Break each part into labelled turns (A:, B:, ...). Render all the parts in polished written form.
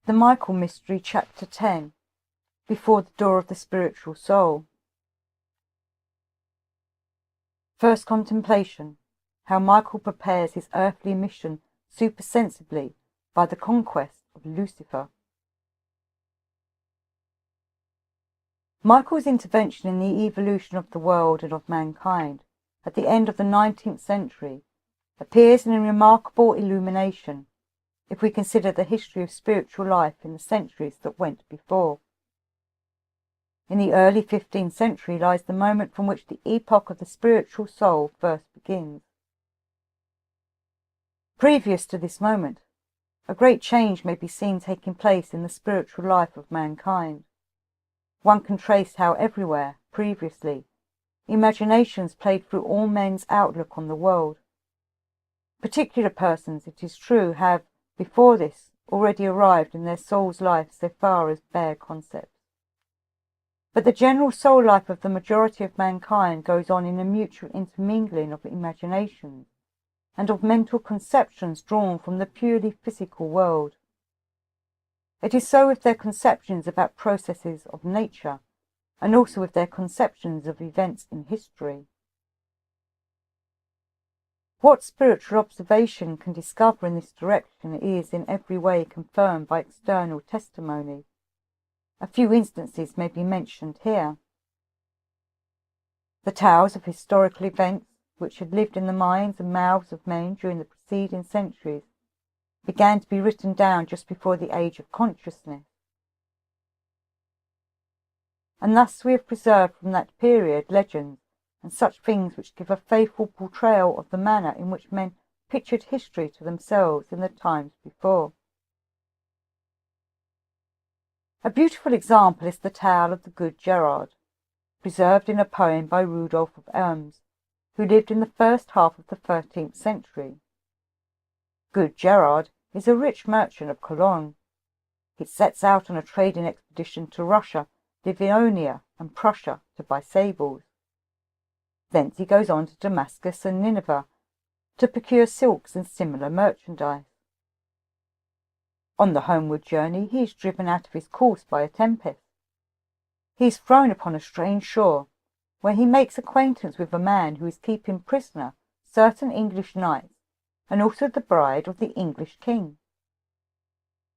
A: The Michael Mystery, Chapter 10, Before the Door of the Spiritual Soul. First Contemplation, how Michael prepares his earthly mission supersensibly by the conquest of Lucifer. Michael's intervention in the evolution of the world and of mankind at the end of the 19th century appears in a remarkable illumination if we consider the history of spiritual life in the centuries that went before. In the early 15th century lies the moment from which the epoch of the spiritual soul first begins. Previous to this moment, a great change may be seen taking place in the spiritual life of mankind. One can trace how everywhere, previously, imaginations played through all men's outlook on the world. Particular persons, it is true, have, before this, already arrived in their soul's life so far as bare concepts. But the general soul life of the majority of mankind goes on in a mutual intermingling of imaginations and of mental conceptions drawn from the purely physical world. It is so with their conceptions about processes of nature, and also with their conceptions of events in history. What spiritual observation can discover in this direction is in every way confirmed by external testimony. A few instances may be mentioned here. The tales of historical events, which had lived in the minds and mouths of men during the preceding centuries, began to be written down just before the age of consciousness. And thus we have preserved from that period legends and such things which give a faithful portrayal of the manner in which men pictured history to themselves in the times before. A beautiful example is the tale of the good Gerard, preserved in a poem by Rudolf of Elms, who lived in the first half of the 13th century. Good Gerard is a rich merchant of Cologne. He sets out on a trading expedition to Russia, Livonia, and Prussia to buy sables. Thence he goes on to Damascus and Nineveh to procure silks and similar merchandise. On the homeward journey he is driven out of his course by a tempest. He is thrown upon a strange shore, where he makes acquaintance with a man who is keeping prisoner certain English knights and also the bride of the English king.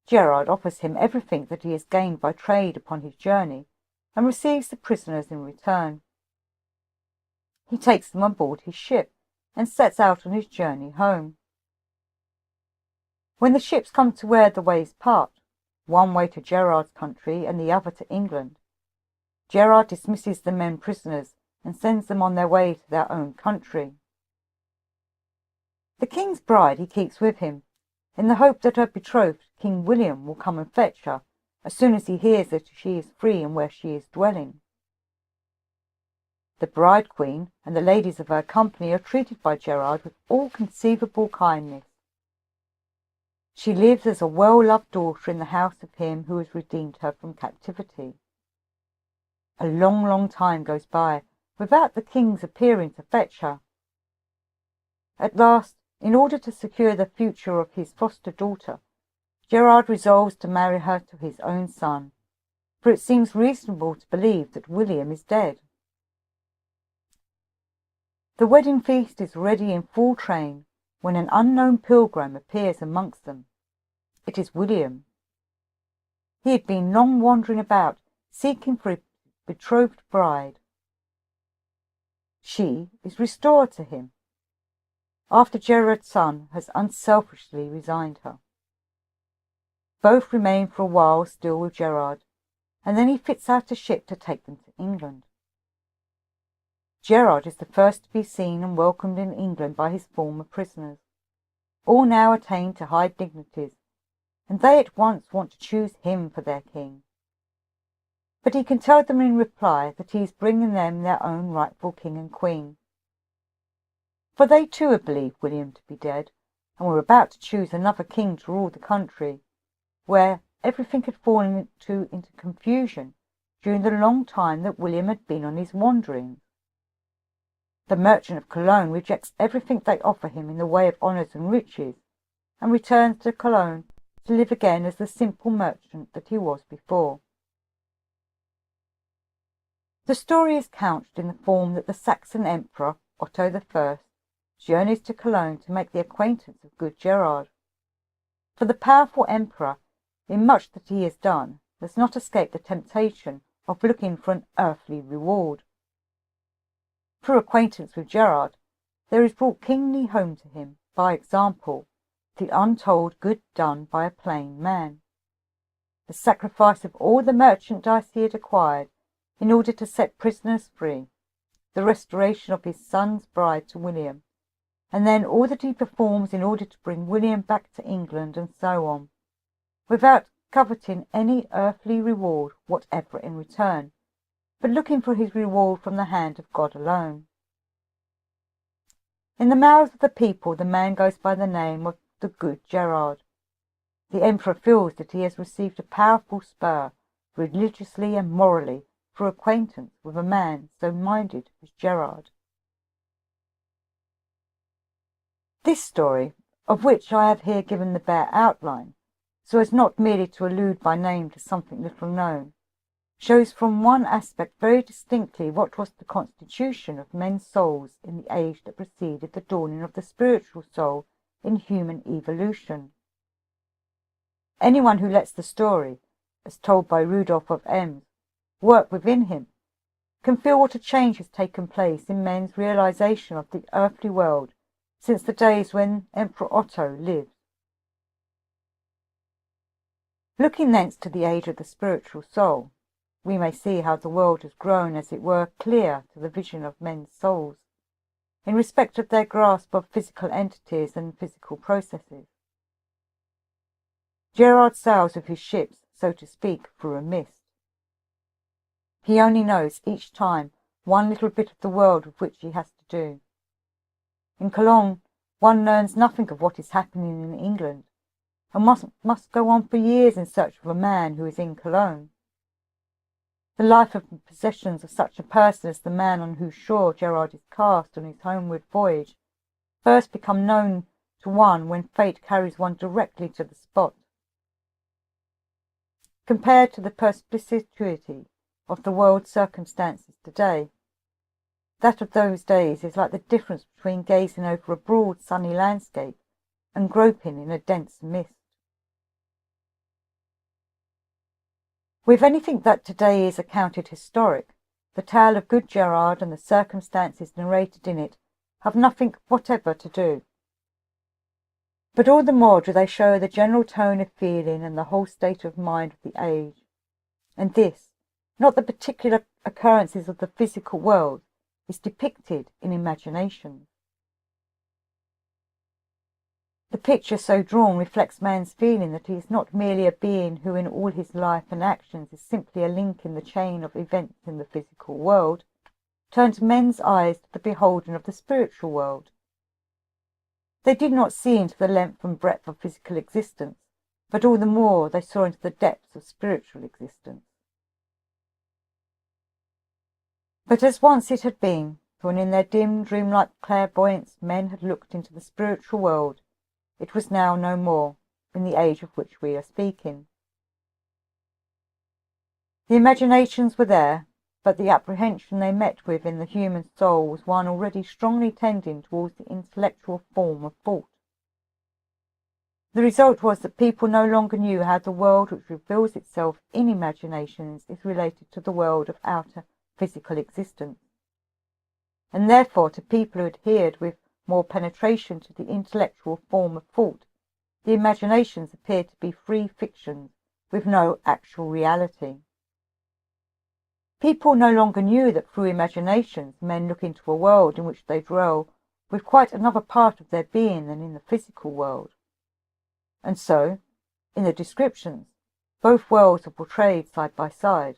A: Gerard offers him everything that he has gained by trade upon his journey and receives the prisoners in return. He takes them on board his ship and sets out on his journey home. When the ships come to where the ways part, one way to Gerard's country and the other to England, Gerard dismisses the men prisoners and sends them on their way to their own country. The king's bride he keeps with him, in the hope that her betrothed, King William, will come and fetch her as soon as he hears that she is free and where she is dwelling. The bride queen and the ladies of her company are treated by Gerard with all conceivable kindness. She lives as a well-loved daughter in the house of him who has redeemed her from captivity. A long, long time goes by without the king's appearing to fetch her. At last, in order to secure the future of his foster daughter, Gerard resolves to marry her to his own son, for it seems reasonable to believe that William is dead. The wedding feast is ready in full train when an unknown pilgrim appears amongst them. It is William. He had been long wandering about, seeking for his betrothed bride. She is restored to him, after Gerard's son has unselfishly resigned her. Both remain for a while still with Gerard, and then he fits out a ship to take them to England. Gerard is the first to be seen and welcomed in England by his former prisoners. All now attained to high dignities, and they at once want to choose him for their king. But he can tell them in reply that he is bringing them their own rightful king and queen. For they too had believed William to be dead, and were about to choose another king to rule the country, where everything had fallen into confusion during the long time that William had been on his wanderings. The merchant of Cologne rejects everything they offer him in the way of honours and riches, and returns to Cologne to live again as the simple merchant that he was before. The story is couched in the form that the Saxon Emperor, Otto I, journeys to Cologne to make the acquaintance of good Gerard. For the powerful emperor, in much that he has done, does not escape the temptation of looking for an earthly reward. Through acquaintance with Gerard, there is brought kingly home to him, by example, the untold good done by a plain man, the sacrifice of all the merchandise he had acquired in order to set prisoners free, the restoration of his son's bride to William, and then all that he performs in order to bring William back to England, and so on, without coveting any earthly reward whatever in return, but looking for his reward from the hand of God alone. In the mouths of the people the man goes by the name of the good Gerard. The emperor feels that he has received a powerful spur, religiously and morally, for acquaintance with a man so minded as Gerard. This story, of which I have here given the bare outline, so as not merely to allude by name to something little known, shows from one aspect very distinctly what was the constitution of men's souls in the age that preceded the dawning of the spiritual soul in human evolution. Anyone who lets the story, as told by Rudolf of Ems, work within him, can feel what a change has taken place in men's realization of the earthly world since the days when Emperor Otto lived. Looking thence to the age of the spiritual soul, we may see how the world has grown, as it were, clear to the vision of men's souls, in respect of their grasp of physical entities and physical processes. Gerard sails with his ships, so to speak, through a mist. He only knows each time one little bit of the world with which he has to do. In Cologne, one learns nothing of what is happening in England, and must go on for years in search of a man who is in Cologne. The life and possessions of such a person as the man on whose shore Gerard is cast on his homeward voyage first become known to one when fate carries one directly to the spot. Compared to the perspicuity of the world's circumstances today, that of those days is like the difference between gazing over a broad sunny landscape and groping in a dense mist. With anything that today is accounted historic, the tale of good Gerard and the circumstances narrated in it have nothing whatever to do. But all the more do they show the general tone of feeling and the whole state of mind of the age, and this, not the particular occurrences of the physical world, is depicted in imagination. The picture so drawn reflects man's feeling that he is not merely a being who in all his life and actions is simply a link in the chain of events in the physical world, turns men's eyes to the beholding of the spiritual world. They did not see into the length and breadth of physical existence, but all the more they saw into the depths of spiritual existence. But as once it had been, when in their dim, dreamlike clairvoyance men had looked into the spiritual world, it was now no more, in the age of which we are speaking. The imaginations were there, but the apprehension they met with in the human soul was one already strongly tending towards the intellectual form of thought. The result was that people no longer knew how the world which reveals itself in imaginations is related to the world of outer physical existence, and therefore to people who adhered with more penetration to the intellectual form of thought, the imaginations appeared to be free fictions with no actual reality. People no longer knew that through imaginations men look into a world in which they dwell with quite another part of their being than in the physical world. And so, in the descriptions, both worlds are portrayed side by side,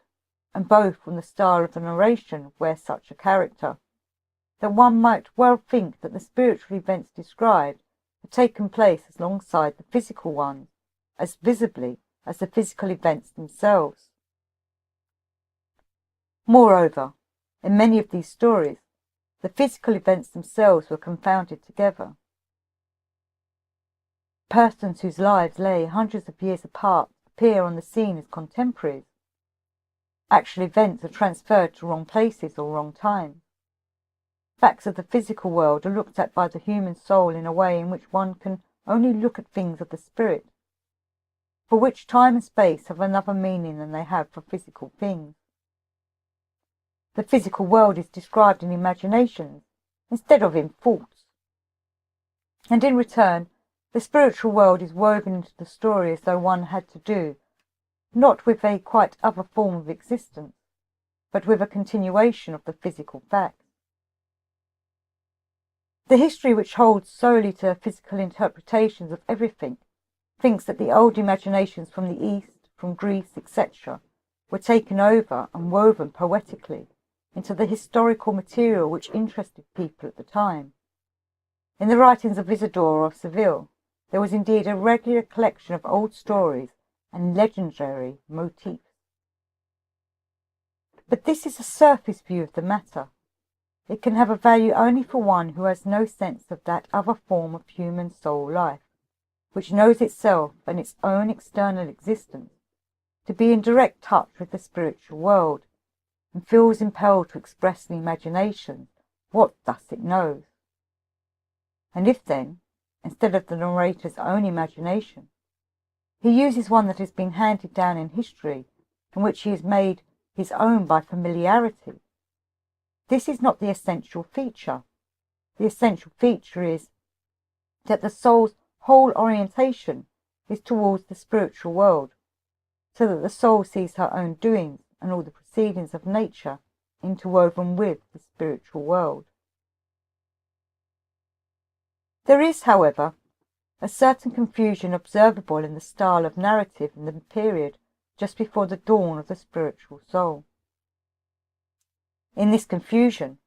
A: and both from the style of the narration wear such a character, that one might well think that the spiritual events described had taken place alongside the physical ones, as visibly as the physical events themselves. Moreover, in many of these stories, the physical events themselves were confounded together. persons whose lives lay hundreds of years apart appear on the scene as contemporaries. Actual events are transferred to wrong places or wrong times. Facts of the physical world are looked at by the human soul in a way in which one can only look at things of the spirit, for which time and space have another meaning than they have for physical things. The physical world is described in imaginations instead of in thoughts. And in return, the spiritual world is woven into the story as though one had to do, not with a quite other form of existence, but with a continuation of the physical facts. The history which holds solely to physical interpretations of everything thinks that the old imaginations from the East, from Greece, etc., were taken over and woven poetically into the historical material which interested people at the time. In the writings of Isidore of Seville, there was indeed a regular collection of old stories and legendary motifs. But this is a surface view of the matter. It can have a value only for one who has no sense of that other form of human soul life, which knows itself and its own external existence to be in direct touch with the spiritual world, and feels impelled to express in imagination what thus it knows. And if then, instead of the narrator's own imagination, he uses one that has been handed down in history and which he has made his own by familiarity, this is not the essential feature. The essential feature is that the soul's whole orientation is towards the spiritual world, so that the soul sees her own doings and all the proceedings of nature interwoven with the spiritual world. There is, however, a certain confusion observable in the style of narrative in the period just before the dawn of the spiritual soul. In this confusion,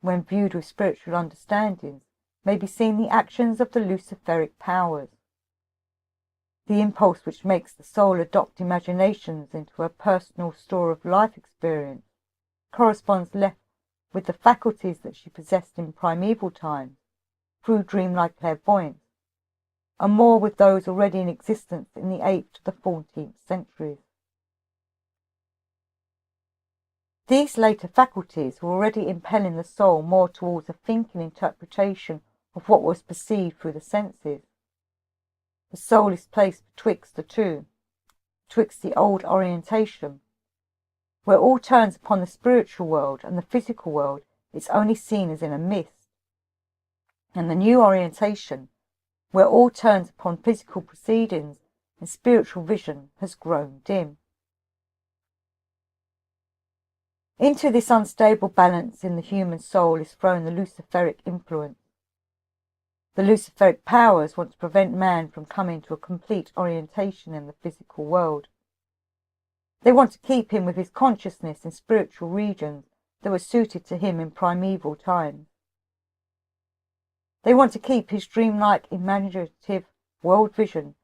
A: when viewed with spiritual understandings, may be seen the actions of the luciferic powers. The impulse which makes the soul adopt imaginations into a personal store of life experience corresponds less with the faculties that she possessed in primeval times through dreamlike clairvoyance, and more with those already in existence in the 8th to the 14th centuries. These later faculties were already impelling the soul more towards a thinking interpretation of what was perceived through the senses. The soul is placed betwixt the two, betwixt the old orientation, where all turns upon the spiritual world and the physical world is only seen as in a mist, and the new orientation, where all turns upon physical proceedings and spiritual vision, has grown dim. Into this unstable balance in the human soul is thrown the luciferic influence. The luciferic powers want to prevent man from coming to a complete orientation in the physical world. They want to keep him with his consciousness in spiritual regions that were suited to him in primeval times. They want to keep his dreamlike, imaginative world vision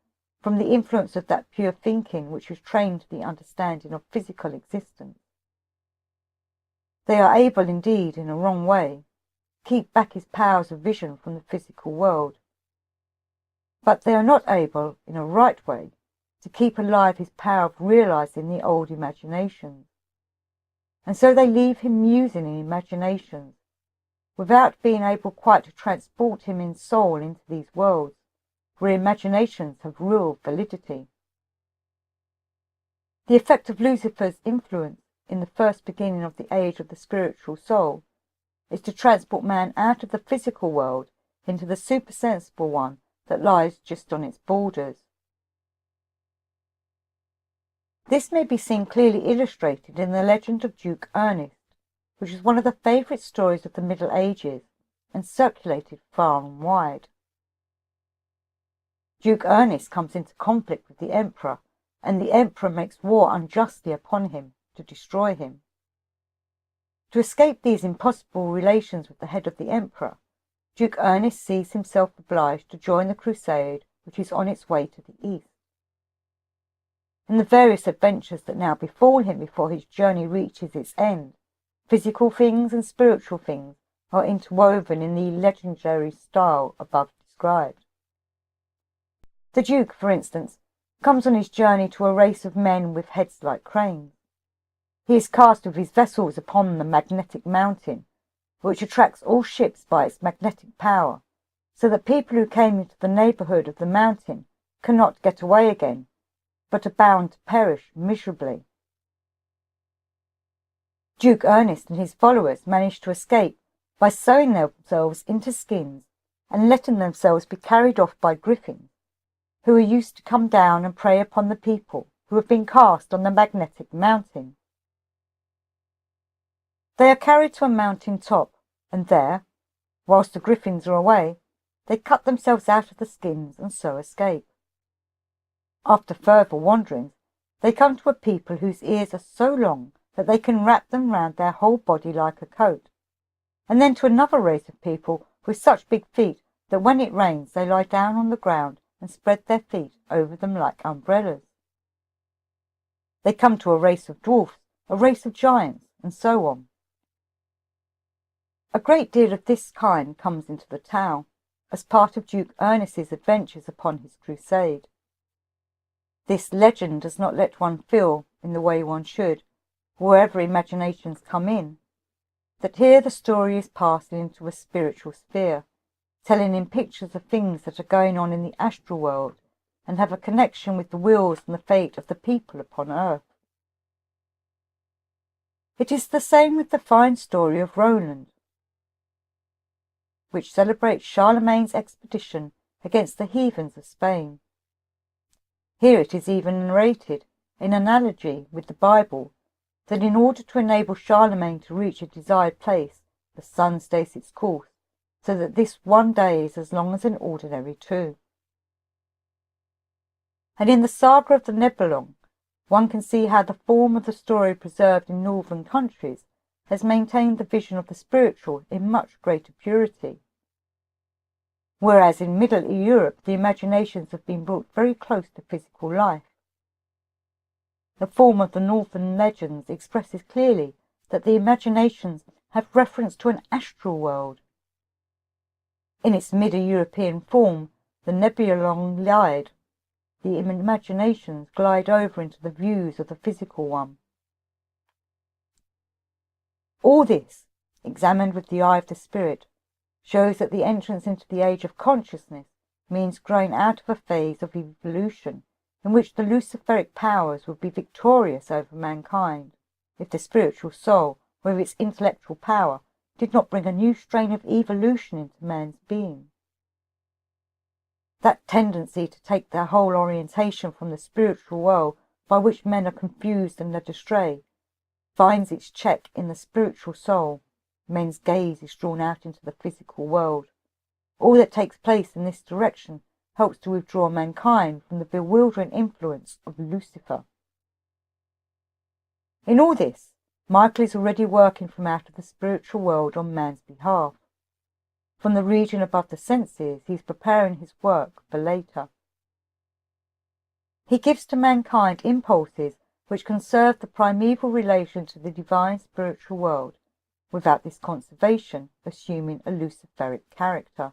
A: from the influence of that pure thinking which was trained to the understanding of physical existence. They are able, indeed, in a wrong way, to keep back his powers of vision from the physical world. But they are not able, in a right way, to keep alive his power of realizing the old imaginations. And so they leave him musing in imaginations, without being able quite to transport him in soul into these worlds, where imaginations have real validity. The effect of Lucifer's influence in the first beginning of the age of the spiritual soul is to transport man out of the physical world into the supersensible one that lies just on its borders. This may be seen clearly illustrated in the legend of Duke Ernest, which is one of the favourite stories of the Middle Ages and circulated far and wide. Duke Ernest comes into conflict with the Emperor, and the Emperor makes war unjustly upon him to destroy him. To escape these impossible relations with the head of the Emperor, Duke Ernest sees himself obliged to join the crusade which is on its way to the east. In the various adventures that now befall him before his journey reaches its end, physical things and spiritual things are interwoven in the legendary style above described. The Duke, for instance, comes on his journey to a race of men with heads like cranes. He is cast with his vessels upon the magnetic mountain, which attracts all ships by its magnetic power, so that people who came into the neighbourhood of the mountain cannot get away again, but are bound to perish miserably. Duke Ernest and his followers managed to escape by sewing themselves into skins and letting themselves be carried off by griffins, who are used to come down and prey upon the people who have been cast on the magnetic mountain. They are carried to a mountain top, and there, whilst the griffins are away, they cut themselves out of the skins and so escape. After further wanderings, they come to a people whose ears are so long that they can wrap them round their whole body like a coat, and then to another race of people with such big feet that when it rains they lie down on the ground and spread their feet over them like umbrellas. They come to a race of dwarfs, a race of giants, and so on. A great deal of this kind comes into the tale, as part of Duke Ernest's adventures upon his crusade. This legend does not let one feel, in the way one should, wherever imaginations come in, that here the story is passing into a spiritual sphere, telling in pictures of things that are going on in the astral world, and have a connection with the wills and the fate of the people upon earth. It is the same with the fine story of Roland, which celebrates Charlemagne's expedition against the heathens of Spain. Here it is even narrated, in analogy with the Bible, that in order to enable Charlemagne to reach a desired place, the sun stays its course, so that this one day is as long as an ordinary two. And in the saga of the Nibelung, one can see how the form of the story preserved in northern countries has maintained the vision of the spiritual in much greater purity, whereas in Middle Europe the imaginations have been brought very close to physical life. The form of the northern legends expresses clearly that the imaginations have reference to an astral world. In its Middle European form, the Nibelung lied, the imaginations glide over into the views of the physical one. All this, examined with the eye of the spirit, shows that the entrance into the age of consciousness means growing out of a phase of evolution in which the luciferic powers would be victorious over mankind, if the spiritual soul, with its intellectual power, did not bring a new strain of evolution into man's being. That tendency to take their whole orientation from the spiritual world, by which men are confused and led astray, finds its check in the spiritual soul. Men's gaze is drawn out into the physical world. All that takes place in this direction helps to withdraw mankind from the bewildering influence of Lucifer. In all this, Michael is already working from out of the spiritual world on man's behalf. From the region above the senses, he is preparing his work for later. He gives to mankind impulses which conserve the primeval relation to the divine spiritual world, without this conservation assuming a luciferic character.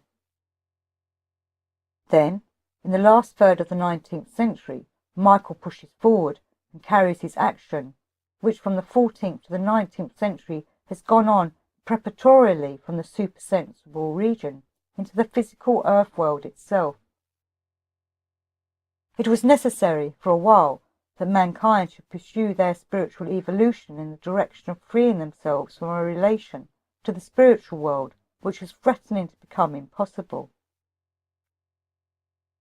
A: Then, in the last third of the 19th century, Michael pushes forward and carries his action, which from the 14th to the 19th century has gone on preparatorily from the supersensible region into the physical earth world itself. It was necessary, for a while, that mankind should pursue their spiritual evolution in the direction of freeing themselves from a relation to the spiritual world which was threatening to become impossible.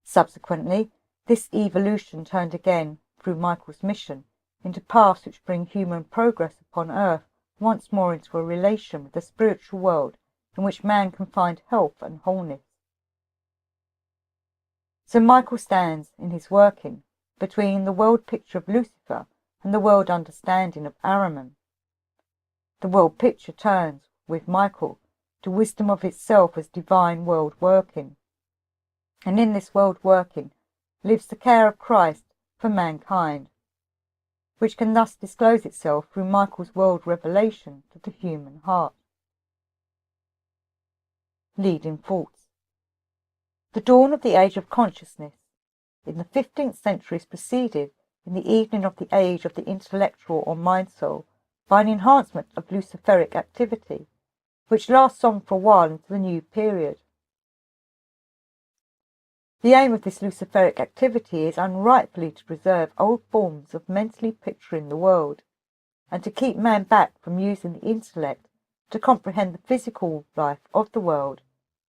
A: Subsequently, this evolution turned again, through Michael's mission, into paths which bring human progress upon earth once more into a relation with the spiritual world in which man can find health and wholeness. So Michael stands, in his working, between the world picture of Lucifer and the world understanding of Ahriman. The world picture turns, with Michael, to wisdom of itself as divine world working. And in this world working lives the care of Christ for mankind, which can thus disclose itself through Michael's world revelation to the human heart. Leading thoughts. The dawn of the age of consciousness. in the 15th century is preceded in the evening of the age of the intellectual or mind soul by an enhancement of luciferic activity, which lasts on for a while into the new period. The aim of this luciferic activity is unrightfully to preserve old forms of mentally picturing the world, and to keep man back from using the intellect to comprehend the physical life of the world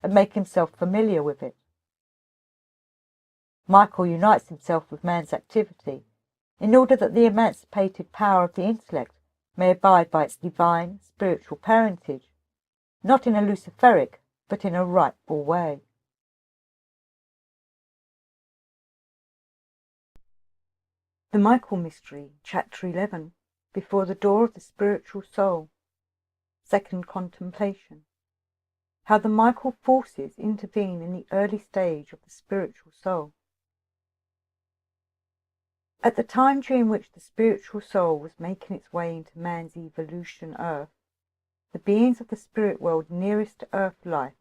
A: and make himself familiar with it. Michael unites himself with man's activity in order that the emancipated power of the intellect may abide by its divine, spiritual parentage, not in a luciferic, but in a rightful way. The Michael Mystery, Chapter 11, Before the Door of the Spiritual Soul. Second Contemplation. How the Michael forces intervene in the early stage of the spiritual soul. At the time during which the spiritual soul was making its way into man's evolution Earth, the beings of the spirit world nearest to Earth life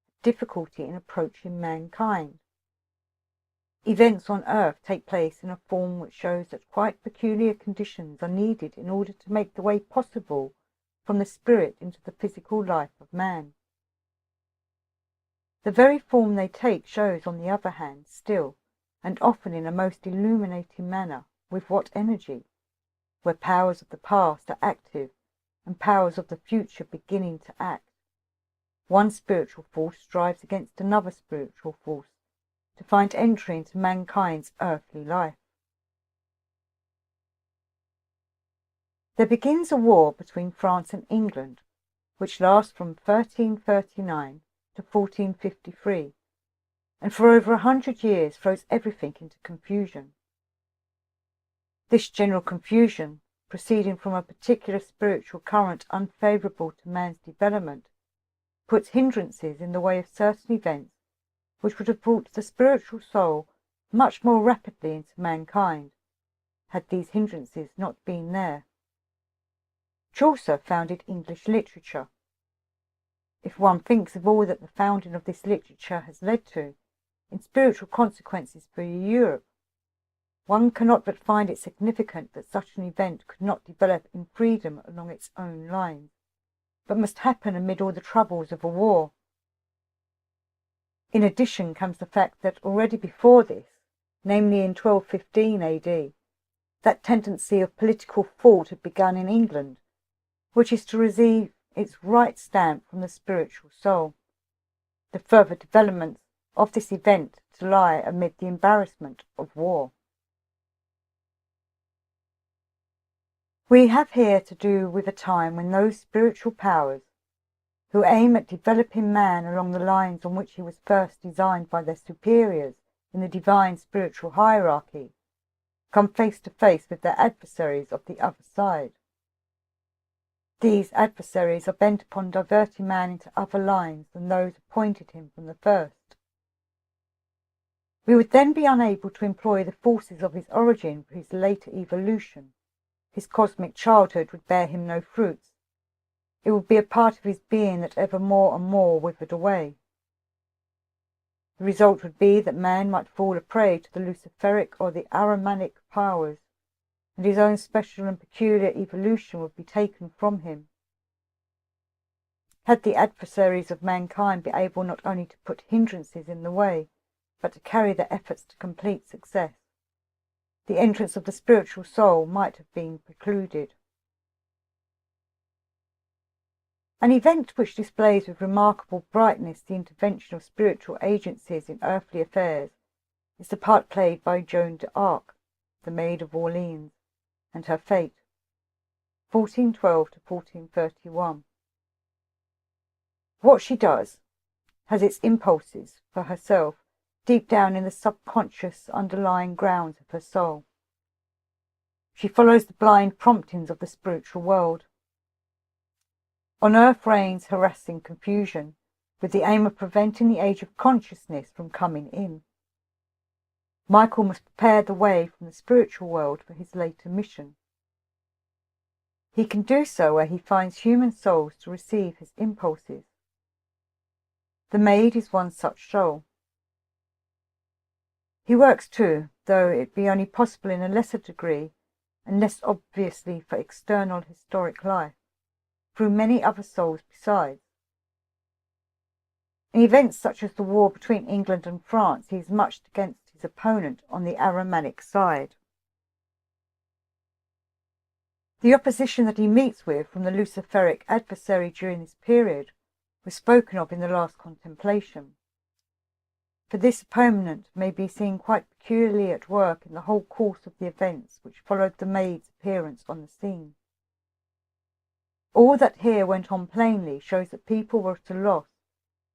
A: had difficulty in approaching mankind. Events on Earth take place in a form which shows that quite peculiar conditions are needed in order to make the way possible from the spirit into the physical life of man. The very form they take shows, on the other hand, still, and often in a most illuminating manner, with what energy, where powers of the past are active and powers of the future beginning to act. One spiritual force strives against another spiritual force to find entry into mankind's earthly life. There begins a war between France and England, which lasts from 1339 to 1453, and for over 100 years throws everything into confusion. This general confusion, proceeding from a particular spiritual current unfavourable to man's development, puts hindrances in the way of certain events which would have brought the spiritual soul much more rapidly into mankind, had these hindrances not been there. Chaucer founded English literature. If one thinks of all that the founding of this literature has led to, in spiritual consequences for Europe, one cannot but find it significant that such an event could not develop in freedom along its own lines, but must happen amid all the troubles of a war. In addition comes the fact that already before this, namely in 1215 AD, that tendency of political thought had begun in England, which is to receive its right stamp from the spiritual soul. The further developments of this event to lie amid the embarrassment of war. We have here to do with a time when those spiritual powers, who aim at developing man along the lines on which he was first designed by their superiors in the divine spiritual hierarchy, come face to face with their adversaries of the other side. These adversaries are bent upon diverting man into other lines than those appointed him from the first. We would then be unable to employ the forces of his origin for his later evolution. His cosmic childhood would bear him no fruits. It would be a part of his being that ever more and more withered away. The result would be that man might fall a prey to the luciferic or the Ahrimanic powers, and his own special and peculiar evolution would be taken from him. Had the adversaries of mankind been able not only to put hindrances in the way, but to carry their efforts to complete success, the entrance of the spiritual soul might have been precluded. An event which displays with remarkable brightness the intervention of spiritual agencies in earthly affairs is the part played by Joan d'Arc, the Maid of Orleans, and her fate, 1412 to 1431. What she does has its impulses for herself deep down in the subconscious underlying grounds of her soul. She follows the blind promptings of the spiritual world. On earth reigns harassing confusion, with the aim of preventing the age of consciousness from coming in. Michael must prepare the way from the spiritual world for his later mission. He can do so where he finds human souls to receive his impulses. The maid is one such soul. He works too, though it be only possible in a lesser degree and less obviously for external historic life, through many other souls besides. In events such as the war between England and France, he is much against his opponent on the Ahrimanic side. The opposition that he meets with from the Luciferic adversary during this period was spoken of in the last contemplation. For this opponent may be seen quite peculiarly at work in the whole course of the events which followed the maid's appearance on the scene. All that here went on plainly shows that people were at a loss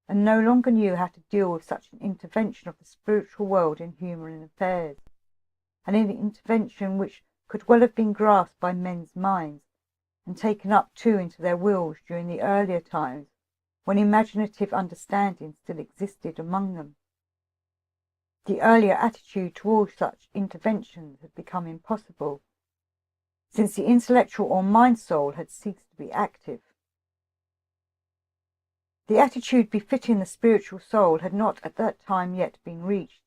A: and no longer knew how to deal with such an intervention of the spiritual world in human affairs, and an intervention which could well have been grasped by men's minds and taken up too into their wills during the earlier times when imaginative understanding still existed among them. The earlier attitude towards such interventions had become impossible, since the intellectual or mind soul had ceased to be active. The attitude befitting the spiritual soul had not at that time yet been reached.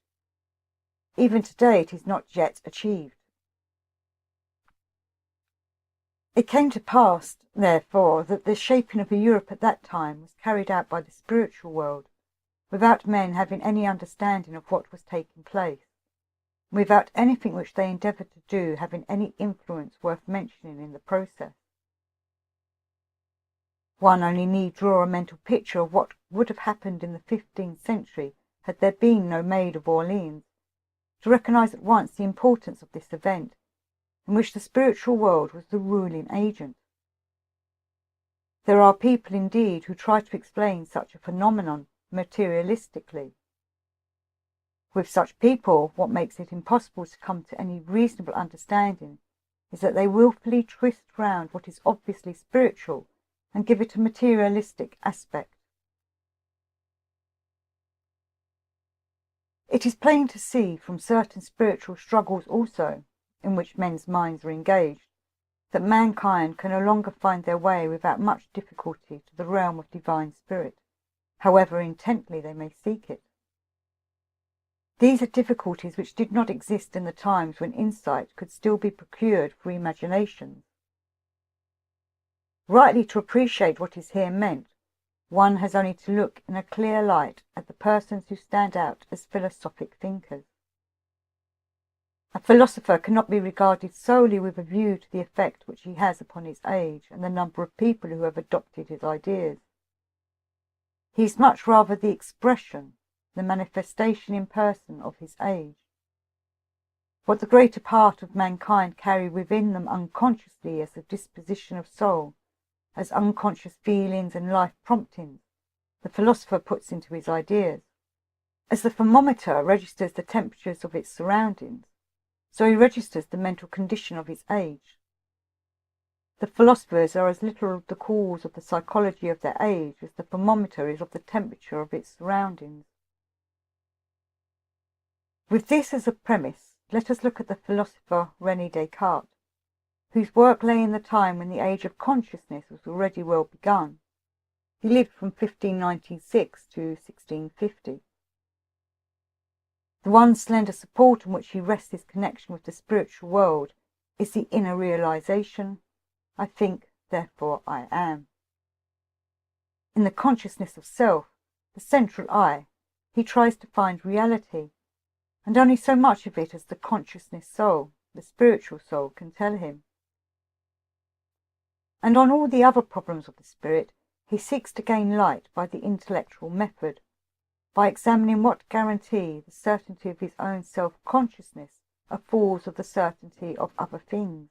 A: Even today it is not yet achieved. It came to pass, therefore, that the shaping of Europe at that time was carried out by the spiritual world, without men having any understanding of what was taking place, without anything which they endeavoured to do having any influence worth mentioning in the process. One only need draw a mental picture of what would have happened in the 15th century had there been no Maid of Orleans, to recognise at once the importance of this event, in which the spiritual world was the ruling agent. There are people, indeed, who try to explain such a phenomenon materialistically. With such people, what makes it impossible to come to any reasonable understanding is that they wilfully twist round what is obviously spiritual and give it a materialistic aspect. It is plain to see from certain spiritual struggles also, in which men's minds are engaged, that mankind can no longer find their way without much difficulty to the realm of divine spirit, however intently they may seek it. These are difficulties which did not exist in the times when insight could still be procured for imaginations. Rightly to appreciate what is here meant, one has only to look in a clear light at the persons who stand out as philosophic thinkers. A philosopher cannot be regarded solely with a view to the effect which he has upon his age and the number of people who have adopted his ideas. He is much rather the expression, the manifestation in person of his age. What the greater part of mankind carry within them unconsciously as a disposition of soul, as unconscious feelings and life promptings, the philosopher puts into his ideas. As the thermometer registers the temperatures of its surroundings, so he registers the mental condition of his age. The philosophers are as little the cause of the psychology of their age as the thermometer is of the temperature of its surroundings. With this as a premise, let us look at the philosopher René Descartes, whose work lay in the time when the age of consciousness was already well begun. He lived from 1596 to 1650. The one slender support on which he rests his connection with the spiritual world is the inner realization, I think, therefore I am. In the consciousness of self, the central I, he tries to find reality, and only so much of it as the consciousness soul, the spiritual soul, can tell him. And on all the other problems of the spirit, he seeks to gain light by the intellectual method, by examining what guarantee the certainty of his own self-consciousness affords of the certainty of other things.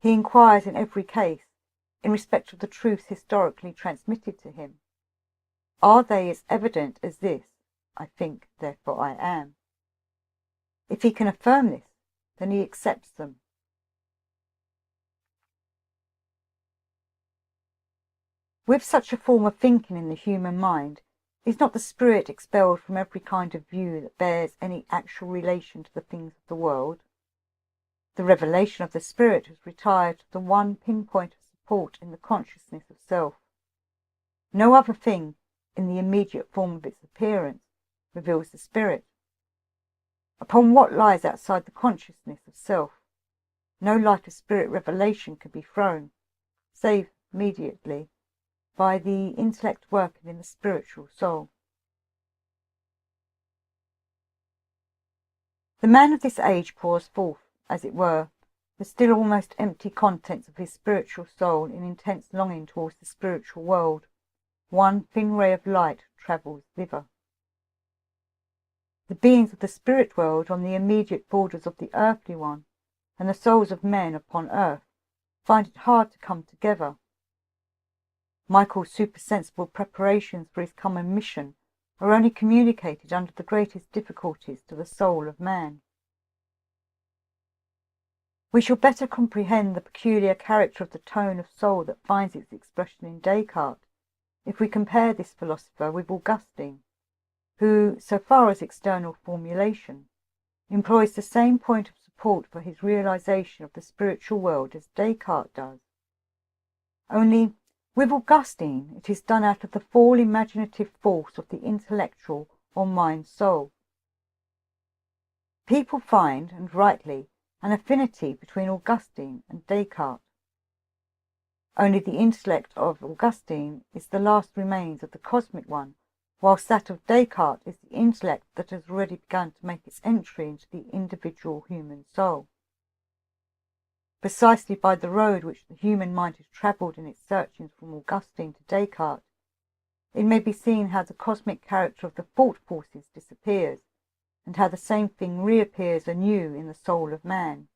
A: He inquires in every case, in respect of the truths historically transmitted to him, are they as evident as this, I think, therefore I am? If he can affirm this, then he accepts them. With such a form of thinking in the human mind, is not the spirit expelled from every kind of view that bears any actual relation to the things of the world? The revelation of the spirit has retired to the one pinpoint of support in the consciousness of self. No other thing, in the immediate form of its appearance, reveals the spirit. Upon what lies outside the consciousness of self, no light of spirit revelation can be thrown, save immediately by the intellect working in the spiritual soul. The man of this age pours forth, as it were, the still almost empty contents of his spiritual soul in intense longing towards the spiritual world. One thin ray of light travels thither. The beings of the spirit world on the immediate borders of the earthly one, and the souls of men upon earth, find it hard to come together. Michael's supersensible preparations for his common mission are only communicated under the greatest difficulties to the soul of man. We shall better comprehend the peculiar character of the tone of soul that finds its expression in Descartes if we compare this philosopher with Augustine, who, so far as external formulation, employs the same point of support for his realization of the spiritual world as Descartes does. Only, with Augustine, it is done out of the full imaginative force of the intellectual or mind soul. People find, and rightly, an affinity between Augustine and Descartes. Only the intellect of Augustine is the last remains of the cosmic one, whilst that of Descartes is the intellect that has already begun to make its entry into the individual human soul. Precisely by the road which the human mind has travelled in its searchings from Augustine to Descartes, it may be seen how the cosmic character of the thought forces disappears, and how the same thing reappears anew in the soul of man.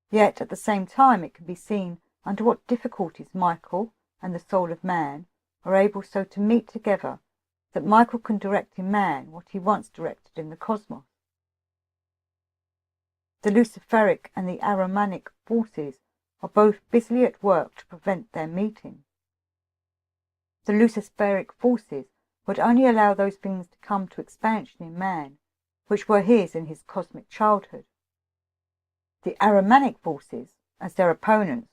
A: Yet at the same time it can be seen under what difficulties Michael and the soul of man are able so to meet together that Michael can direct in man what he once directed in the cosmos. The luciferic and the Ahrimanic forces are both busily at work to prevent their meeting. The luciferic forces would only allow those things to come to expansion in man which were his in his cosmic childhood. The Ahrimanic forces, as their opponents,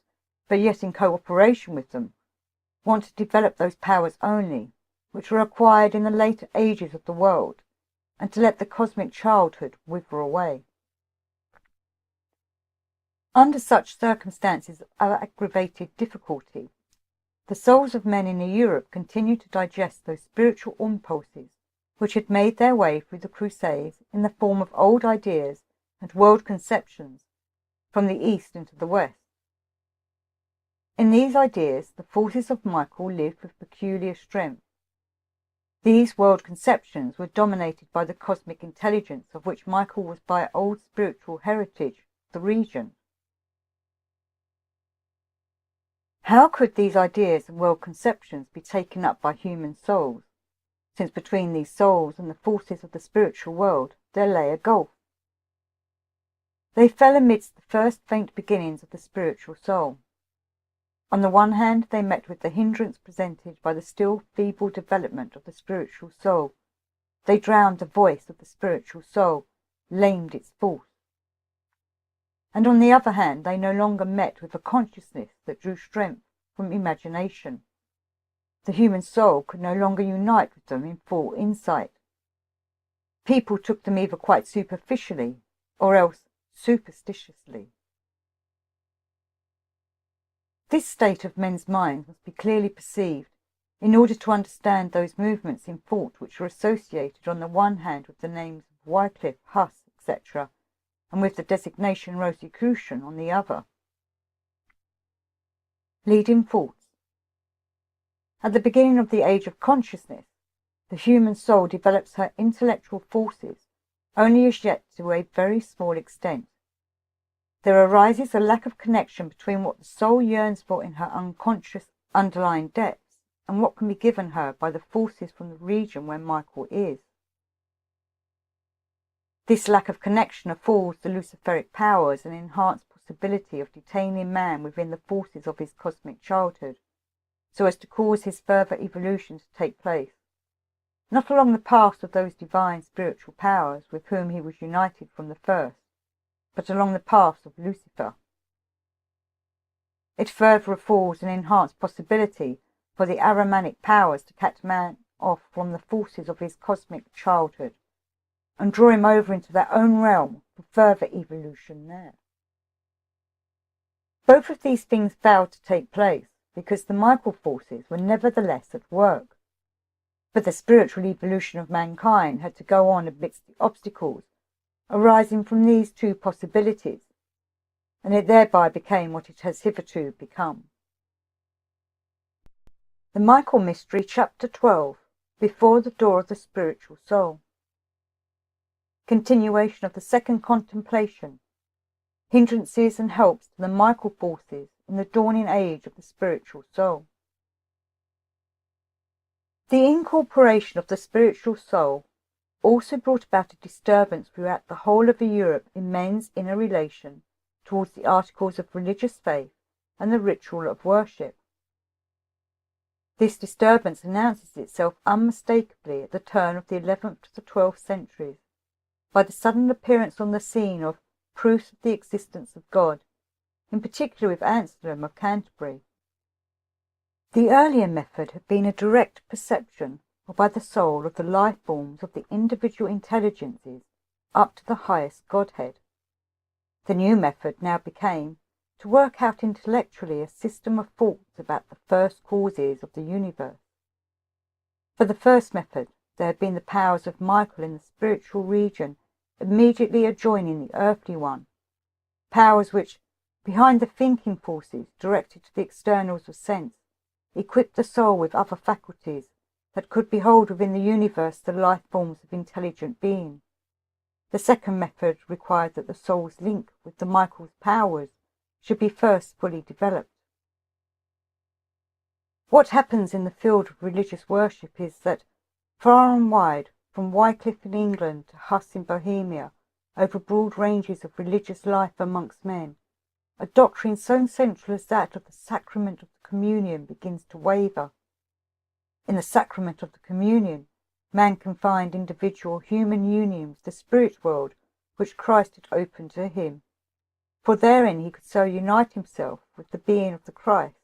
A: but yet in cooperation with them, want to develop those powers only which were acquired in the later ages of the world, and to let the cosmic childhood wither away. Under such circumstances of aggravated difficulty, the souls of men in Europe continued to digest those spiritual impulses which had made their way through the Crusades in the form of old ideas and world conceptions from the East into the West. In these ideas, the forces of Michael lived with peculiar strength. These world conceptions were dominated by the cosmic intelligence of which Michael was by old spiritual heritage the regent. How could these ideas and world conceptions be taken up by human souls, since between these souls and the forces of the spiritual world there lay a gulf? They fell amidst the first faint beginnings of the spiritual soul. On the one hand, they met with the hindrance presented by the still feeble development of the spiritual soul. They drowned the voice of the spiritual soul, lamed its force. And on the other hand, they no longer met with a consciousness that drew strength from imagination. The human soul could no longer unite with them in full insight. People took them either quite superficially or else superstitiously. This state of men's minds must be clearly perceived in order to understand those movements in thought which are associated on the one hand with the names of Wycliffe, Huss, etc., and with the designation Rosicrucian on the other. Leading thoughts. At the beginning of the age of consciousness, the human soul develops her intellectual forces only as yet to a very small extent. There arises a lack of connection between what the soul yearns for in her unconscious underlying depths and what can be given her by the forces from the region where Michael is. This lack of connection affords the luciferic powers an enhanced possibility of detaining man within the forces of his cosmic childhood, so as to cause his further evolution to take place, not along the path of those divine spiritual powers with whom he was united from the first, but along the path of Lucifer. It further affords an enhanced possibility for the Ahrimanic powers to catch man off from the forces of his cosmic childhood, and draw him over into their own realm for further evolution there. Both of these things failed to take place because the Michael forces were nevertheless at work. But the spiritual evolution of mankind had to go on amidst the obstacles arising from these two possibilities, and it thereby became what it has hitherto become. The Michael Mystery, Chapter 12, Before the Door of the Spiritual Soul. Continuation of the second contemplation. Hindrances and helps to the Michael forces in the dawning age of the spiritual soul. The incorporation of the spiritual soul also brought about a disturbance throughout the whole of Europe in men's inner relation towards the articles of religious faith and the ritual of worship. This disturbance announces itself unmistakably at the turn of the 11th to the 12th centuries by the sudden appearance on the scene of proofs of the existence of God, in particular with Anselm of Canterbury. The earlier method had been a direct perception by the soul of the life forms of the individual intelligences up to the highest Godhead. The new method now became to work out intellectually a system of thoughts about the first causes of the universe. For the first method, there had been the powers of Michael in the spiritual region immediately adjoining the earthly one, powers which, behind the thinking forces directed to the externals of sense, equipped the soul with other faculties that could behold within the universe the life forms of intelligent being. The second method required that the soul's link with the Michael's powers should be first fully developed. What happens in the field of religious worship is that, far and wide, from Wycliffe in England to Huss in Bohemia, over broad ranges of religious life amongst men, a doctrine so central as that of the sacrament of the communion begins to waver. In the sacrament of the communion, man can find individual human union with the spirit world which Christ had opened to him, for therein he could so unite himself with the being of the Christ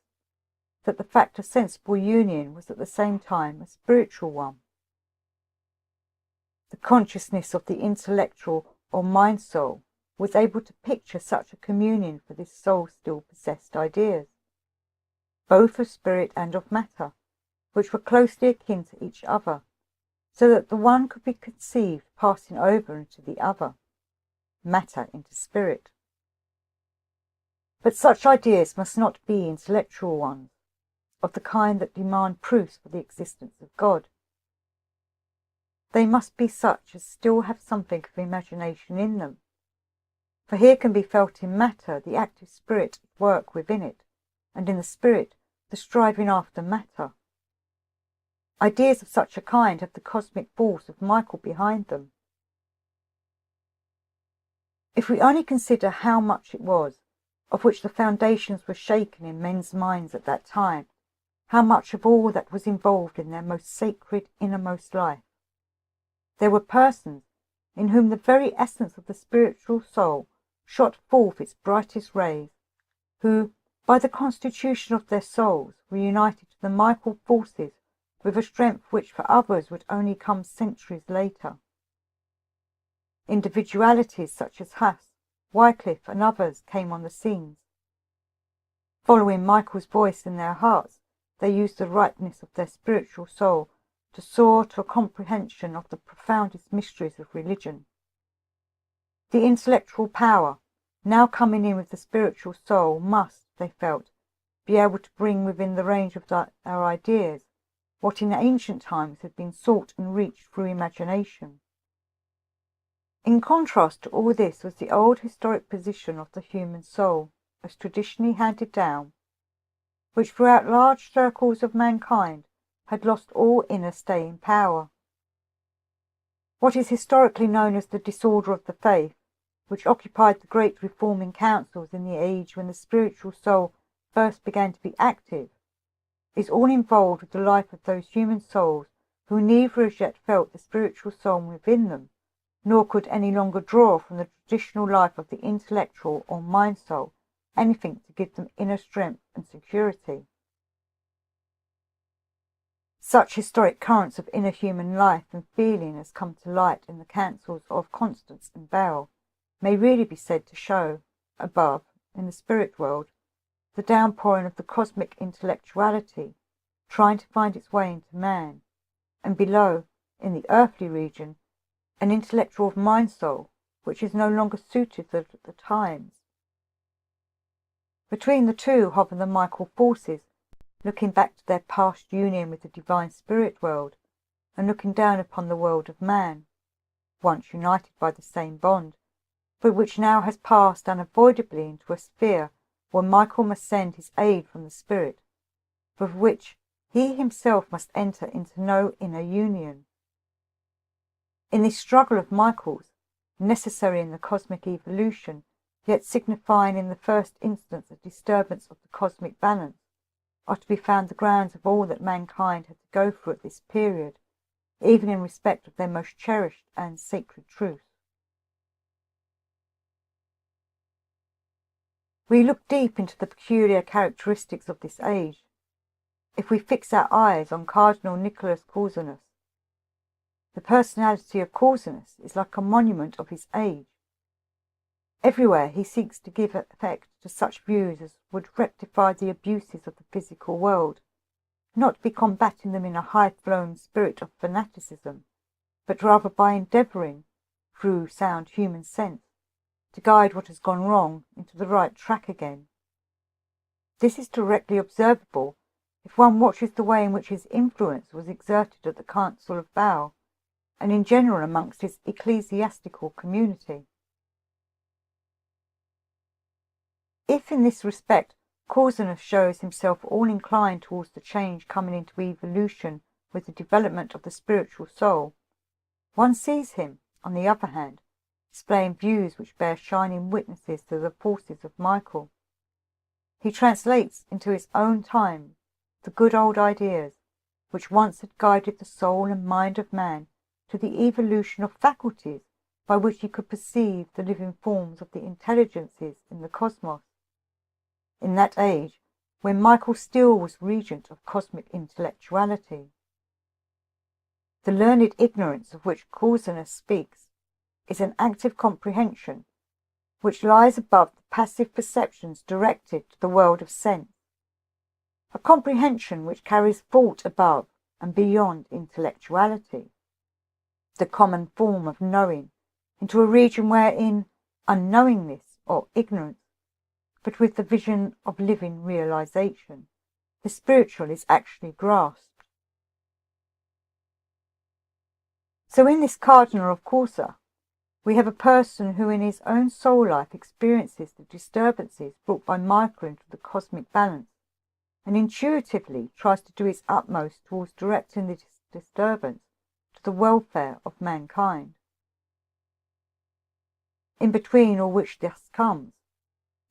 A: that the fact of sensible union was at the same time a spiritual one. The consciousness of the intellectual or mind soul was able to picture such a communion for this soul still possessed ideas, both of spirit and of matter, which were closely akin to each other, so that the one could be conceived passing over into the other, matter into spirit. But such ideas must not be intellectual ones, of the kind that demand proofs for the existence of God. They must be such as still have something of imagination in them, for here can be felt in matter the active spirit at work within it, and in the spirit the striving after matter. Ideas of such a kind have the cosmic force of Michael behind them. If we only consider how much it was of which the foundations were shaken in men's minds at that time, how much of all that was involved in their most sacred innermost life. There were persons in whom the very essence of the spiritual soul shot forth its brightest rays, who, by the constitution of their souls, were united to the Michael forces with a strength which for others would only come centuries later. Individualities such as Huss, Wycliffe, and others came on the scenes. Following Michael's voice in their hearts, they used the ripeness of their spiritual soul to soar to a comprehension of the profoundest mysteries of religion. The intellectual power, now coming in with the spiritual soul, must, they felt, be able to bring within the range of our ideas what in ancient times had been sought and reached through imagination. In contrast to all this was the old historic position of the human soul, as traditionally handed down, which throughout large circles of mankind had lost all inner staying power. What is historically known as the disorder of the faith, which occupied the great reforming councils in the age when the spiritual soul first began to be active, is all involved with the life of those human souls who neither as yet felt the spiritual soul within them, nor could any longer draw from the traditional life of the intellectual or mind soul anything to give them inner strength and security. Such historic currents of inner human life and feeling as come to light in the councils of Constance and Bell may really be said to show, above, in the spirit world, the downpouring of the cosmic intellectuality trying to find its way into man, and below, in the earthly region, an intellectual mind-soul which is no longer suited to the times. Between the two hover the Michael forces, looking back to their past union with the divine spirit world, and looking down upon the world of man, once united by the same bond, but which now has passed unavoidably into a sphere where Michael must send his aid from the spirit, with which he himself must enter into no inner union. In this struggle of Michael's, necessary in the cosmic evolution, yet signifying in the first instance a disturbance of the cosmic balance, are to be found the grounds of all that mankind had to go through at this period, even in respect of their most cherished and sacred truth. We look deep into the peculiar characteristics of this age, if we fix our eyes on Cardinal Nicholas Corvinus. The personality of Corvinus is like a monument of his age. Everywhere he seeks to give effect to such views as would rectify the abuses of the physical world, not be combating them in a high-flown spirit of fanaticism, but rather by endeavouring, through sound human sense, to guide what has gone wrong into the right track again. This is directly observable if one watches the way in which his influence was exerted at the Council of Bâle, and in general amongst his ecclesiastical community. If in this respect Corvinus shows himself all inclined towards the change coming into evolution with the development of the spiritual soul, one sees him, on the other hand, displaying views which bear shining witnesses to the forces of Michael. He translates into his own time the good old ideas which once had guided the soul and mind of man to the evolution of faculties by which he could perceive the living forms of the intelligences in the cosmos. In that age, when Michael still was regent of cosmic intellectuality. The learned ignorance of which Corvinus speaks is an active comprehension which lies above the passive perceptions directed to the world of sense, a comprehension which carries thought above and beyond intellectuality, the common form of knowing, into a region wherein unknowingness or ignorance, but with the vision of living realization, the spiritual is actually grasped. So in this Cardinal of Corsa, we have a person who in his own soul life experiences the disturbances brought by Michael into the cosmic balance, and intuitively tries to do his utmost towards directing this disturbance to the welfare of mankind. In between all which this comes,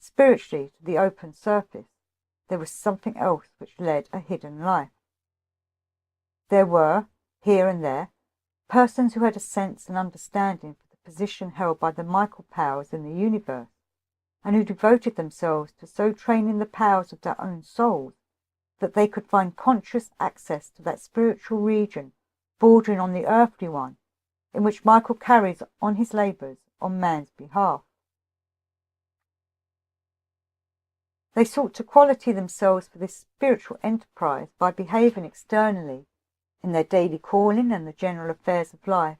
A: spiritually to the open surface, there was something else which led a hidden life. There were, here and there, persons who had a sense and understanding for the position held by the Michael powers in the universe, and who devoted themselves to so training the powers of their own souls that they could find conscious access to that spiritual region bordering on the earthly one, in which Michael carries on his labours on man's behalf. They sought to quality themselves for this spiritual enterprise by behaving externally, in their daily calling and the general affairs of life,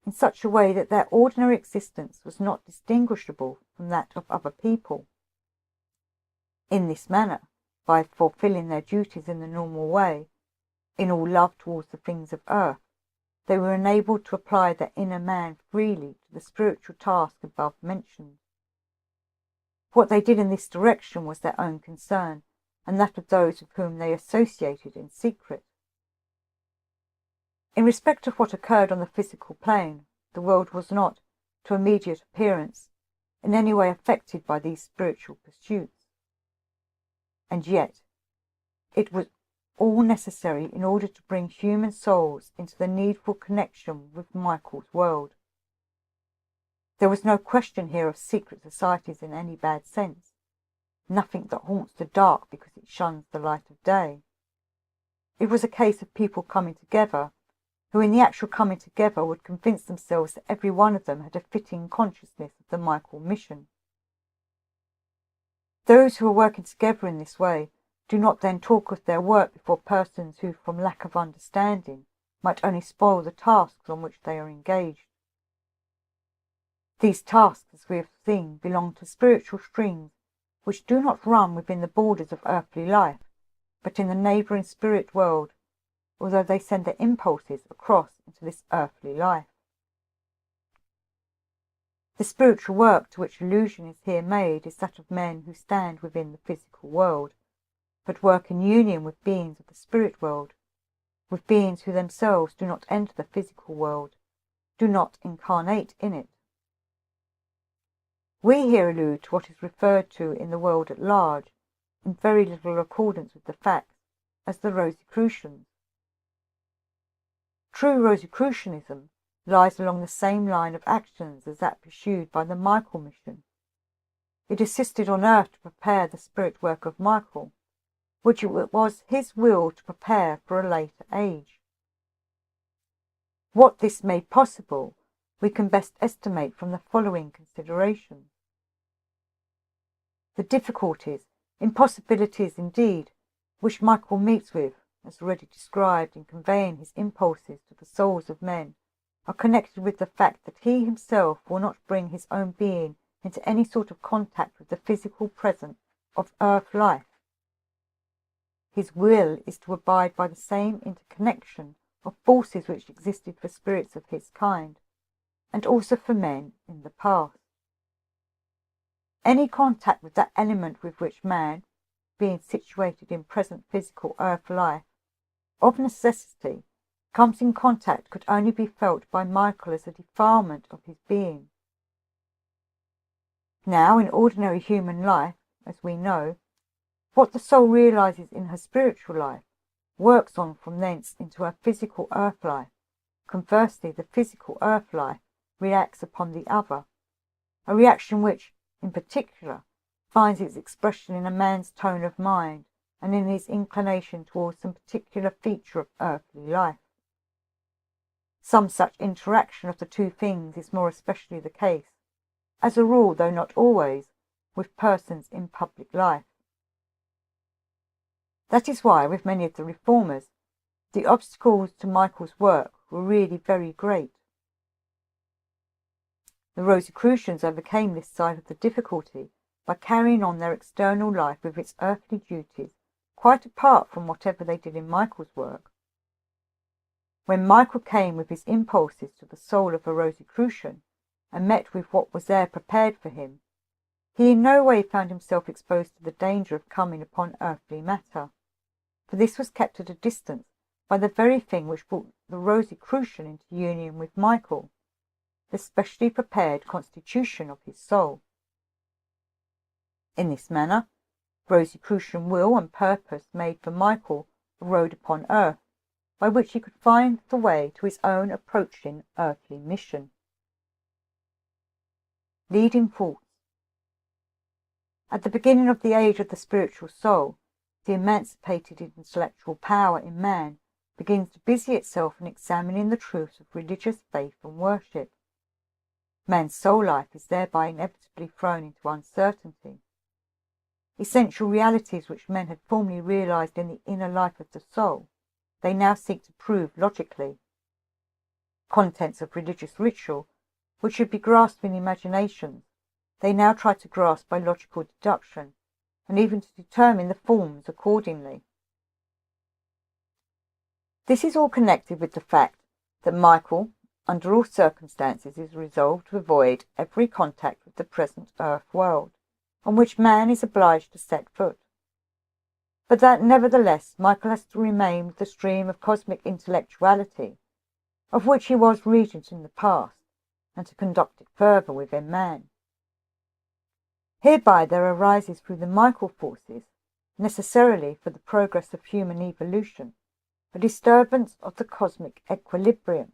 A: in such a way that their ordinary existence was not distinguishable from that of other people. In this manner, by fulfilling their duties in the normal way, in all love towards the things of earth, they were enabled to apply their inner man freely to the spiritual task above mentioned. What they did in this direction was their own concern, and that of those with whom they associated in secret. In respect of what occurred on the physical plane, the world was not, to immediate appearance, in any way affected by these spiritual pursuits. And yet, it was all necessary in order to bring human souls into the needful connection with Michael's world. There was no question here of secret societies in any bad sense, nothing that haunts the dark because it shuns the light of day. It was a case of people coming together, who in the actual coming together would convince themselves that every one of them had a fitting consciousness of the Michael mission. Those who are working together in this way do not then talk of their work before persons who, from lack of understanding, might only spoil the tasks on which they are engaged. These tasks, as we have seen, belong to spiritual streams which do not run within the borders of earthly life, but in the neighbouring spirit world, although they send their impulses across into this earthly life. The spiritual work to which allusion is here made is that of men who stand within the physical world, but work in union with beings of the spirit world, with beings who themselves do not enter the physical world, do not incarnate in it. We here allude to what is referred to in the world at large, in very little accordance with the facts, as the Rosicrucians. True Rosicrucianism lies along the same line of actions as that pursued by the Michael mission. It assisted on earth to prepare the spirit work of Michael, which it was his will to prepare for a later age. What this made possible we can best estimate from the following considerations. The difficulties, impossibilities indeed, which Michael meets with, as already described, in conveying his impulses to the souls of men, are connected with the fact that he himself will not bring his own being into any sort of contact with the physical presence of earth life. His will is to abide by the same interconnection of forces which existed for spirits of his kind, and also for men in the past. Any contact with that element with which man, being situated in present physical earth life, of necessity comes in contact could only be felt by Michael as a defilement of his being. Now, in ordinary human life, as we know, what the soul realizes in her spiritual life works on from thence into her physical earth life. Conversely, the physical earth life reacts upon the other, a reaction which, in particular, finds its expression in a man's tone of mind and in his inclination towards some particular feature of earthly life. Some such interaction of the two things is more especially the case, as a rule, though not always, with persons in public life. That is why, with many of the reformers, the obstacles to Michael's work were really very great. The Rosicrucians overcame this side of the difficulty by carrying on their external life with its earthly duties, quite apart from whatever they did in Michael's work. When Michael came with his impulses to the soul of a Rosicrucian, and met with what was there prepared for him, he in no way found himself exposed to the danger of coming upon earthly matter, for this was kept at a distance by the very thing which brought the Rosicrucian into union with Michael, the specially prepared constitution of his soul. In this manner, Rosicrucian will and purpose made for Michael a road upon earth, by which he could find the way to his own approaching earthly mission. Leading thoughts. At the beginning of the age of the spiritual soul, the emancipated intellectual power in man begins to busy itself in examining the truths of religious faith and worship. Man's soul life is thereby inevitably thrown into uncertainty. Essential realities which men had formerly realized in the inner life of the soul, they now seek to prove logically. Contents of religious ritual, which should be grasped in imaginations, they now try to grasp by logical deduction, and even to determine the forms accordingly. This is all connected with the fact that Michael, under all circumstances, is resolved to avoid every contact with the present earth world, on which man is obliged to set foot. But that, nevertheless, Michael has to remain with the stream of cosmic intellectuality, of which he was regent in the past, and to conduct it further within man. Hereby there arises through the Michael forces, necessarily for the progress of human evolution, a disturbance of the cosmic equilibrium.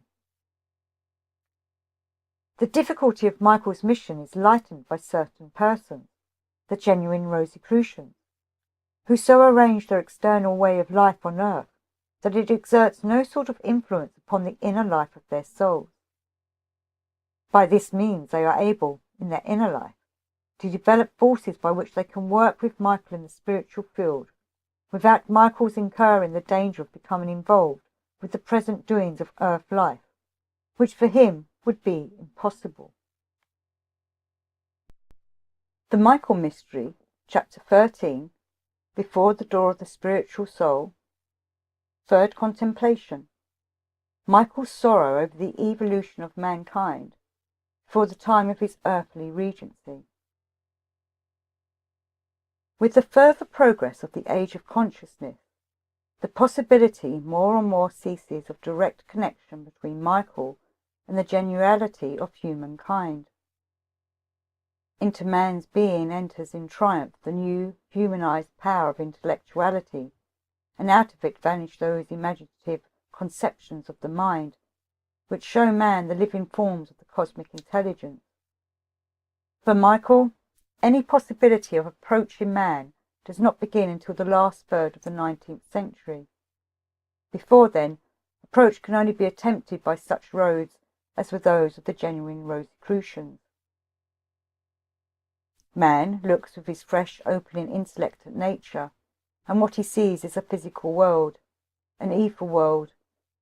A: The difficulty of Michael's mission is lightened by certain persons, the genuine Rosicrucians, who so arrange their external way of life on earth that it exerts no sort of influence upon the inner life of their souls. By this means they are able, in their inner life, to develop forces by which they can work with Michael in the spiritual field, without Michael's incurring the danger of becoming involved with the present doings of earth life, which for him would be impossible. The Michael Mystery, Chapter 13, Before the Door of the Spiritual Soul. Third Contemplation. Michael's sorrow over the evolution of mankind before the time of his earthly regency. With the further progress of the age of consciousness, the possibility more and more ceases of direct connection between Michael and the generality of humankind. Into man's being enters in triumph the new humanized power of intellectuality, and out of it vanish those imaginative conceptions of the mind which show man the living forms of the cosmic intelligence. For Michael, any possibility of approaching man does not begin until the last third of the 19th century. Before then, approach can only be attempted by such roads as were those of the genuine Rosicrucians. Man looks with his fresh opening intellect at nature, and what he sees is a physical world, an ether world,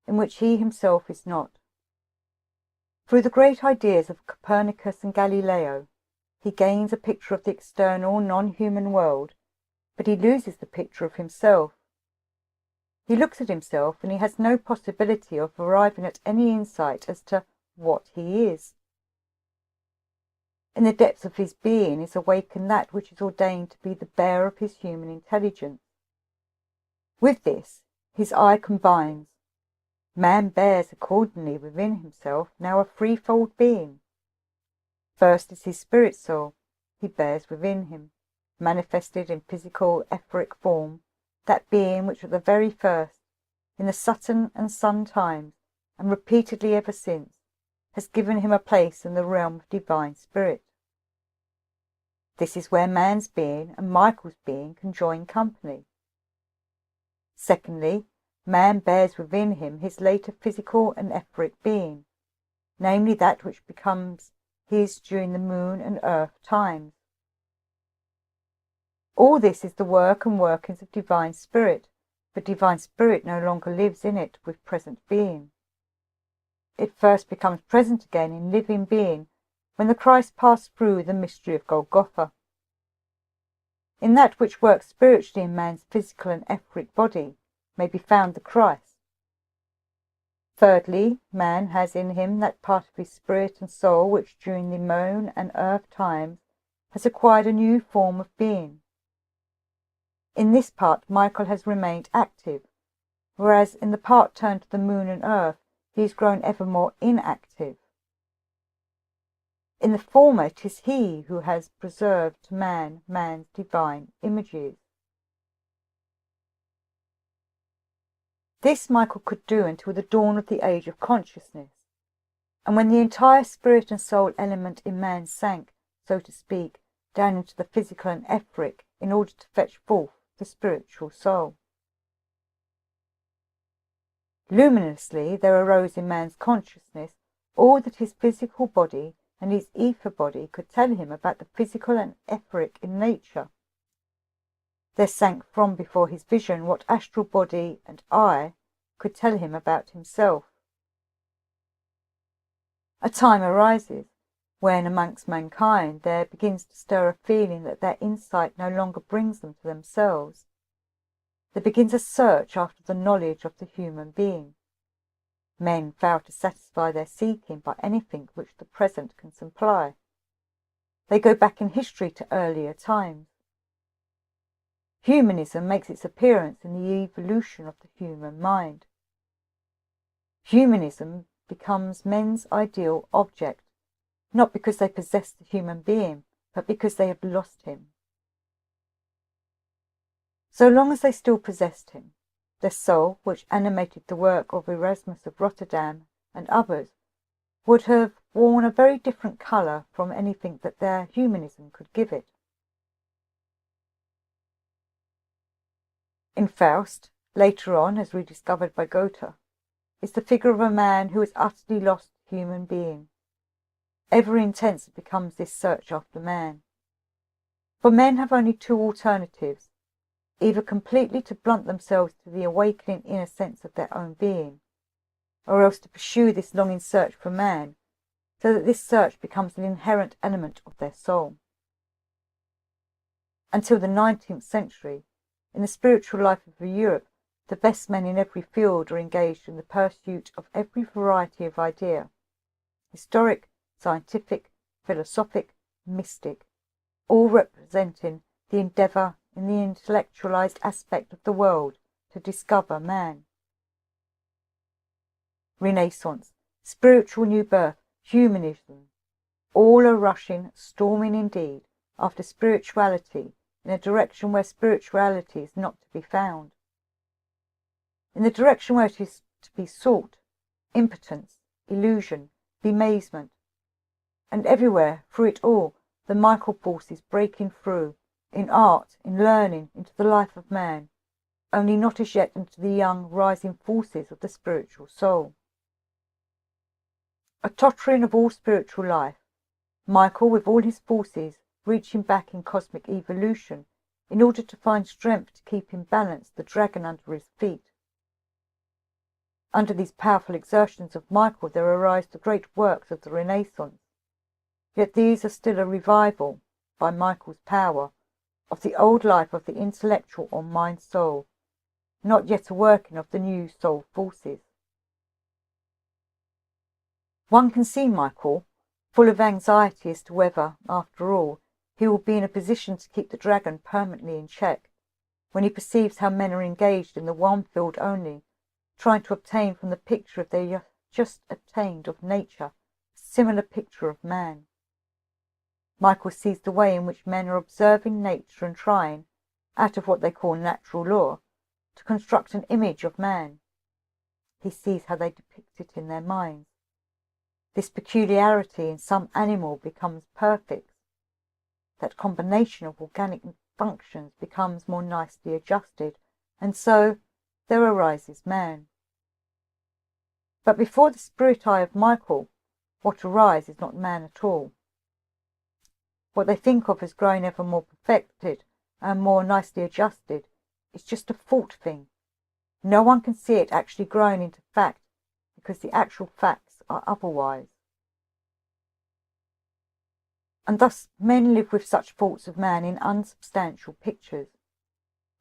A: in which he himself is not. Through the great ideas of Copernicus and Galileo, he gains a picture of the external, non-human world, but he loses the picture of himself. He looks at himself, and he has no possibility of arriving at any insight as to what he is. In the depths of his being is awakened that which is ordained to be the bearer of his human intelligence. With this, his eye combines. Man bears accordingly within himself now a threefold being. First is his spirit soul. He bears within him, manifested in physical etheric form, that being which at the very first, in the Saturn and Sun times, and repeatedly ever since, has given him a place in the realm of divine spirit. This is where man's being and Michael's being can join company. Secondly, man bears within him his later physical and etheric being, namely that which becomes his during the moon and earth times. All this is the work and workings of divine spirit, but divine spirit no longer lives in it with present being. It first becomes present again in living being when the Christ passed through the mystery of Golgotha. In that which works spiritually in man's physical and etheric body may be found the Christ. Thirdly, man has in him that part of his spirit and soul which during the moon and earth times has acquired a new form of being. In this part Michael has remained active, whereas in the part turned to the moon and earth he has grown ever more inactive. In the former it is he who has preserved to man man's divine images. This Michael could do until the dawn of the age of consciousness, and when the entire spirit and soul element in man sank, so to speak, down into the physical and etheric in order to fetch forth the spiritual soul. Luminously there arose in man's consciousness all that his physical body and his ether body could tell him about the physical and etheric in nature. There sank from before his vision what astral body and eye could tell him about himself. A time arises when amongst mankind there begins to stir a feeling that their insight no longer brings them to themselves. There begins a search after the knowledge of the human being. Men fail to satisfy their seeking by anything which the present can supply. They go back in history to earlier times. Humanism makes its appearance in the evolution of the human mind. Humanism becomes men's ideal object, not because they possess the human being, but because they have lost him. So long as they still possessed him, their soul, which animated the work of Erasmus of Rotterdam and others, would have worn a very different colour from anything that their humanism could give it. In Faust, later on, as rediscovered by Goethe, is the figure of a man who has utterly lost human being. Ever intenser becomes this search after man. For men have only two alternatives, either completely to blunt themselves to the awakening inner sense of their own being, or else to pursue this longing search for man, so that this search becomes an inherent element of their soul. Until the 19th century, in the spiritual life of Europe, the best men in every field are engaged in the pursuit of every variety of idea, historic, scientific, philosophic, mystic, all representing the endeavour in the intellectualized aspect of the world to discover man. Renaissance, spiritual new birth, humanism, all are rushing, storming indeed, after spirituality in a direction where spirituality is not to be found. In the direction where it is to be sought, impotence, illusion, bemazement, and everywhere, through it all, the Michael force is breaking through, in art, in learning, into the life of man, only not as yet into the young, rising forces of the spiritual soul. A tottering of all spiritual life, Michael, with all his forces, reaching back in cosmic evolution in order to find strength to keep in balance the dragon under his feet. Under these powerful exertions of Michael there arise the great works of the Renaissance, yet these are still a revival, by Michael's power, of the old life of the intellectual or mind-soul, not yet a working of the new soul forces. One can see Michael, full of anxiety as to whether, after all, he will be in a position to keep the dragon permanently in check, when he perceives how men are engaged in the one field only, trying to obtain from the picture they have just obtained of nature a similar picture of man. Michael sees the way in which men are observing nature and trying, out of what they call natural law, to construct an image of man. He sees how they depict it in their minds. This peculiarity in some animal becomes perfect. That combination of organic functions becomes more nicely adjusted, and so there arises man. But before the spirit eye of Michael, what arises is not man at all. What they think of as growing ever more perfected and more nicely adjusted is just a thought thing. No one can see it actually growing into fact, because the actual facts are otherwise. And thus men live with such thoughts of man in unsubstantial pictures,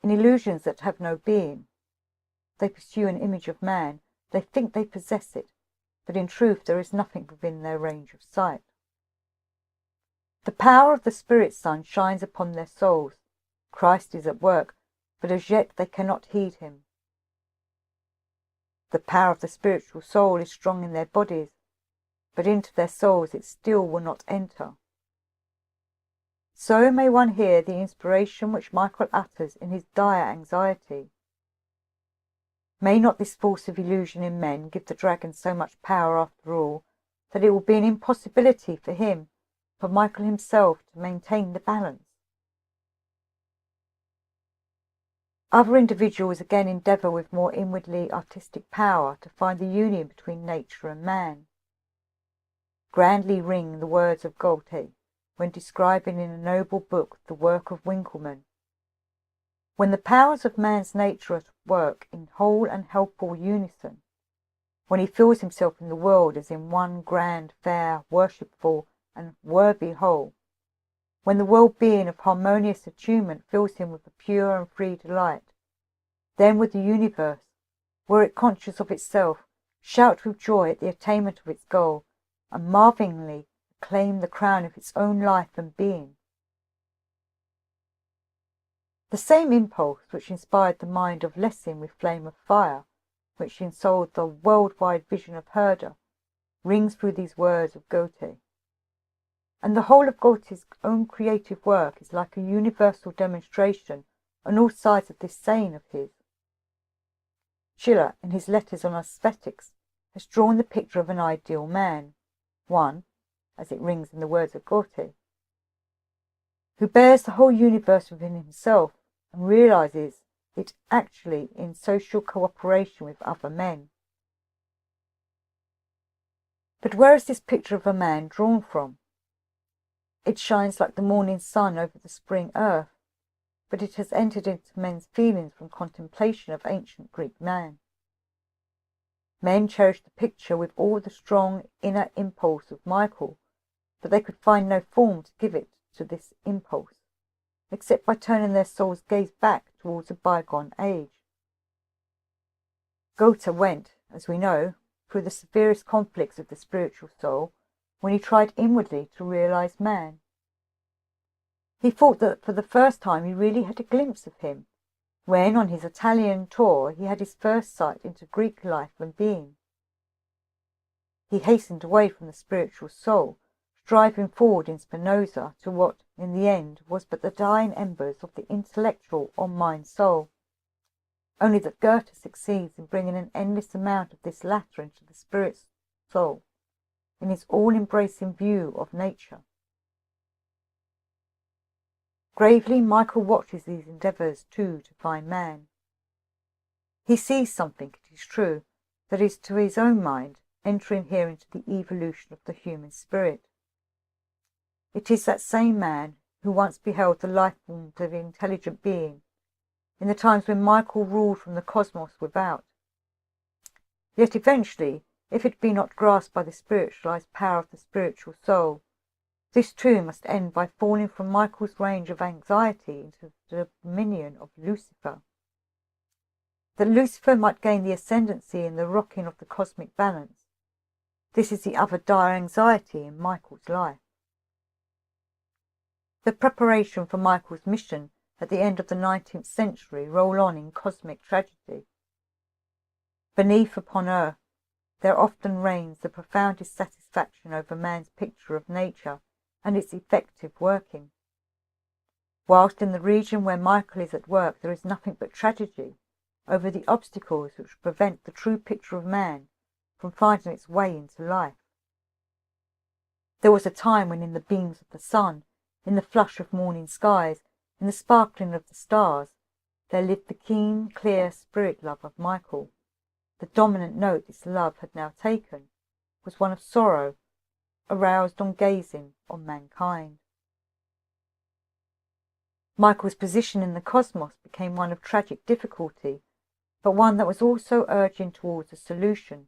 A: in illusions that have no being. They pursue an image of man, they think they possess it, but in truth there is nothing within their range of sight. The power of the Spirit Sun shines upon their souls. Christ is at work, but as yet they cannot heed him. The power of the spiritual soul is strong in their bodies, but into their souls it still will not enter. So may one hear the inspiration which Michael utters in his dire anxiety. May not this force of illusion in men give the dragon so much power after all, that it will be an impossibility for him, for Michael himself, to maintain the balance? Other individuals again endeavour with more inwardly artistic power to find the union between nature and man. Grandly ring the words of Goethe when describing in a noble book the work of Winckelmann. When the powers of man's nature are at work in whole and helpful unison, when he feels himself in the world as in one grand, fair, worshipful, and worthy whole, when the well-being of harmonious attunement fills him with a pure and free delight, then would the universe, were it conscious of itself, shout with joy at the attainment of its goal, and marvellingly acclaim the crown of its own life and being. The same impulse which inspired the mind of Lessing with flame of fire, which ensouled the world-wide vision of Herder, rings through these words of Goethe. And the whole of Goethe's own creative work is like a universal demonstration on all sides of this saying of his. Schiller, in his letters on aesthetics, has drawn the picture of an ideal man, one, as it rings in the words of Goethe, who bears the whole universe within himself and realizes it actually in social cooperation with other men. But where is this picture of a man drawn from? It shines like the morning sun over the spring earth, but it has entered into men's feelings from contemplation of ancient Greek man. Men cherished the picture with all the strong inner impulse of Michael, but they could find no form to give it to this impulse, except by turning their soul's gaze back towards a bygone age. Goethe went, as we know, through the severest conflicts of the spiritual soul when he tried inwardly to realize man. He thought that for the first time he really had a glimpse of him, when on his Italian tour he had his first sight into Greek life and being. He hastened away from the spiritual soul, striving forward in Spinoza to what, in the end, was but the dying embers of the intellectual or mind soul, only that Goethe succeeds in bringing an endless amount of this latter into the spirit soul, in his all-embracing view of nature. Gravely, Michael watches these endeavours, too, to find man. He sees something, it is true, that is to his own mind entering here into the evolution of the human spirit. It is that same man who once beheld the life forms of the intelligent being, in the times when Michael ruled from the cosmos without. Yet eventually, if it be not grasped by the spiritualized power of the spiritual soul, this too must end by falling from Michael's range of anxiety into the dominion of Lucifer. That Lucifer might gain the ascendancy in the rocking of the cosmic balance, this is the other dire anxiety in Michael's life. The preparation for Michael's mission at the end of the 19th century roll on in cosmic tragedy. Beneath upon earth, there often reigns the profoundest satisfaction over man's picture of nature and its effective working, whilst in the region where Michael is at work there is nothing but tragedy over the obstacles which prevent the true picture of man from finding its way into life. There was a time when in the beams of the sun, in the flush of morning skies, in the sparkling of the stars, there lived the keen, clear spirit love of Michael. The dominant note this love had now taken was one of sorrow, aroused on gazing on mankind. Michael's position in the cosmos became one of tragic difficulty, but one that was also urging towards a solution,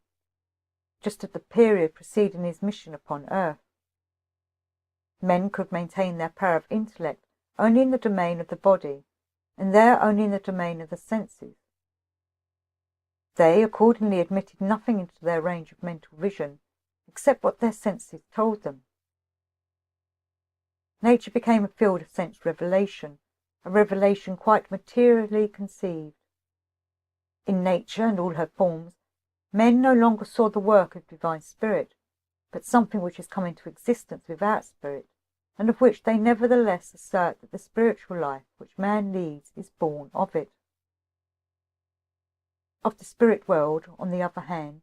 A: just at the period preceding his mission upon earth. Men could maintain their power of intellect only in the domain of the body, and there only in the domain of the senses. They accordingly admitted nothing into their range of mental vision, except what their senses told them. Nature became a field of sense revelation, a revelation quite materially conceived. In nature and all her forms, men no longer saw the work of divine spirit, but something which has come into existence without spirit, and of which they nevertheless assert that the spiritual life which man leads is born of it. Of the spirit world, on the other hand,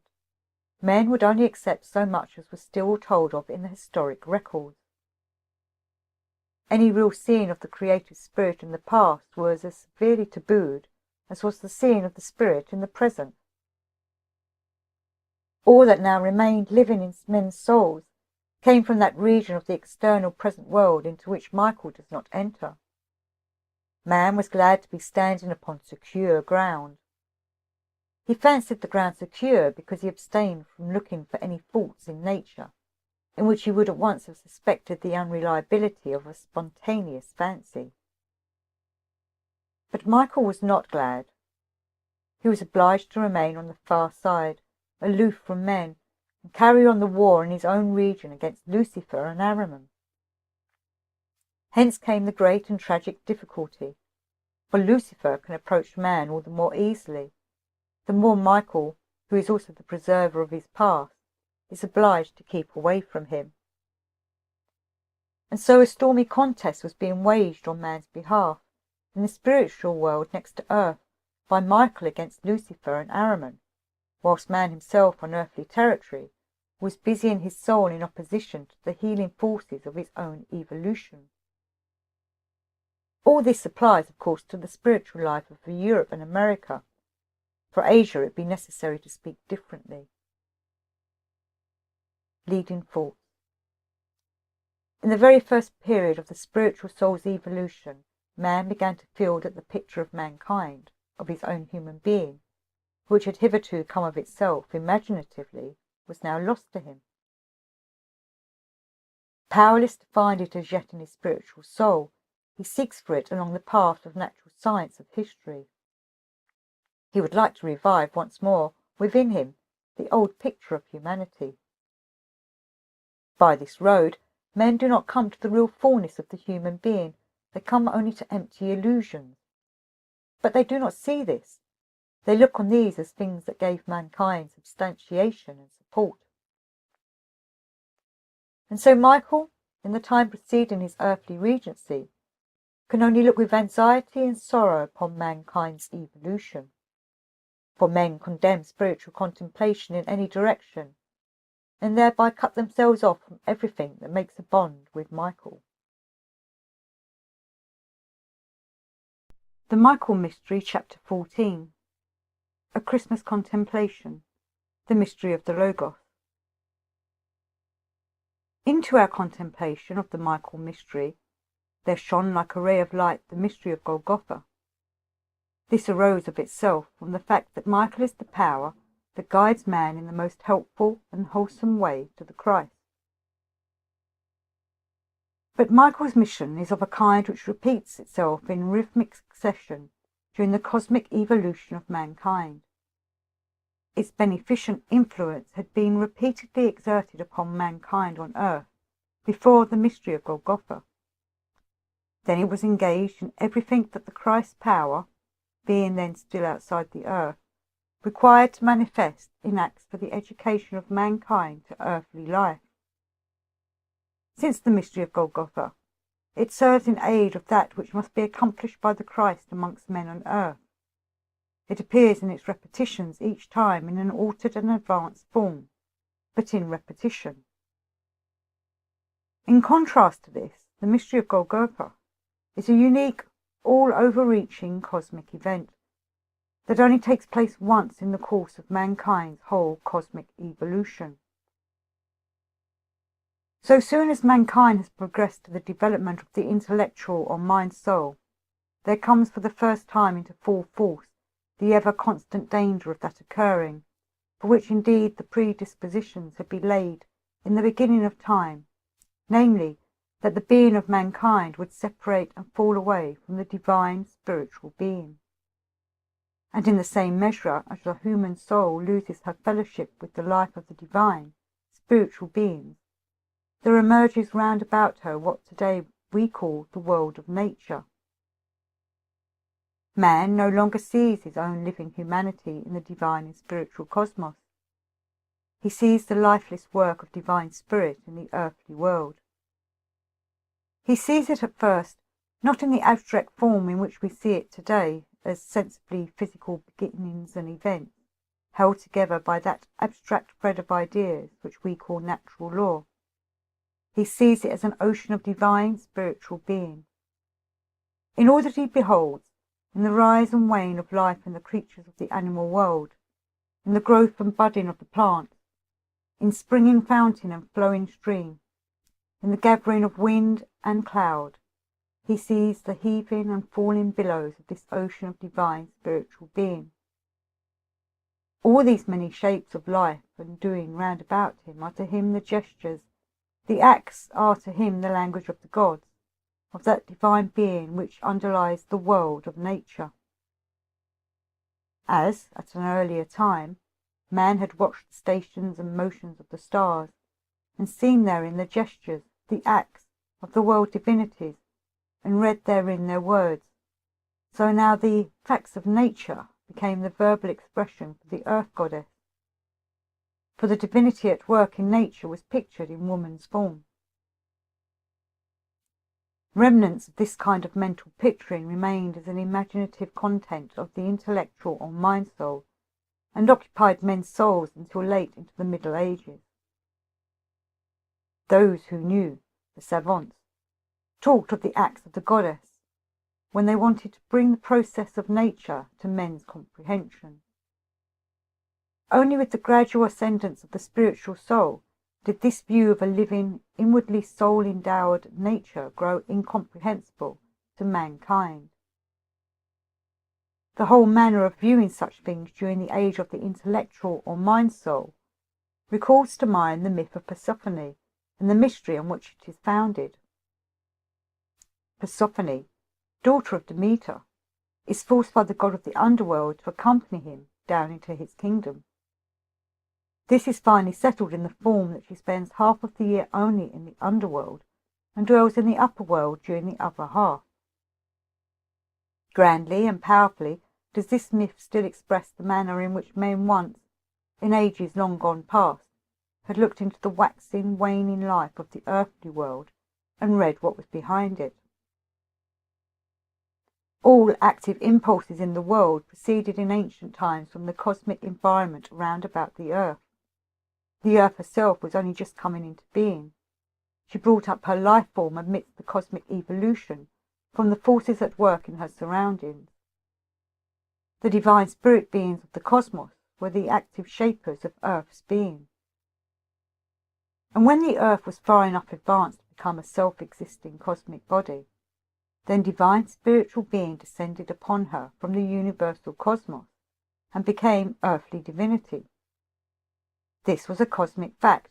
A: men would only accept so much as was still told of in the historic records. Any real seeing of the creative spirit in the past was as severely tabooed as was the seeing of the spirit in the present. All that now remained living in men's souls came from that region of the external present world into which Michael does not enter. Man was glad to be standing upon secure ground. He fancied the ground secure because he abstained from looking for any faults in nature, in which he would at once have suspected the unreliability of a spontaneous fancy. But Michael was not glad. He was obliged to remain on the far side, aloof from men, and carry on the war in his own region against Lucifer and Ahriman. Hence came the great and tragic difficulty, for Lucifer can approach man all the more easily, the more Michael, who is also the preserver of his past, is obliged to keep away from him. And so a stormy contest was being waged on man's behalf, in the spiritual world next to earth, by Michael against Lucifer and Ahriman, whilst man himself on earthly territory was busying his soul in opposition to the healing forces of his own evolution. All this applies, of course, to the spiritual life of Europe and America. For Asia, it would be necessary to speak differently. Leading thoughts. In the very first period of the spiritual soul's evolution, man began to feel that the picture of mankind, of his own human being, which had hitherto come of itself imaginatively, was now lost to him. Powerless to find it as yet in his spiritual soul, he seeks for it along the path of natural science of history. He would like to revive once more within him the old picture of humanity. By this road, men do not come to the real fullness of the human being, they come only to empty illusions. But they do not see this. They look on these as things that gave mankind substantiation and support. And so Michael, in the time preceding his earthly regency, can only look with anxiety and sorrow upon mankind's evolution. For men condemn spiritual contemplation in any direction, and thereby cut themselves off from everything that makes a bond with Michael. The Michael Mystery, Chapter 14. A Christmas Contemplation. The Mystery of the Logos. Into our contemplation of the Michael Mystery there shone like a ray of light the mystery of Golgotha. This arose of itself from the fact that Michael is the power that guides man in the most helpful and wholesome way to the Christ. But Michael's mission is of a kind which repeats itself in rhythmic succession during the cosmic evolution of mankind. Its beneficent influence had been repeatedly exerted upon mankind on earth before the mystery of Golgotha. Then it was engaged in everything that the Christ's power, being then still outside the earth, required to manifest in acts for the education of mankind to earthly life. Since the mystery of Golgotha, it serves in aid of that which must be accomplished by the Christ amongst men on earth. It appears in its repetitions each time in an altered and advanced form, but in repetition. In contrast to this, the mystery of Golgotha is a unique, all-overreaching cosmic event that only takes place once in the course of mankind's whole cosmic evolution. So soon as mankind has progressed to the development of the intellectual or mind-soul, there comes for the first time into full force the ever-constant danger of that occurring, for which indeed the predispositions had been laid in the beginning of time, namely, that the being of mankind would separate and fall away from the divine spiritual being. And in the same measure as the human soul loses her fellowship with the life of the divine spiritual beings, there emerges round about her what today we call the world of nature. Man no longer sees his own living humanity in the divine and spiritual cosmos. He sees the lifeless work of divine spirit in the earthly world. He sees it at first not in the abstract form in which we see it today, as sensibly physical beginnings and events, held together by that abstract thread of ideas which we call natural law. He sees it as an ocean of divine spiritual being. In all that he beholds, in the rise and wane of life in the creatures of the animal world, in the growth and budding of the plant, in springing fountain and flowing stream, in the gathering of wind and cloud, he sees the heaving and falling billows of this ocean of divine spiritual being. All these many shapes of life and doing round about him are to him the gestures, the acts are to him the language of the gods, of that divine being which underlies the world of nature. As, at an earlier time, man had watched the stations and motions of the stars, and seen therein the gestures, the acts, of the world divinities, and read therein their words, so now the facts of nature became the verbal expression for the earth goddess. For the divinity at work in nature was pictured in woman's form. Remnants of this kind of mental picturing remained as an imaginative content of the intellectual or mind soul, and occupied men's souls until late into the Middle Ages. Those who knew, the savants, talked of the acts of the goddess, when they wanted to bring the process of nature to men's comprehension. Only with the gradual ascendance of the spiritual soul did this view of a living, inwardly soul-endowed nature grow incomprehensible to mankind. The whole manner of viewing such things during the age of the intellectual or mind-soul recalls to mind the myth of Persephone and the mystery on which it is founded. Persephone, daughter of Demeter, is forced by the god of the underworld to accompany him down into his kingdom. This is finally settled in the form that she spends half of the year only in the underworld and dwells in the upper world during the other half. Grandly and powerfully does this myth still express the manner in which men once, in ages long gone past, had looked into the waxing, waning life of the earthly world and read what was behind it. All active impulses in the world proceeded in ancient times from the cosmic environment round about the earth. The earth herself was only just coming into being. She brought up her life form amidst the cosmic evolution from the forces at work in her surroundings. The divine spirit beings of the cosmos were the active shapers of Earth's being. And when the Earth was far enough advanced to become a self-existing cosmic body, then divine spiritual being descended upon her from the universal cosmos and became earthly divinity. This was a cosmic fact,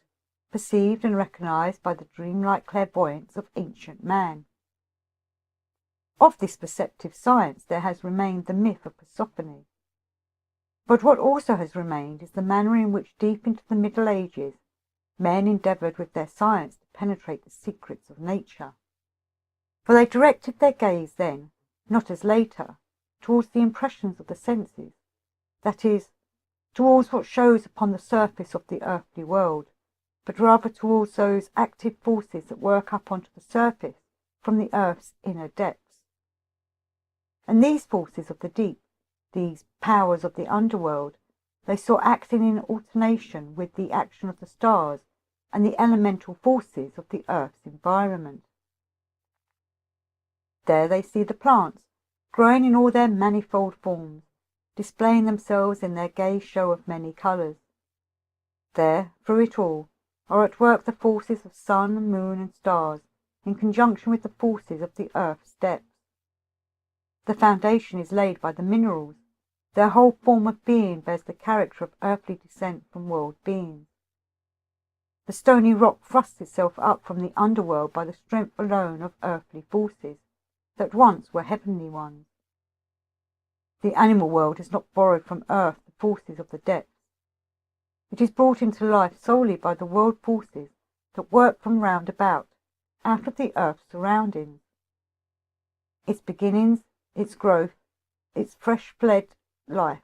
A: perceived and recognized by the dreamlike clairvoyance of ancient man. Of this perceptive science there has remained the myth of Persephone. But what also has remained is the manner in which deep into the Middle Ages men endeavoured with their science to penetrate the secrets of nature. For they directed their gaze then, not as later, towards the impressions of the senses, that is, towards what shows upon the surface of the earthly world, but rather towards those active forces that work up onto the surface from the earth's inner depths. And these forces of the deep, these powers of the underworld, they saw acting in alternation with the action of the stars and the elemental forces of the earth's environment. There they see the plants, growing in all their manifold forms, displaying themselves in their gay show of many colours. There, through it all, are at work the forces of sun, moon, and stars, in conjunction with the forces of the earth's depths. The foundation is laid by the minerals. Their whole form of being bears the character of earthly descent from world beings. The stony rock thrusts itself up from the underworld by the strength alone of earthly forces, that once were heavenly ones. The animal world has not borrowed from earth the forces of the depths. It is brought into life solely by the world forces that work from round about, out of the earth's surroundings. Its beginnings, its growth, its fresh-fled life,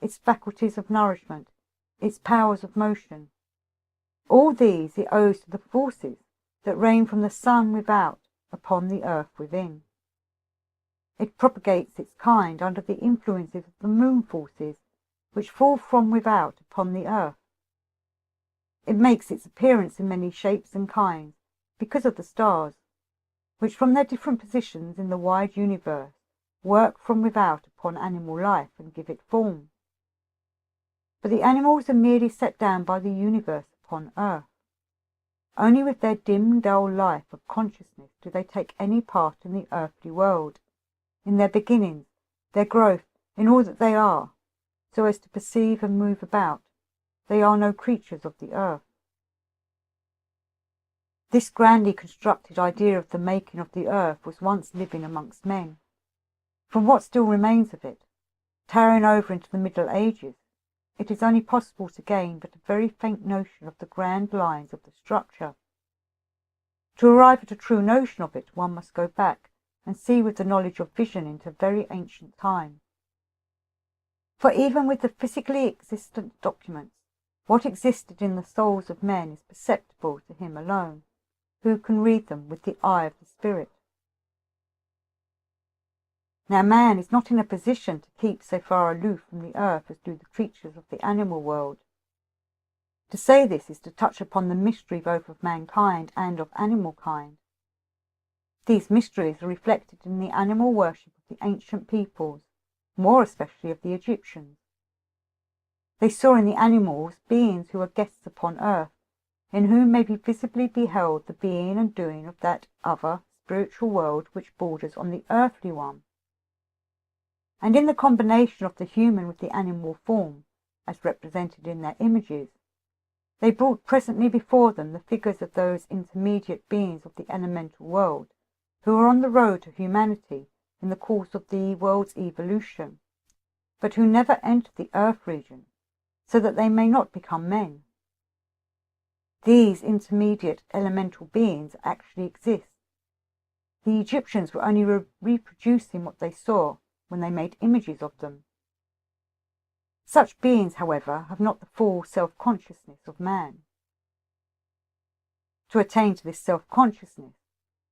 A: its faculties of nourishment, its powers of motion, all these it owes to the forces that reign from the sun without upon the earth within. It propagates its kind under the influences of the moon forces which fall from without upon the earth. It makes its appearance in many shapes and kinds because of the stars, which from their different positions in the wide universe work from without upon animal life and give it form. But the animals are merely set down by the universe upon earth. Only with their dim, dull life of consciousness do they take any part in the earthly world, in their beginnings, their growth, in all that they are, so as to perceive and move about. They are no creatures of the earth. This grandly constructed idea of the making of the earth was once living amongst men. From what still remains of it, towering over into the Middle Ages, it is only possible to gain but a very faint notion of the grand lines of the structure. To arrive at a true notion of it, one must go back and see with the knowledge of vision into very ancient time. For even with the physically existent documents, what existed in the souls of men is perceptible to him alone, who can read them with the eye of the spirit. Now man is not in a position to keep so far aloof from the earth as do the creatures of the animal world. To say this is to touch upon the mystery both of mankind and of animal kind. These mysteries are reflected in the animal worship of the ancient peoples, more especially of the Egyptians. They saw in the animals beings who are guests upon earth, in whom may be visibly beheld the being and doing of that other spiritual world which borders on the earthly one. And in the combination of the human with the animal form, as represented in their images, they brought presently before them the figures of those intermediate beings of the elemental world, who are on the road to humanity in the course of the world's evolution, but who never enter the earth region, so that they may not become men. These intermediate elemental beings actually exist. The Egyptians were only reproducing what they saw when they made images of them. Such beings, however, have not the full self-consciousness of man. To attain to this self-consciousness,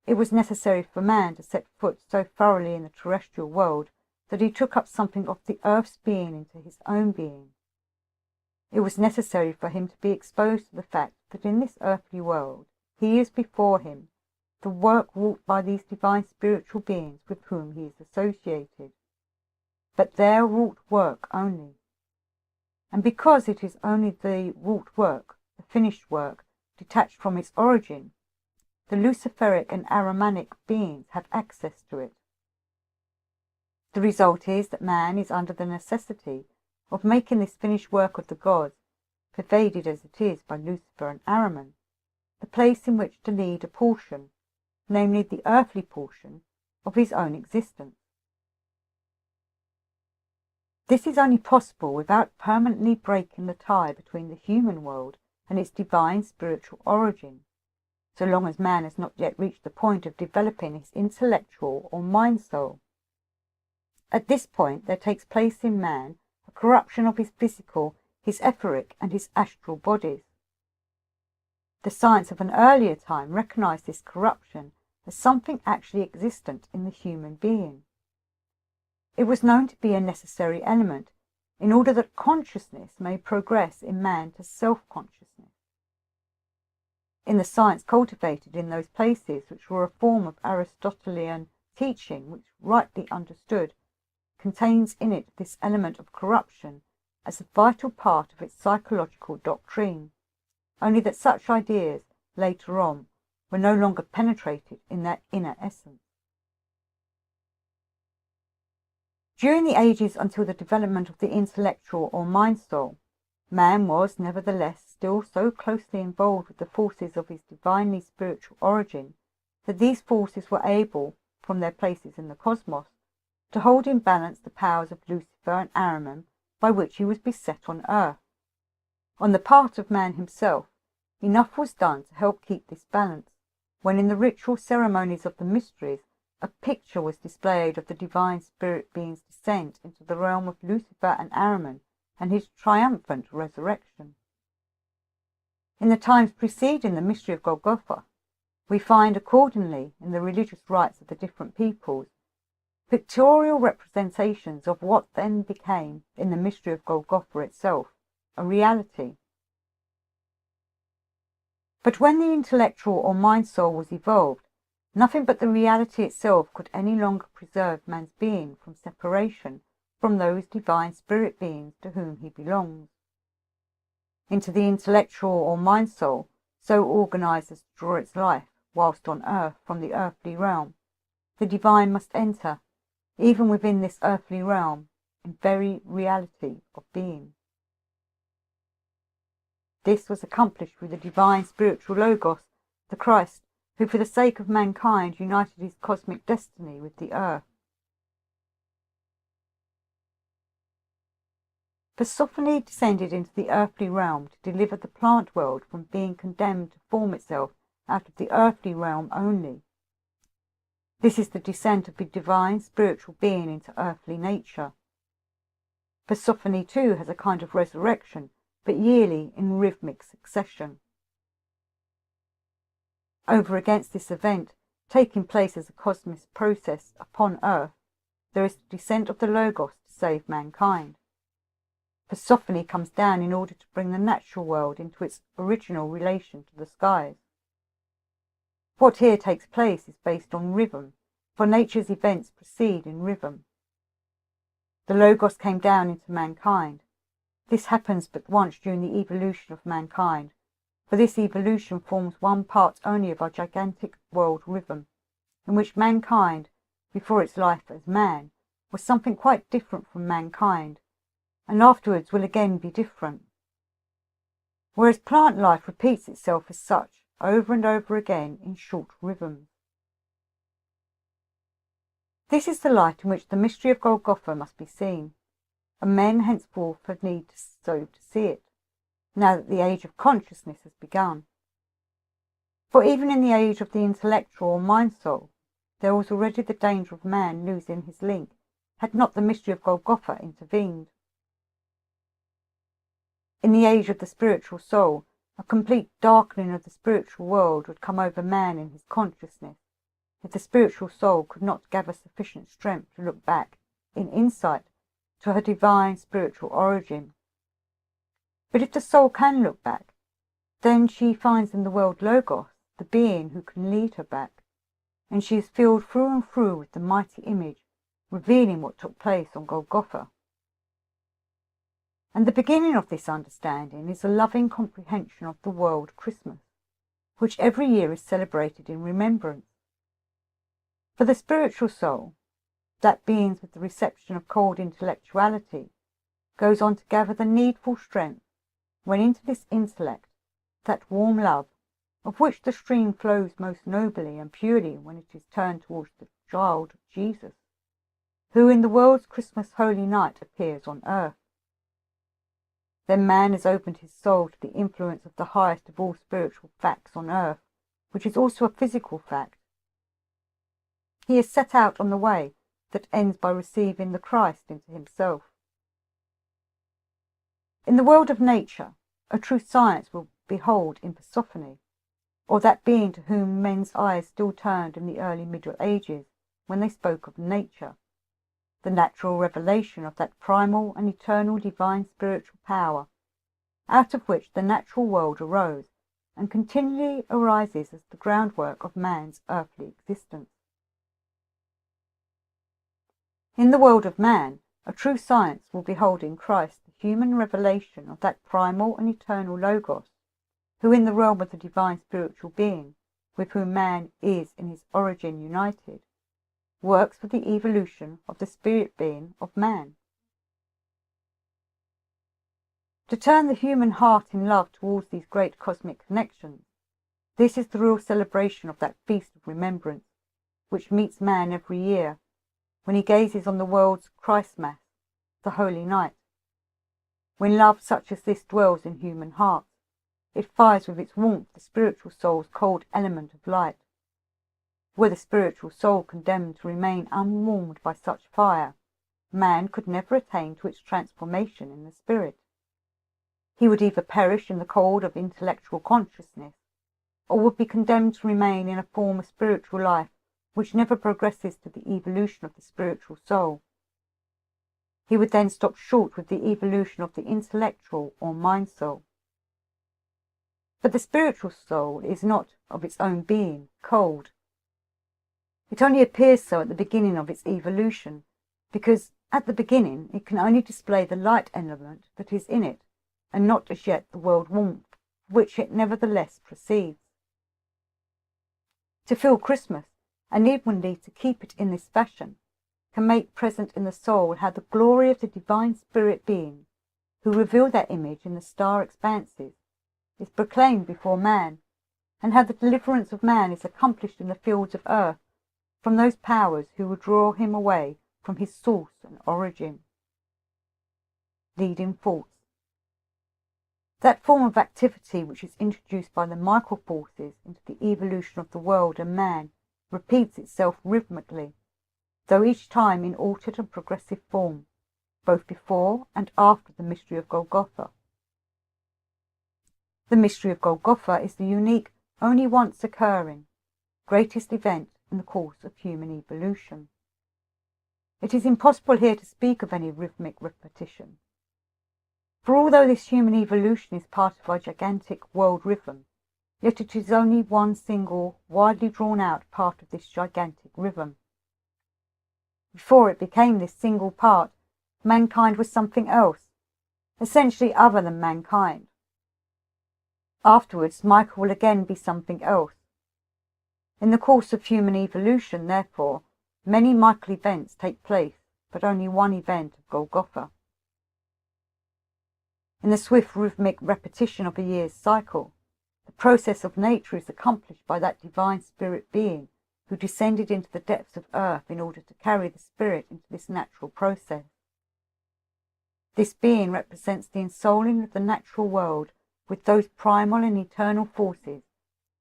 A: it was necessary for man to set foot so thoroughly in the terrestrial world that he took up something of the earth's being into his own being. It was necessary for him to be exposed to the fact that in this earthly world he is before him the work wrought by these divine spiritual beings with whom he is associated, but their wrought work only. And because it is only the wrought work, the finished work, detached from its origin, the Luciferic and Aramanic beings have access to it. The result is that man is under the necessity of making this finished work of the gods, pervaded as it is by Lucifer and Ahriman, the place in which to lead a portion, namely the earthly portion, of his own existence. This is only possible without permanently breaking the tie between the human world and its divine spiritual origin, so long as man has not yet reached the point of developing his intellectual or mind soul. At this point there takes place in man a corruption of his physical, his etheric and his astral bodies. The science of an earlier time recognized this corruption as something actually existent in the human being. It was known to be a necessary element in order that consciousness may progress in man to self-consciousness. In the science cultivated in those places which were a form of Aristotelian teaching which, rightly understood, contains in it this element of corruption as a vital part of its psychological doctrine, only that such ideas, later on, were no longer penetrated in their inner essence. During the ages until the development of the intellectual or mind soul, man was nevertheless still so closely involved with the forces of his divinely spiritual origin that these forces were able, from their places in the cosmos, to hold in balance the powers of Lucifer and Ahriman by which he was beset on earth. On the part of man himself, enough was done to help keep this balance, when in the ritual ceremonies of the mysteries a picture was displayed of the divine spirit being's descent into the realm of Lucifer and Ahriman and his triumphant resurrection. In the times preceding the mystery of Golgotha, we find accordingly in the religious rites of the different peoples pictorial representations of what then became, in the mystery of Golgotha itself, a reality. But when the intellectual or mind soul was evolved, nothing but the reality itself could any longer preserve man's being from separation from those divine spirit beings to whom he belongs. Into the intellectual or mind soul, so organized as to draw its life, whilst on earth, from the earthly realm, the divine must enter, even within this earthly realm, in very reality of being. This was accomplished through the divine spiritual Logos, the Christ, who for the sake of mankind united his cosmic destiny with the earth. Persephone descended into the earthly realm to deliver the plant world from being condemned to form itself out of the earthly realm only. This is the descent of the divine spiritual being into earthly nature. Persephone too has a kind of resurrection, but yearly in rhythmic succession. Over against this event, taking place as a cosmic process upon earth, there is the descent of the Logos to save mankind. Persephone comes down in order to bring the natural world into its original relation to the skies. What here takes place is based on rhythm, for nature's events proceed in rhythm. The Logos came down into mankind. This happens but once during the evolution of mankind, for this evolution forms one part only of our gigantic world rhythm, in which mankind, before its life as man, was something quite different from mankind, and afterwards will again be different. Whereas plant life repeats itself as such, over and over again in short rhythms. This is the light in which the mystery of Golgotha must be seen, and men henceforth have need so to see it, now that the age of consciousness has begun. For even in the age of the intellectual or mind-soul, there was already the danger of man losing his link, had not the mystery of Golgotha intervened. In the age of the spiritual soul, a complete darkening of the spiritual world would come over man in his consciousness, if the spiritual soul could not gather sufficient strength to look back, in insight, to her divine spiritual origin. But if the soul can look back, then she finds in the world Logos the being who can lead her back, and she is filled through and through with the mighty image, revealing what took place on Golgotha. And the beginning of this understanding is a loving comprehension of the world Christmas, which every year is celebrated in remembrance. For the spiritual soul, that begins with the reception of cold intellectuality, goes on to gather the needful strength, when into this intellect, that warm love, of which the stream flows most nobly and purely when it is turned towards the child Jesus, who in the world's Christmas holy night appears on earth. Then man has opened his soul to the influence of the highest of all spiritual facts on earth, which is also a physical fact. He is set out on the way that ends by receiving the Christ into himself. In the world of nature, a true science will behold in Persephone, or that being to whom men's eyes still turned in the early Middle Ages when they spoke of nature, the natural revelation of that primal and eternal divine spiritual power, out of which the natural world arose, and continually arises as the groundwork of man's earthly existence. In the world of man, a true science will behold in Christ the human revelation of that primal and eternal Logos, who in the realm of the divine spiritual being, with whom man is in his origin united, works for the evolution of the spirit being of man. To turn the human heart in love towards these great cosmic connections, this is the real celebration of that feast of remembrance, which meets man every year, when he gazes on the world's Christ Mass, the Holy Night. When love such as this dwells in human hearts, it fires with its warmth the spiritual soul's cold element of light. Were the spiritual soul condemned to remain unwarmed by such fire, man could never attain to its transformation in the spirit. He would either perish in the cold of intellectual consciousness, or would be condemned to remain in a form of spiritual life which never progresses to the evolution of the spiritual soul. He would then stop short with the evolution of the intellectual or mind soul. But the spiritual soul is not, of its own being, cold. It only appears so at the beginning of its evolution, because at the beginning it can only display the light element that is in it, and not as yet the world warmth, which it nevertheless precedes. To feel Christmas, and evenly to keep it in this fashion, can make present in the soul how the glory of the divine spirit being, who reveal that image in the star expanses, is proclaimed before man, and how the deliverance of man is accomplished in the fields of earth from those powers who would draw him away from his source and origin. Leading force. That form of activity which is introduced by the micro forces into the evolution of the world and man repeats itself rhythmically, though each time in altered and progressive form, both before and after the mystery of Golgotha. The mystery of Golgotha is the unique, only once occurring, greatest event in the course of human evolution. It is impossible here to speak of any rhythmic repetition. For although this human evolution is part of our gigantic world rhythm, yet it is only one single, widely drawn out part of this gigantic rhythm. Before it became this single part, mankind was something else, essentially other than mankind. Afterwards, Michael will again be something else. In the course of human evolution, therefore, many Michael events take place, but only one event of Golgotha. In the swift rhythmic repetition of a year's cycle, the process of nature is accomplished by that divine spirit being who descended into the depths of earth in order to carry the spirit into this natural process. This being represents the ensouling of the natural world with those primal and eternal forces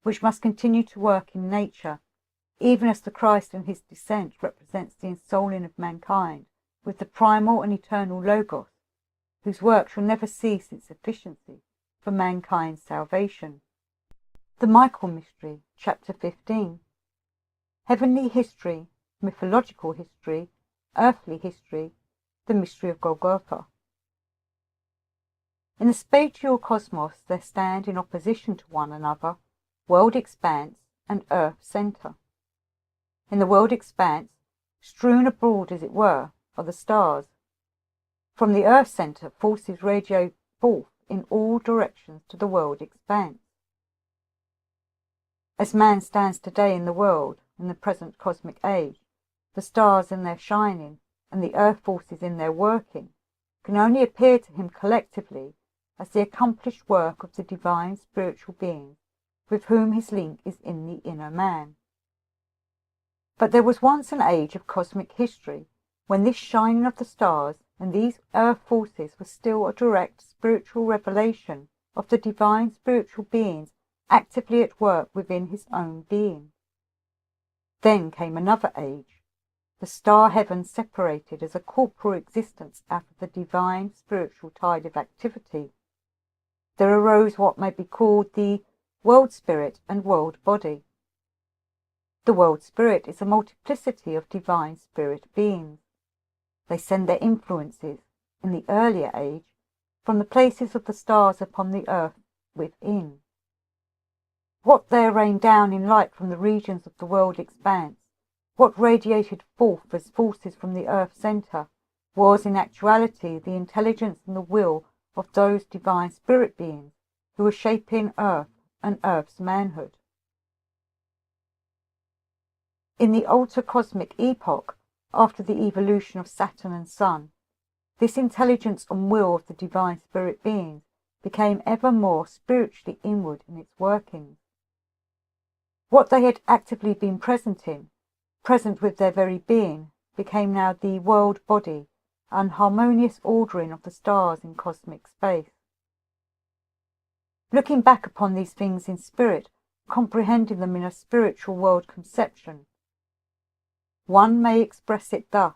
A: which must continue to work in nature, even as the Christ and his descent represents the ensouling of mankind with the primal and eternal Logos, whose work shall never cease its efficiency for mankind's salvation. The Michael Mystery, Chapter 15. Heavenly history, mythological history, earthly history, the mystery of Golgotha. In the spatial cosmos there stand in opposition to one another world expanse and earth centre. In the world expanse, strewn abroad as it were, are the stars. From the earth centre forces radiate forth in all directions to the world expanse. As man stands today in the world, in the present cosmic age, the stars in their shining and the earth forces in their working can only appear to him collectively as the accomplished work of the divine spiritual beings with whom his link is in the inner man. But there was once an age of cosmic history when this shining of the stars and these earth forces was still a direct spiritual revelation of the divine spiritual beings actively at work within his own being. Then came another age. The star heaven separated as a corporal existence out of the divine spiritual tide of activity. There arose what may be called the world spirit and world body. The world spirit is a multiplicity of divine spirit beings. They send their influences, in the earlier age, from the places of the stars upon the earth within. What there rained down in light from the regions of the world expanse, what radiated forth as forces from the earth centre, was in actuality the intelligence and the will of those divine spirit beings who were shaping earth and earth's manhood. In the ultra cosmic epoch, after the evolution of Saturn and Sun, this intelligence and will of the divine spirit beings became ever more spiritually inward in its workings. What they had actively been present in, present with their very being, became now the world body and harmonious ordering of the stars in cosmic space. Looking back upon these things in spirit, comprehending them in a spiritual world conception, one may express it thus.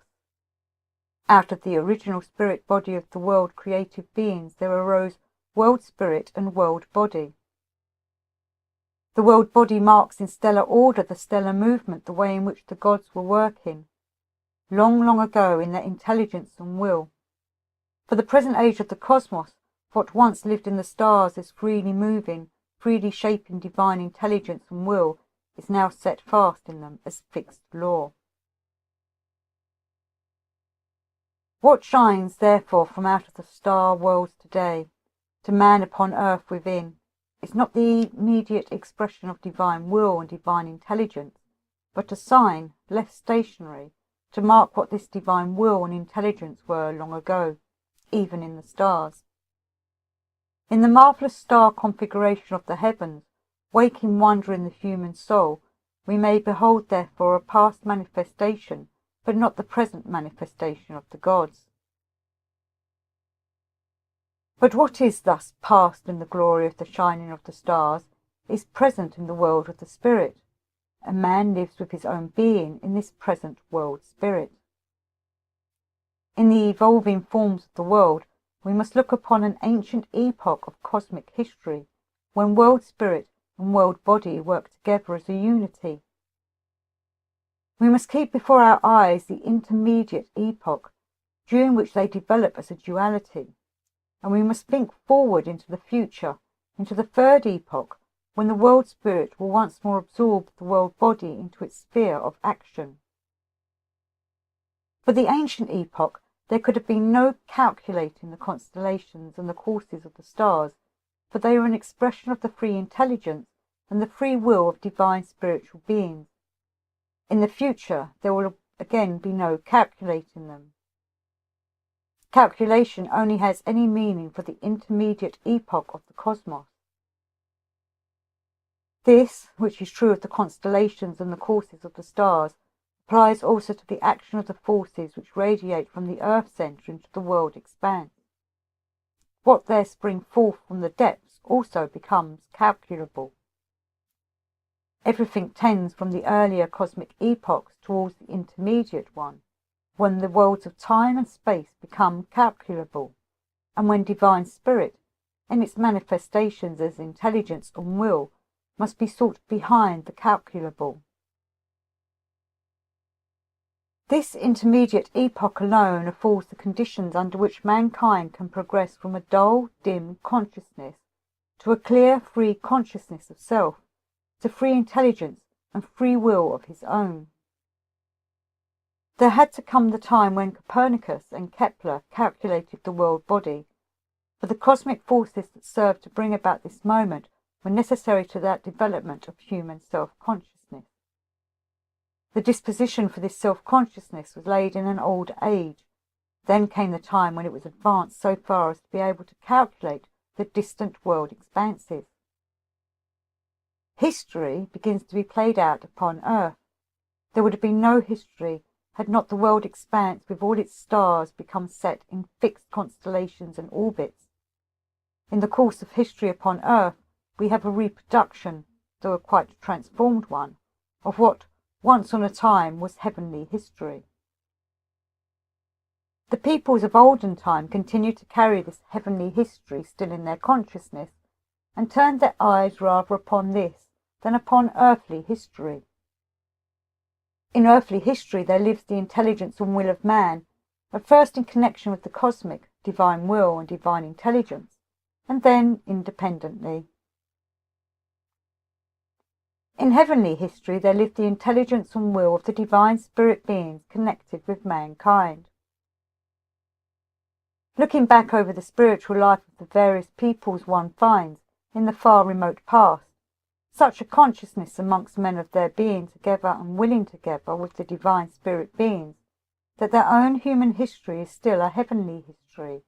A: Out of the original spirit body of the world creative beings there arose world spirit and world body. The world body marks in stellar order the stellar movement, the way in which the gods were working, long, long ago in their intelligence and will. For the present age of the cosmos, what once lived in the stars as freely moving, freely shaping divine intelligence and will is now set fast in them as fixed law. What shines, therefore, from out of the star worlds today, to man upon earth within, is not the immediate expression of divine will and divine intelligence, but a sign, less stationary, to mark what this divine will and intelligence were long ago, even in the stars. In the marvellous star configuration of the heavens, waking wonder in the human soul, we may behold therefore a past manifestation, but not the present manifestation of the gods. But what is thus past in the glory of the shining of the stars is present in the world of the spirit, and man lives with his own being in this present world spirit. In the evolving forms of the world, we must look upon an ancient epoch of cosmic history, when world spirit and world body work together as a unity. We must keep before our eyes the intermediate epoch, during which they develop as a duality, and we must think forward into the future, into the third epoch, when the world spirit will once more absorb the world body into its sphere of action. For the ancient epoch, there could have been no calculating the constellations and the courses of the stars, for they were an expression of the free intelligence and the free will of divine spiritual beings. In the future, there will again be no calculating them. Calculation only has any meaning for the intermediate epoch of the cosmos. This, which is true of the constellations and the courses of the stars, applies also to the action of the forces which radiate from the earth centre into the world expanse. What there spring forth from the depths also becomes calculable. Everything tends from the earlier cosmic epochs towards the intermediate one, when the worlds of time and space become calculable, and when divine spirit, in its manifestations as intelligence and will, must be sought behind the calculable. This intermediate epoch alone affords the conditions under which mankind can progress from a dull, dim consciousness to a clear, free consciousness of self, to free intelligence and free will of his own. There had to come the time when Copernicus and Kepler calculated the world body, for the cosmic forces that served to bring about this moment were necessary to that development of human self-consciousness. The disposition for this self-consciousness was laid in an old age. Then came the time when it was advanced so far as to be able to calculate the distant world expanses. History begins to be played out upon Earth. There would have been no history had not the world expanse with all its stars become set in fixed constellations and orbits. In the course of history upon Earth, we have a reproduction, though a quite transformed one, of what once on a time was heavenly history. The peoples of olden time continued to carry this heavenly history still in their consciousness, and turned their eyes rather upon this than upon earthly history. In earthly history there lives the intelligence and will of man, at first in connection with the cosmic, divine will and divine intelligence, and then independently. In heavenly history there lived the intelligence and will of the divine spirit beings connected with mankind. Looking back over the spiritual life of the various peoples one finds, in the far remote past, such a consciousness amongst men of their being together and willing together with the divine spirit beings, that their own human history is still a heavenly history.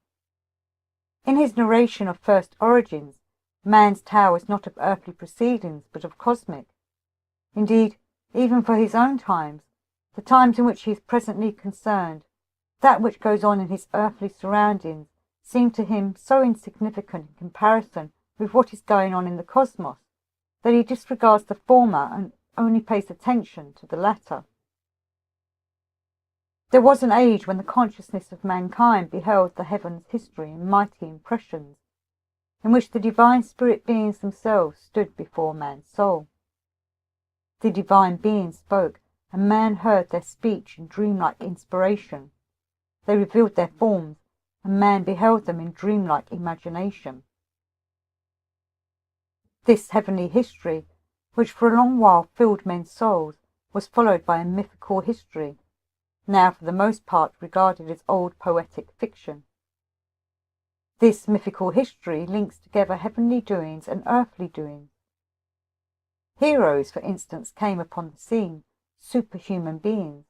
A: In his narration of first origins, man's tale is not of earthly proceedings, but of cosmic. Indeed, even for his own times, the times in which he is presently concerned, that which goes on in his earthly surroundings seem to him so insignificant in comparison with what is going on in the cosmos, that he disregards the former and only pays attention to the latter. There was an age when the consciousness of mankind beheld the heavens' history in mighty impressions, in which the divine spirit beings themselves stood before man's soul. The divine beings spoke, and man heard their speech in dreamlike inspiration. They revealed their forms, and man beheld them in dreamlike imagination. This heavenly history, which for a long while filled men's souls, was followed by a mythical history, now for the most part regarded as old poetic fiction. This mythical history links together heavenly doings and earthly doings. Heroes, for instance, came upon the scene, superhuman beings.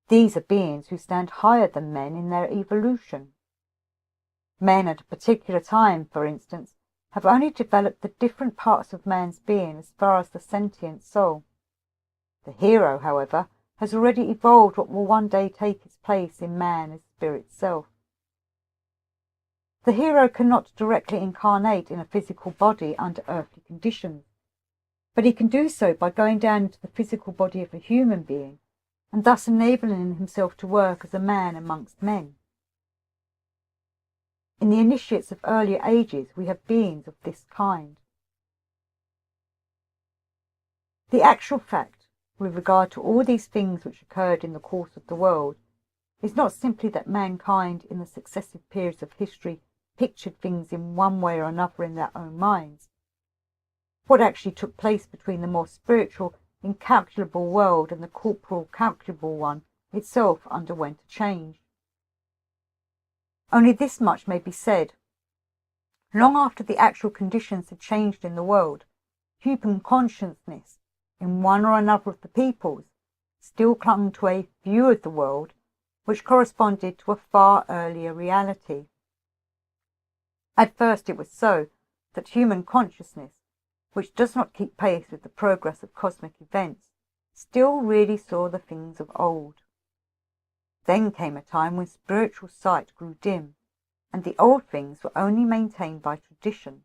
A: These are beings who stand higher than men in their evolution. Men at a particular time, for instance, have only developed the different parts of man's being as far as the sentient soul. The hero, however, has already evolved what will one day take its place in man as spirit self. The hero cannot directly incarnate in a physical body under earthly conditions, but he can do so by going down into the physical body of a human being, and thus enabling himself to work as a man amongst men. In the initiates of earlier ages we have beings of this kind. The actual fact, with regard to all these things which occurred in the course of the world, is not simply that mankind in the successive periods of history pictured things in one way or another in their own minds, what actually took place between the more spiritual, incalculable world and the corporal, calculable one itself underwent a change. Only this much may be said. Long after the actual conditions had changed in the world, human consciousness, in one or another of the peoples, still clung to a view of the world which corresponded to a far earlier reality. At first it was so that human consciousness, which does not keep pace with the progress of cosmic events, still really saw the things of old. Then came a time when spiritual sight grew dim, and the old things were only maintained by tradition.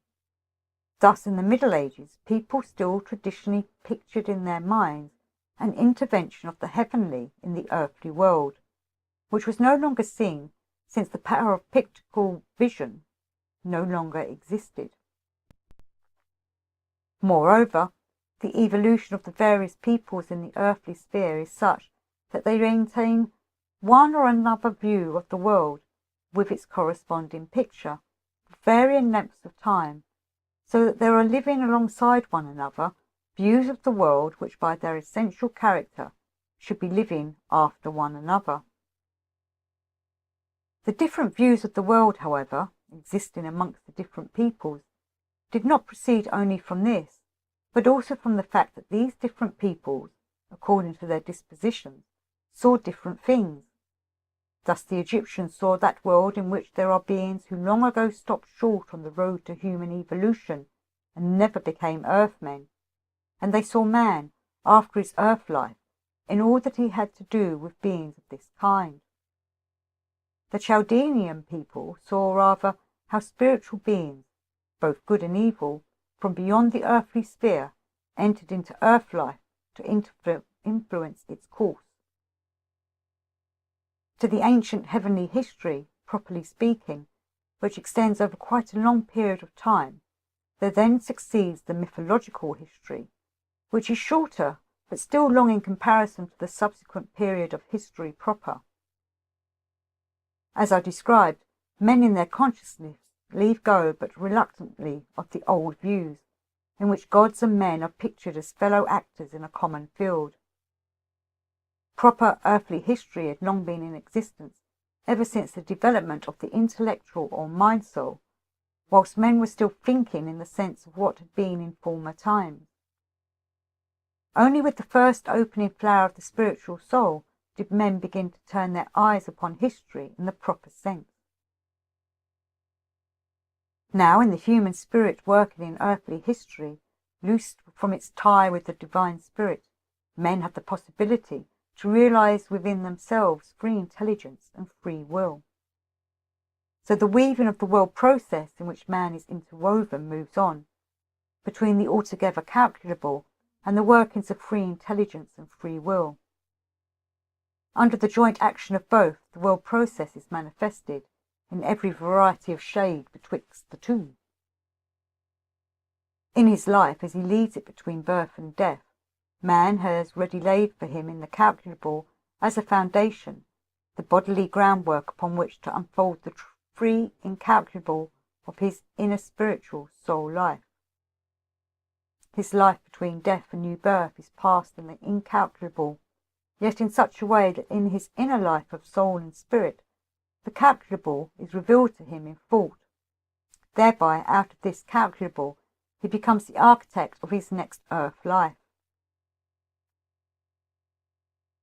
A: Thus in the Middle Ages, people still traditionally pictured in their minds an intervention of the heavenly in the earthly world, which was no longer seen since the power of pictorial vision no longer existed. Moreover, the evolution of the various peoples in the earthly sphere is such that they maintain one or another view of the world with its corresponding picture for varying lengths of time, so that there are living alongside one another views of the world which by their essential character should be living after one another. The different views of the world, however, existing amongst the different peoples, did not proceed only from this, but also from the fact that these different peoples, according to their dispositions, saw different things. Thus the Egyptians saw that world in which there are beings who long ago stopped short on the road to human evolution and never became earthmen, and they saw man, after his earth life, in all that he had to do with beings of this kind. The Chaldean people saw rather how spiritual beings, both good and evil, from beyond the earthly sphere, entered into earth life to influence its course. To the ancient heavenly history, properly speaking, which extends over quite a long period of time, there then succeeds the mythological history, which is shorter but still long in comparison to the subsequent period of history proper. As I described, men in their consciousness leave go but reluctantly of the old views, in which gods and men are pictured as fellow actors in a common field. Proper earthly history had long been in existence ever since the development of the intellectual or mind soul, whilst men were still thinking in the sense of what had been in former times. Only with the first opening flower of the spiritual soul did men begin to turn their eyes upon history in the proper sense. Now, in the human spirit working in earthly history, loosed from its tie with the divine spirit, men have the possibility to realize within themselves free intelligence and free will. So the weaving of the world process in which man is interwoven moves on, between the altogether calculable and the workings of free intelligence and free will. Under the joint action of both, the world process is manifested in every variety of shade betwixt the two. In his life, as he leads it between birth and death, man has ready laid for him in the calculable as a foundation, the bodily groundwork upon which to unfold the free incalculable of his inner spiritual soul life. His life between death and new birth is passed in the incalculable, yet in such a way that in his inner life of soul and spirit, the calculable is revealed to him in thought. Thereby, out of this calculable, he becomes the architect of his next earth life.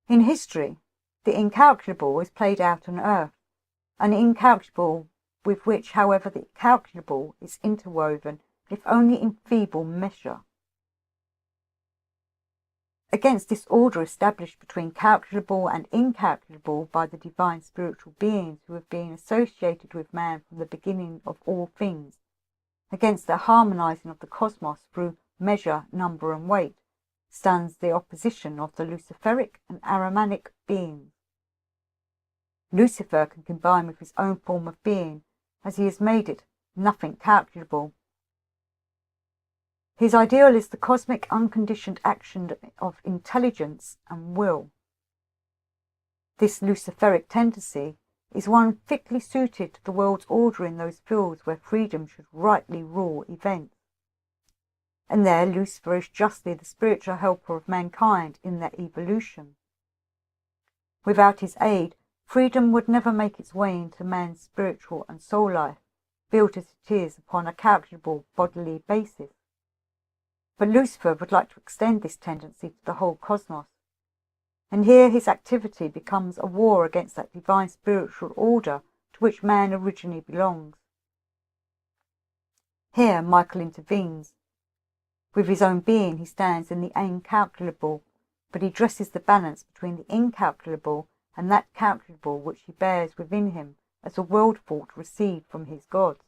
A: In history, the incalculable is played out on earth, an incalculable with which, however, the calculable is interwoven, if only in feeble measure. Against this order established between calculable and incalculable by the divine spiritual beings who have been associated with man from the beginning of all things, against the harmonizing of the cosmos through measure, number, and weight, stands the opposition of the Luciferic and Ahrimanic beings. Lucifer can combine with his own form of being, as he has made it, nothing calculable. His ideal is the cosmic unconditioned action of intelligence and will. This Luciferic tendency is one fitly suited to the world's order in those fields where freedom should rightly rule events. and there Lucifer is justly the spiritual helper of mankind in their evolution. Without his aid, freedom would never make its way into man's spiritual and soul life, built as it is upon a calculable bodily basis. But Lucifer would like to extend this tendency to the whole cosmos, and here his activity becomes a war against that divine spiritual order to which man originally belongs. Here Michael intervenes. With his own being he stands in the incalculable, but he dresses the balance between the incalculable and that calculable which he bears within him as a world fault received from his gods.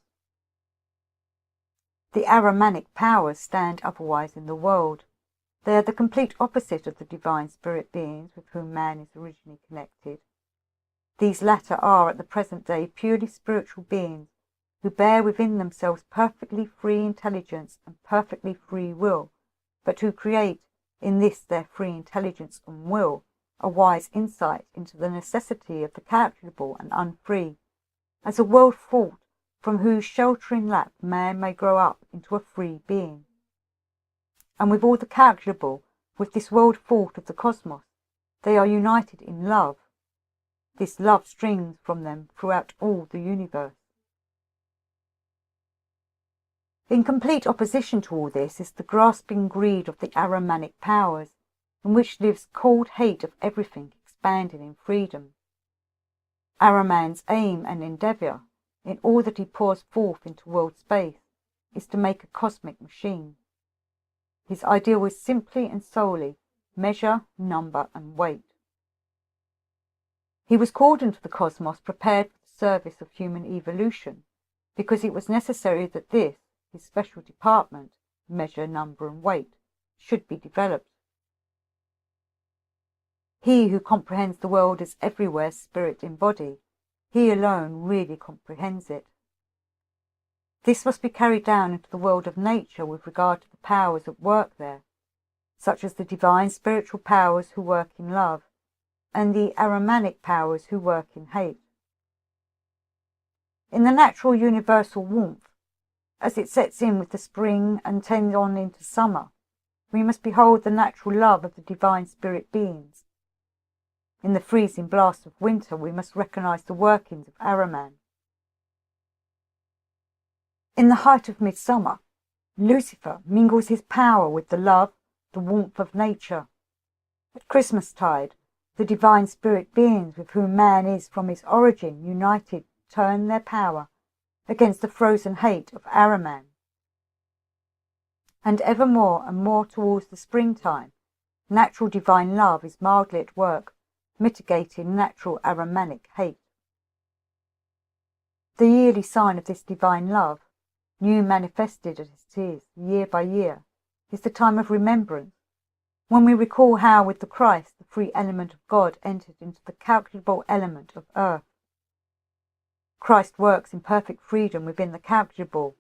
A: The Ahrimanic powers stand otherwise in the world. They are the complete opposite of the divine spirit beings with whom man is originally connected. These latter are at the present day purely spiritual beings who bear within themselves perfectly free intelligence and perfectly free will, but who create in this their free intelligence and will a wise insight into the necessity of the calculable and unfree, as a world fault from whose sheltering lap man may grow up into a free being. And with all the calculable, with this world fault of the cosmos, they are united in love. This love streams from them throughout all the universe. In complete opposition to all this is the grasping greed of the Ahrimanic powers, in which lives cold hate of everything expanding in freedom. Ahriman's aim and endeavour, in all that he pours forth into world space, is to make a cosmic machine. His ideal is simply and solely measure, number, and weight. He was called into the cosmos prepared for the service of human evolution, because it was necessary that this, his special department, measure, number, and weight, should be developed. He who comprehends the world as everywhere spirit in body, he alone really comprehends it. This must be carried down into the world of nature with regard to the powers at work there, such as the divine spiritual powers who work in love, and the Ahrimanic powers who work in hate. In the natural universal warmth, as it sets in with the spring and tends on into summer, we must behold the natural love of the divine spirit beings. In the freezing blast of winter we must recognize the workings of Ahriman. In the height of midsummer, Lucifer mingles his power with the love, the warmth of nature. At Christmastide, the divine spirit beings with whom man is from his origin united turn their power against the frozen hate of Ahriman. And ever more and more towards the springtime, natural divine love is mildly at work, mitigating natural Ahrimanic hate. The yearly sign of this divine love, new manifested as it is year by year, is the time of remembrance, when we recall how with the Christ the free element of God entered into the calculable element of earth. Christ works in perfect freedom within the calculable.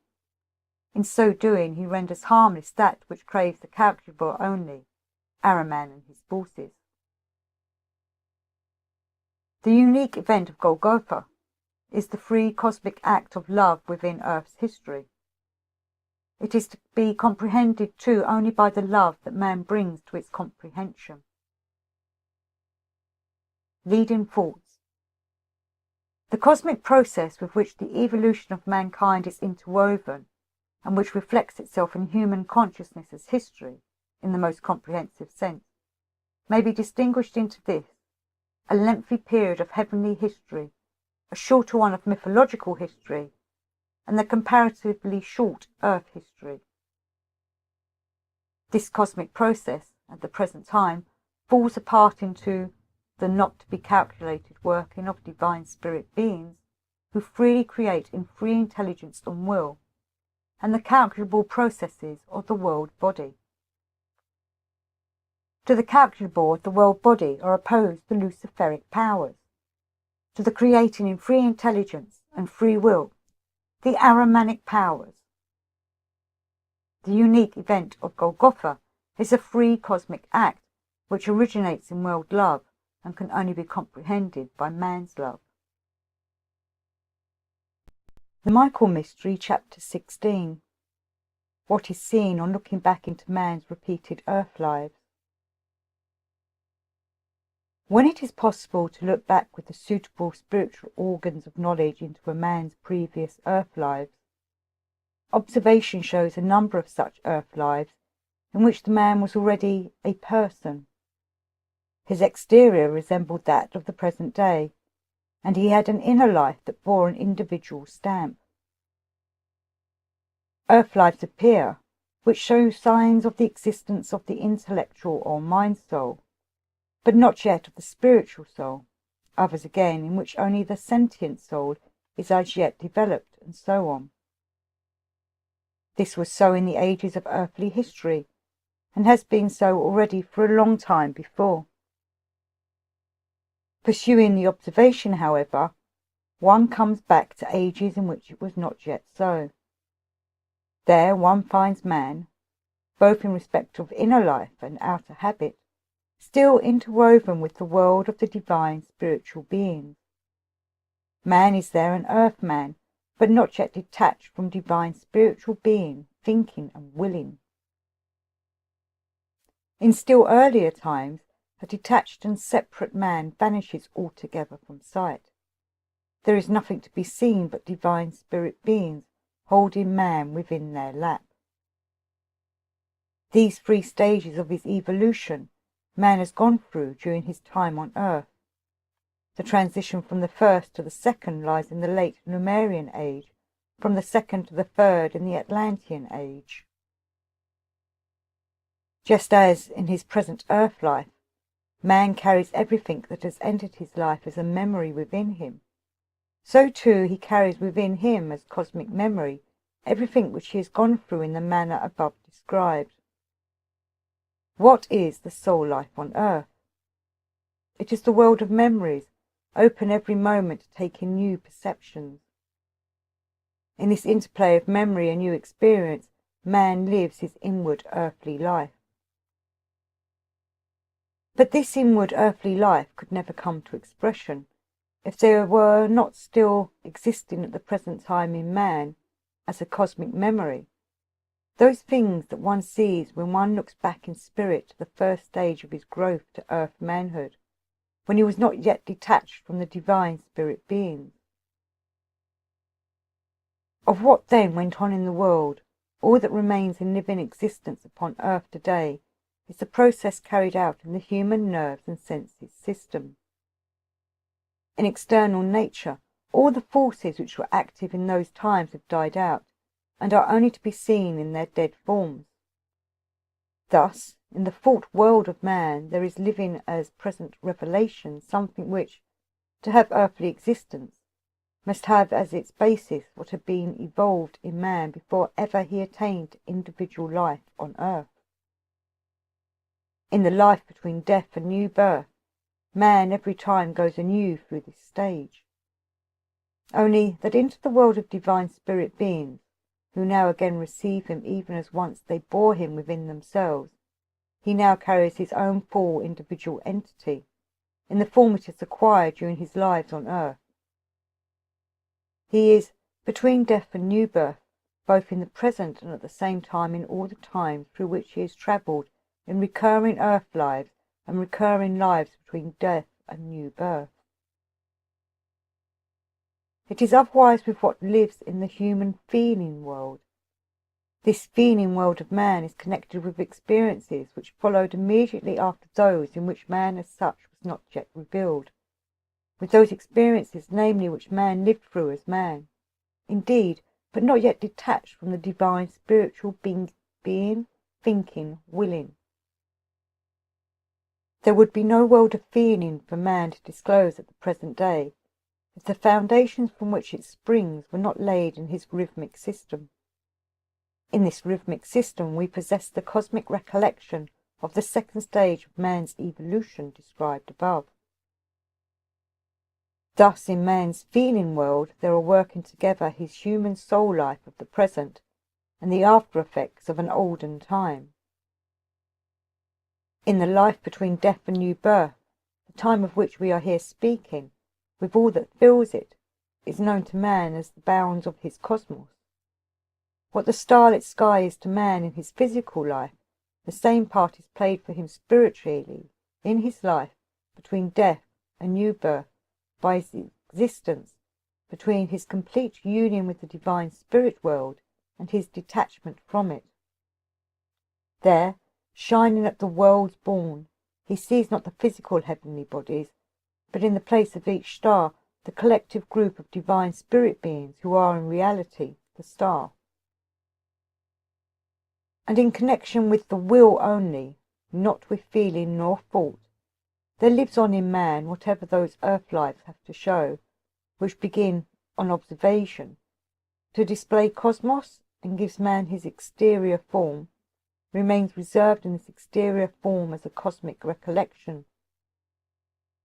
A: In so doing he renders harmless that which craves the calculable only, Ahriman and his forces. The unique event of Golgotha is the free cosmic act of love within Earth's history. It is to be comprehended too only by the love that man brings to its comprehension. Leading thoughts. The cosmic process with which the evolution of mankind is interwoven, and which reflects itself in human consciousness as history, in the most comprehensive sense, may be distinguished into this: a lengthy period of heavenly history, a shorter one of mythological history, and the comparatively short earth history. This cosmic process, at the present time, falls apart into the not-to-be-calculated working of divine spirit beings who freely create in free intelligence and will, and the calculable processes of the world body. To the calculable of the world body are opposed the luciferic powers. To the creating in free intelligence and free will, the Ahrimanic powers. The unique event of Golgotha is a free cosmic act which originates in world love and can only be comprehended by man's love. The Michael Mystery, Chapter 16. what is seen on looking back into man's repeated earth lives. When it is possible to look back with the suitable spiritual organs of knowledge into a man's previous earth lives, observation shows a number of such earth lives in which the man was already a person. His exterior resembled that of the present day, and he had an inner life that bore an individual stamp. Earth lives appear, which show signs of the existence of the intellectual or mind soul, but not yet of the spiritual soul. Others again, in which only the sentient soul is as yet developed, and so on. This was so in the ages of earthly history, and has been so already for a long time before. Pursuing the observation, however, one comes back to ages in which it was not yet so. There one finds man, both in respect of inner life and outer habit, still interwoven with the world of the divine spiritual beings. Man is there an earth man, but not yet detached from divine spiritual being, thinking and willing. In still earlier times, a detached and separate man vanishes altogether from sight. There is nothing to be seen but divine spirit beings holding man within their lap. These 3 stages of his evolution man has gone through during his time on earth. The transition from the first to the second lies in the late Lemurian age, from the second to the third in the Atlantean age. Just as, in his present earth life, man carries everything that has entered his life as a memory within him, so too he carries within him as cosmic memory everything which he has gone through in the manner above described. What is the soul life on earth? It is the world of memories, open every moment to take in new perceptions. In this interplay of memory and new experience, man lives his inward earthly life. But this inward earthly life could never come to expression if there were not still existing at the present time in man, as a cosmic memory, those things that one sees when one looks back in spirit to the first stage of his growth to earth manhood, when he was not yet detached from the divine spirit beings. Of what then went on in the world, all that remains in living existence upon earth today is the process carried out in the human nerves and senses system. In external nature, all the forces which were active in those times have died out, and are only to be seen in their dead forms. Thus, in the thought world of man, there is living as present revelation something which, to have earthly existence, must have as its basis what had been evolved in man before ever he attained individual life on earth. In the life between death and new birth, man every time goes anew through this stage. Only that into the world of divine spirit beings, who now again receive him even as once they bore him within themselves, he now carries his own full individual entity, in the form it has acquired during his lives on earth. He is between death and new birth, both in the present and at the same time in all the time through which he has travelled in recurring earth lives and recurring lives between death and new birth. It is otherwise with what lives in the human feeling world. This feeling world of man is connected with experiences which followed immediately after those in which man as such was not yet revealed, with those experiences, namely, which man lived through as man, indeed, but not yet detached from the divine spiritual being, thinking, willing. There would be no world of feeling for man to disclose at the present day, if the foundations from which it springs were not laid in his rhythmic system. In this rhythmic system we possess the cosmic recollection of the second stage of man's evolution described above. Thus in man's feeling world there are working together his human soul life of the present and the after effects of an olden time. In the life between death and new birth, the time of which we are here speaking, with all that fills it, is known to man as the bounds of his cosmos. What the starlit sky is to man in his physical life, the same part is played for him spiritually in his life between death and new birth, by his existence, between his complete union with the divine spirit world and his detachment from it. There, shining at the worlds born, he sees not the physical heavenly bodies, but in the place of each star the collective group of divine spirit beings who are in reality the star. And in connection with the will only, not with feeling nor thought, there lives on in man whatever those earth lives have to show, which begin on observation, to display cosmos and gives man his exterior form, remains reserved in this exterior form as a cosmic recollection.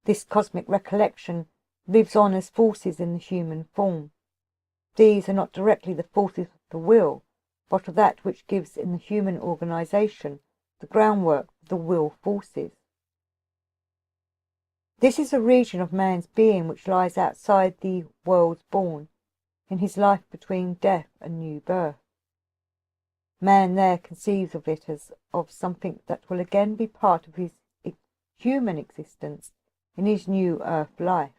A: This cosmic recollection lives on as forces in the human form. These are not directly the forces of the will, but of that which gives in the human organization the groundwork for the will forces. This is a region of man's being which lies outside the worlds born, in his life between death and new birth. Man there conceives of it as of something that will again be part of his human existence in his new earth life.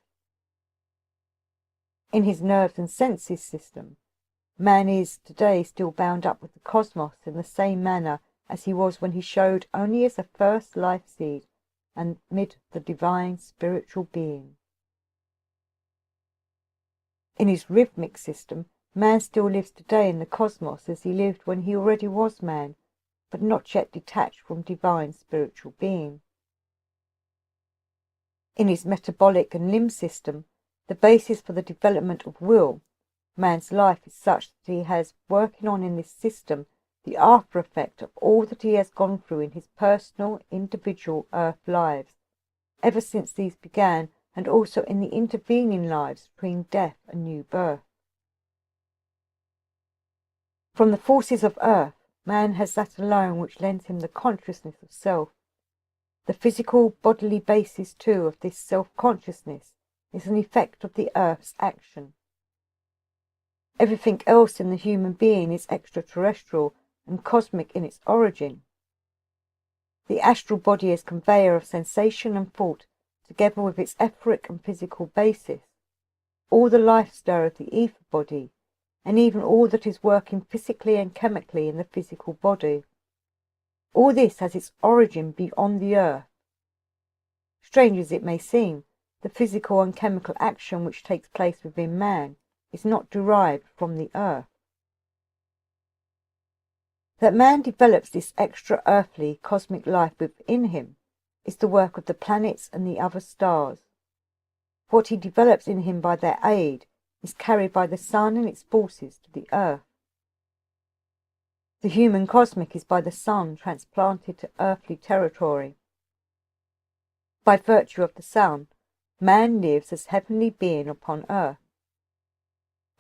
A: In his nerves and senses system, man is today still bound up with the cosmos in the same manner as he was when he showed only as a first life seed amid the divine spiritual being. In his rhythmic system, man still lives today in the cosmos as he lived when he already was man, but not yet detached from divine spiritual being. In his metabolic and limb system, the basis for the development of will, man's life is such that he has working on in this system the after effect of all that he has gone through in his personal, individual earth lives, ever since these began, and also in the intervening lives between death and new birth. From the forces of earth, man has that alone which lends him the consciousness of self. The physical bodily basis too of this self-consciousness is an effect of the earth's action. Everything else in the human being is extraterrestrial and cosmic in its origin. The astral body is conveyor of sensation and thought, together with its etheric and physical basis, all the life stir of the ether body, and even all that is working physically and chemically in the physical body. All this has its origin beyond the earth. Strange as it may seem, the physical and chemical action which takes place within man is not derived from the earth. That man develops this extra-earthly cosmic life within him is the work of the planets and the other stars. What he develops in him by their aid is carried by the sun and its forces to the earth. The human cosmic is by the sun transplanted to earthly territory. By virtue of the sun, man lives as heavenly being upon earth.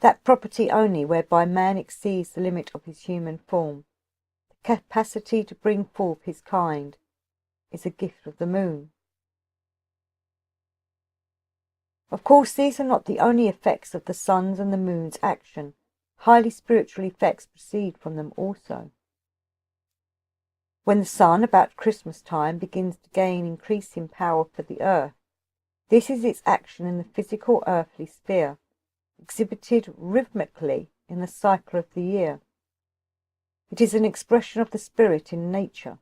A: That property only whereby man exceeds the limit of his human form, the capacity to bring forth his kind, is a gift of the moon. Of course, these are not the only effects of the sun's and the moon's action. Highly spiritual effects proceed from them also. When the sun, about Christmas time, begins to gain increasing power for the earth, this is its action in the physical earthly sphere, exhibited rhythmically in the cycle of the year. It is an expression of the spirit in nature.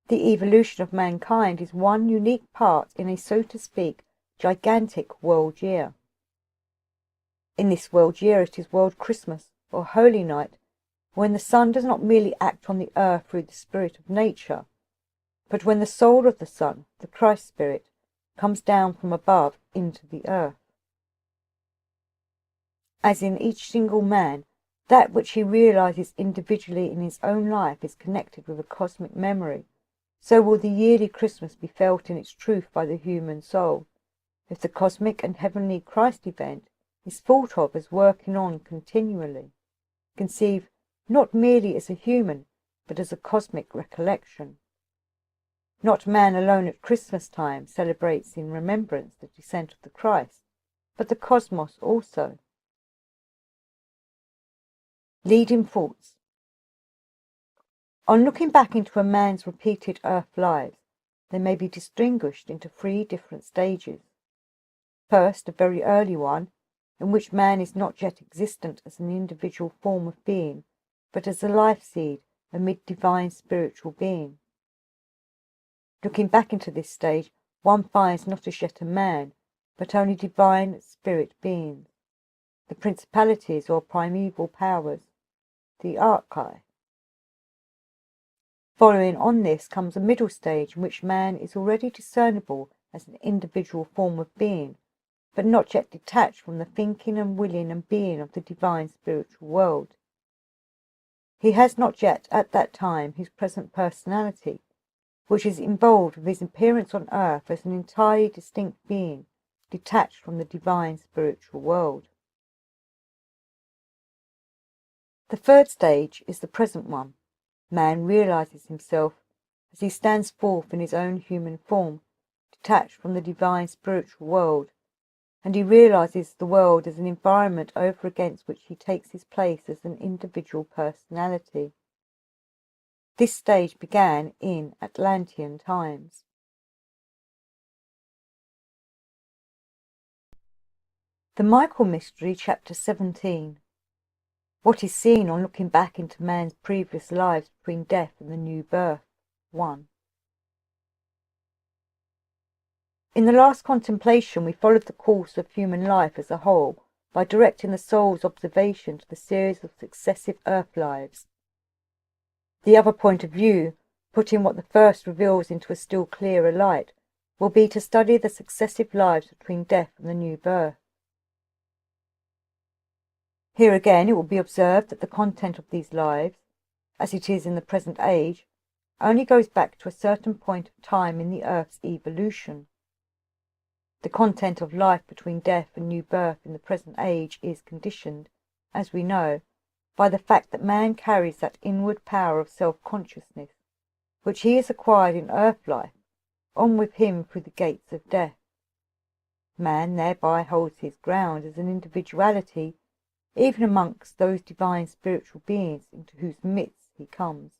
A: The evolution of mankind is one unique part in a, so to speak, gigantic world year. In this world year it is World Christmas, or Holy Night, when the sun does not merely act on the earth through the spirit of nature, but when the soul of the sun, the Christ spirit, comes down from above into the earth. As in each single man, that which he realizes individually in his own life is connected with a cosmic memory, so will the yearly Christmas be felt in its truth by the human soul, if the cosmic and heavenly Christ event is thought of as working on continually, conceived not merely as a human, but as a cosmic recollection. Not man alone at Christmas time celebrates in remembrance the descent of the Christ, but the cosmos also. Leading thoughts. On looking back into a man's repeated earth lives, they may be distinguished into three different stages. First, a very early one, in which man is not yet existent as an individual form of being, but as a life seed amid divine spiritual being. Looking back into this stage, one finds not as yet a man, but only divine spirit beings, the principalities or primeval powers, the archai. Following on this comes a middle stage in which man is already discernible as an individual form of being, but not yet detached from the thinking and willing and being of the divine spiritual world. He has not yet at that time his present personality, which is involved with his appearance on earth as an entirely distinct being, detached from the divine spiritual world. The third stage is the present one. Man realizes himself as he stands forth in his own human form, detached from the divine spiritual world, and he realizes the world as an environment over against which he takes his place as an individual personality. This stage began in Atlantean times. The Michael Mystery, Chapter 17. What is seen on looking back into man's previous lives between death and the new birth. 1. In the last contemplation we followed the course of human life as a whole by directing the soul's observation to the series of successive earth lives. The other point of view, putting what the first reveals into a still clearer light, will be to study the successive lives between death and the new birth. Here again it will be observed that the content of these lives, as it is in the present age, only goes back to a certain point of time in the earth's evolution. The content of life between death and new birth in the present age is conditioned, as we know, by the fact that man carries that inward power of self-consciousness, which he has acquired in earth life, on with him through the gates of death. Man thereby holds his ground as an individuality, even amongst those divine spiritual beings into whose midst he comes.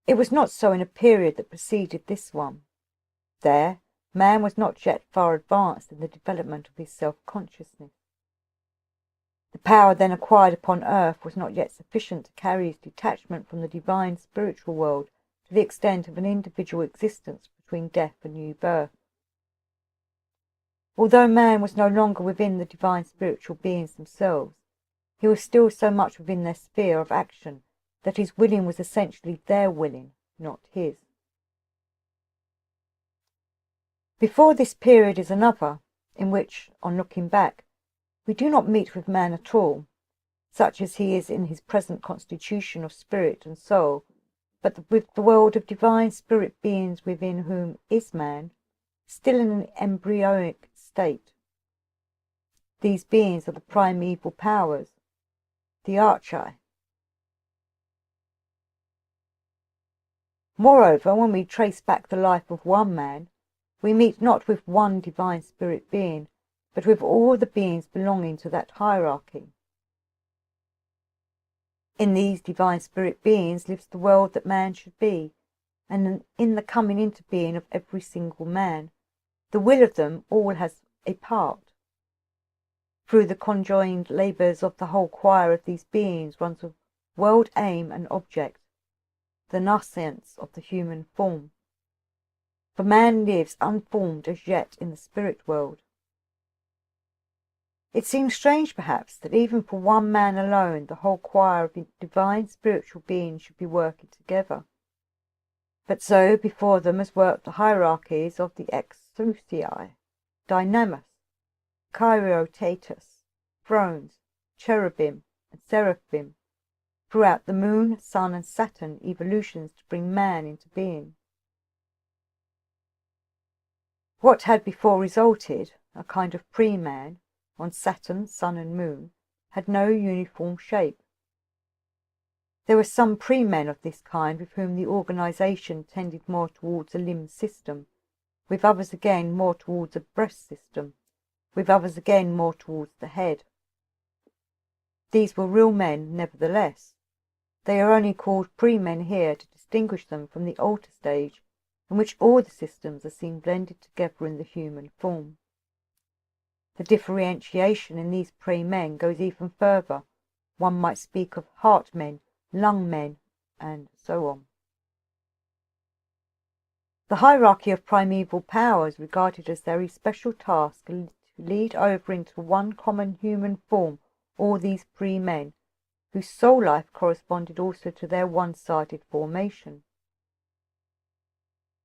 A: It was not so in a period that preceded this one. There, man was not yet far advanced in the development of his self-consciousness. The power then acquired upon earth was not yet sufficient to carry his detachment from the divine spiritual world to the extent of an individual existence between death and new birth. Although man was no longer within the divine spiritual beings themselves, he was still so much within their sphere of action that his willing was essentially their willing, not his. Before this period is another, in which, on looking back, we do not meet with man at all, such as he is in his present constitution of spirit and soul, but with the world of divine spirit beings within whom is man, still in an embryonic state. These beings are the primeval powers, the archai. Moreover, when we trace back the life of one man, we meet not with one divine spirit being, but with all the beings belonging to that hierarchy. In these divine spirit beings lives the world that man should be, and in the coming into being of every single man, the will of them all has a part. Through the conjoined labours of the whole choir of these beings runs a world aim and object, the nascence of the human form. For man lives unformed as yet in the spirit world. It seems strange, perhaps, that even for one man alone the whole choir of divine spiritual beings should be working together. But so before them has worked the hierarchies of the exousiai, dynamis, Kyriotatius, thrones, cherubim, and seraphim, throughout the moon, sun, and Saturn evolutions to bring man into being. What had before resulted, a kind of pre-man, on Saturn, Sun, and Moon, had no uniform shape. There were some pre-men of this kind with whom the organisation tended more towards a limb system, with others again more towards a breast system, with others again more towards the head. these were real men nevertheless. They are only called pre-men here to distinguish them from the alter stage, in which all the systems are seen blended together in the human form. The differentiation in these pre-men goes even further. One might speak of heart men, lung men, and so on. The hierarchy of primeval powers regarded as their especial task to lead over into one common human form all these pre-men, whose soul life corresponded also to their one-sided formation.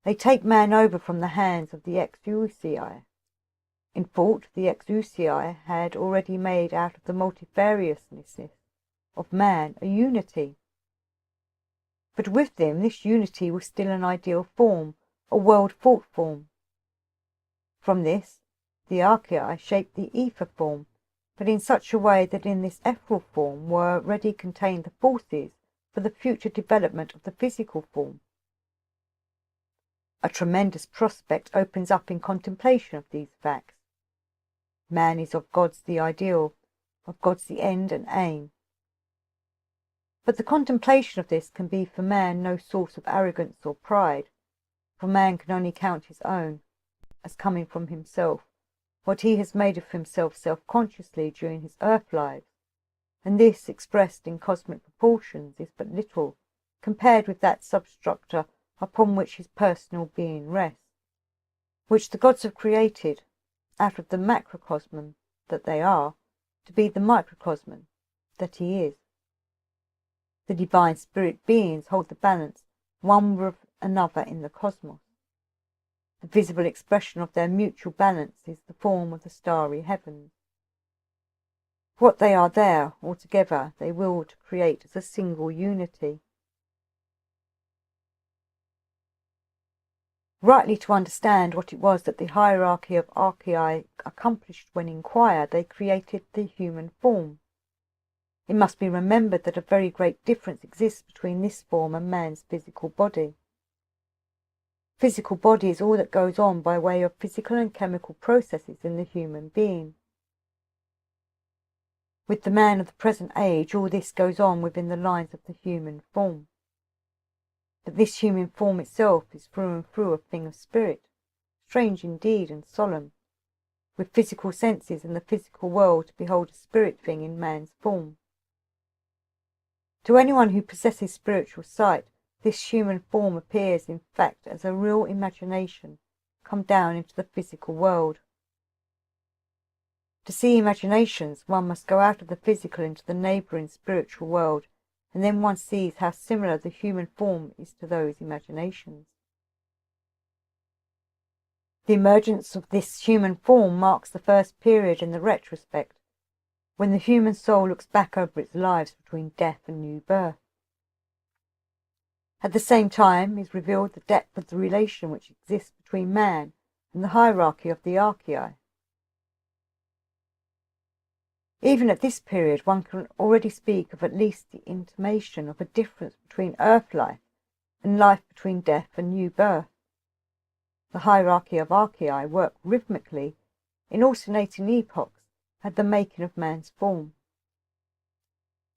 A: They take man over from the hands of the exousiae. In fault, the exousiae had already made out of the multifariousness of man a unity. But with them this unity was still an ideal form, a world thought form. From this, the archaea shaped the ether form, but in such a way that in this ethereal form were already contained the forces for the future development of the physical form. A tremendous prospect opens up in contemplation of these facts. Man is of God's the ideal, of God's the end and aim. But the contemplation of this can be for man no source of arrogance or pride, for man can only count his own, as coming from himself, what he has made of himself self-consciously during his earth lives, and this, expressed in cosmic proportions, is but little, compared with that substructure upon which his personal being rests, which the gods have created, out of the macrocosm that they are, to be the microcosm that he is. The divine spirit beings hold the balance one with another in the cosmos. The visible expression of their mutual balance is the form of the starry heavens. What they are there, altogether, they will to create as a single unity. Rightly to understand what it was that the hierarchy of archaea accomplished when in choir they created the human form, it must be remembered that a very great difference exists between this form and man's physical body. Physical body is all that goes on by way of physical and chemical processes in the human being. With the man of the present age, all this goes on within the lines of the human form. But this human form itself is through and through a thing of spirit, strange indeed and solemn, with physical senses and the physical world to behold a spirit thing in man's form. To anyone who possesses spiritual sight, this human form appears in fact as a real imagination come down into the physical world. To see imaginations, one must go out of the physical into the neighbouring spiritual world, and then one sees how similar the human form is to those imaginations. The emergence of this human form marks the first period in the retrospect, when the human soul looks back over its lives between death and new birth. At the same time is revealed the depth of the relation which exists between man and the hierarchy of the archaea. Even at this period one can already speak of at least the intimation of a difference between earth life and life between death and new birth. The hierarchy of archaea work rhythmically in alternating epochs at the making of man's form.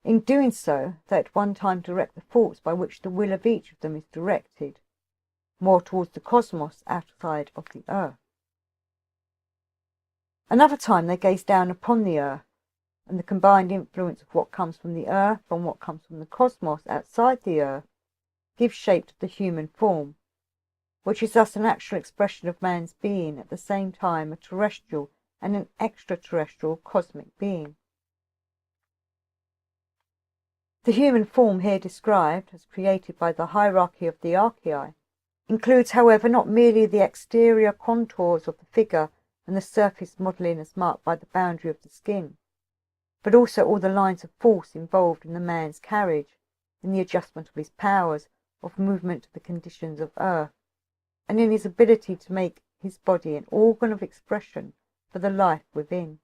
A: In doing so, they at one time direct the thoughts by which the will of each of them is directed, more towards the cosmos outside of the earth. Another time they gaze down upon the earth, and the combined influence of what comes from the earth and what comes from the cosmos outside the earth gives shape to the human form, which is thus an actual expression of man's being, at the same time a terrestrial and an extraterrestrial cosmic being. The human form here described, as created by the hierarchy of the archaea, includes, however, not merely the exterior contours of the figure and the surface modelling as marked by the boundary of the skin, but also all the lines of force involved in the man's carriage, in the adjustment of his powers of movement to the conditions of earth, and in his ability to make his body an organ of expression for the life within.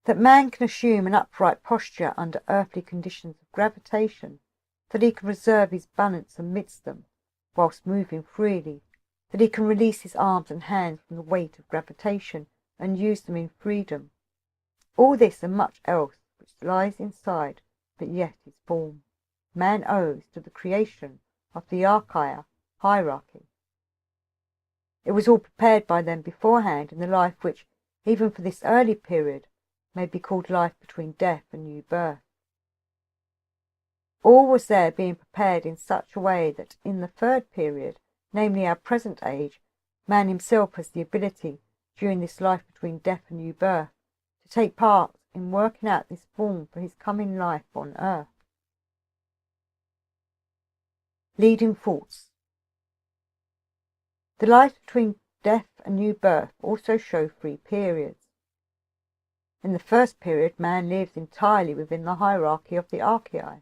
A: That man can assume an upright posture under earthly conditions of gravitation, that he can preserve his balance amidst them, whilst moving freely, that he can release his arms and hands from the weight of gravitation and use them in freedom, All this and much else which lies inside, but yet is form, man owes to the creation of the archaea hierarchy. It was all prepared by them beforehand in the life which, even for this early period, may be called life between death and new birth. All was there being prepared in such a way that in the third period, namely our present age, man himself has the ability, during this life between death and new birth, to take part in working out this form for his coming life on earth. Leading thoughts. The life between death and new birth also show 3 periods. In the first period, man lives entirely within the hierarchy of the archaea.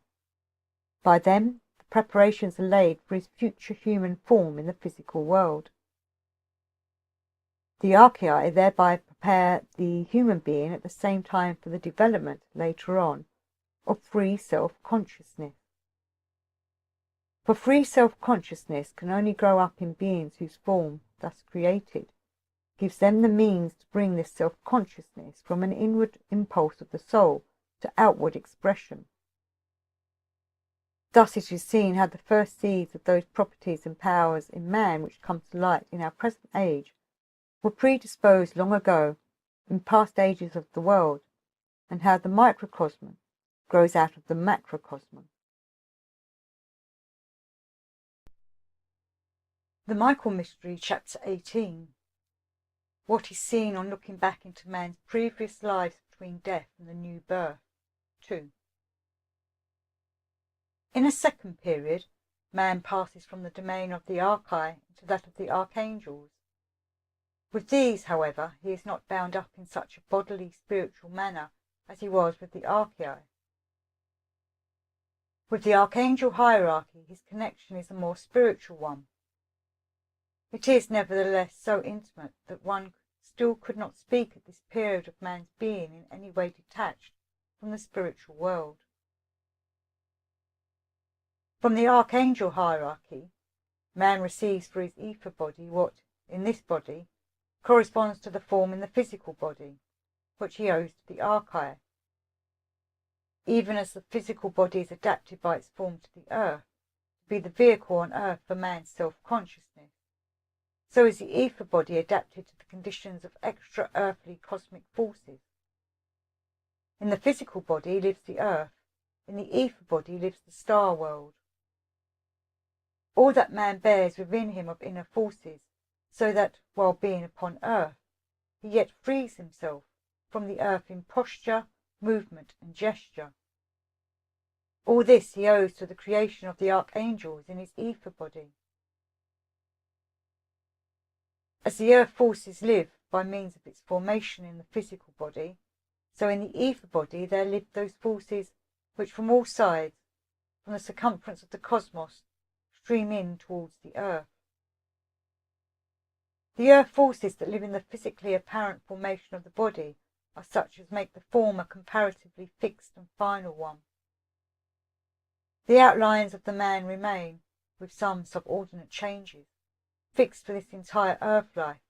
A: By them, the preparations are laid for his future human form in the physical world. The archaea thereby prepare the human being at the same time for the development, later on, of free self-consciousness. For free self-consciousness can only grow up in beings whose form, thus created, gives them the means to bring this self-consciousness from an inward impulse of the soul to outward expression. Thus it is seen how the first seeds of those properties and powers in man which come to light in our present age were predisposed long ago in past ages of the world, and how the microcosm grows out of the macrocosm. The Michael Mystery, Chapter 18. What is seen on looking back into man's previous lives between death and the new birth. 2. In a second period, man passes from the domain of the archaea into that of the archangels. With these, however, he is not bound up in such a bodily, spiritual manner as he was with the archaea. With the archangel hierarchy, his connection is a more spiritual one. It is, nevertheless, so intimate that one still could not speak at this period of man's being in any way detached from the spiritual world. From the archangel hierarchy, man receives for his ether body what, in this body, corresponds to the form in the physical body, which he owes to the archaea. Even as the physical body is adapted by its form to the earth, to be the vehicle on earth for man's self-consciousness, so is the ether body adapted to the conditions of extra-earthly cosmic forces. In the physical body lives the earth, in the ether body lives the star world. All that man bears within him of inner forces, so that, while being upon earth, he yet frees himself from the earth in posture, movement, and gesture. All this he owes to the creation of the archangels in his ether body. As the earth forces live by means of its formation in the physical body, so in the ether body there live those forces which from all sides, from the circumference of the cosmos, stream in towards the earth. The earth forces that live in the physically apparent formation of the body are such as make the form a comparatively fixed and final one. The outlines of the man remain, with some subordinate changes, fixed for this entire earth life,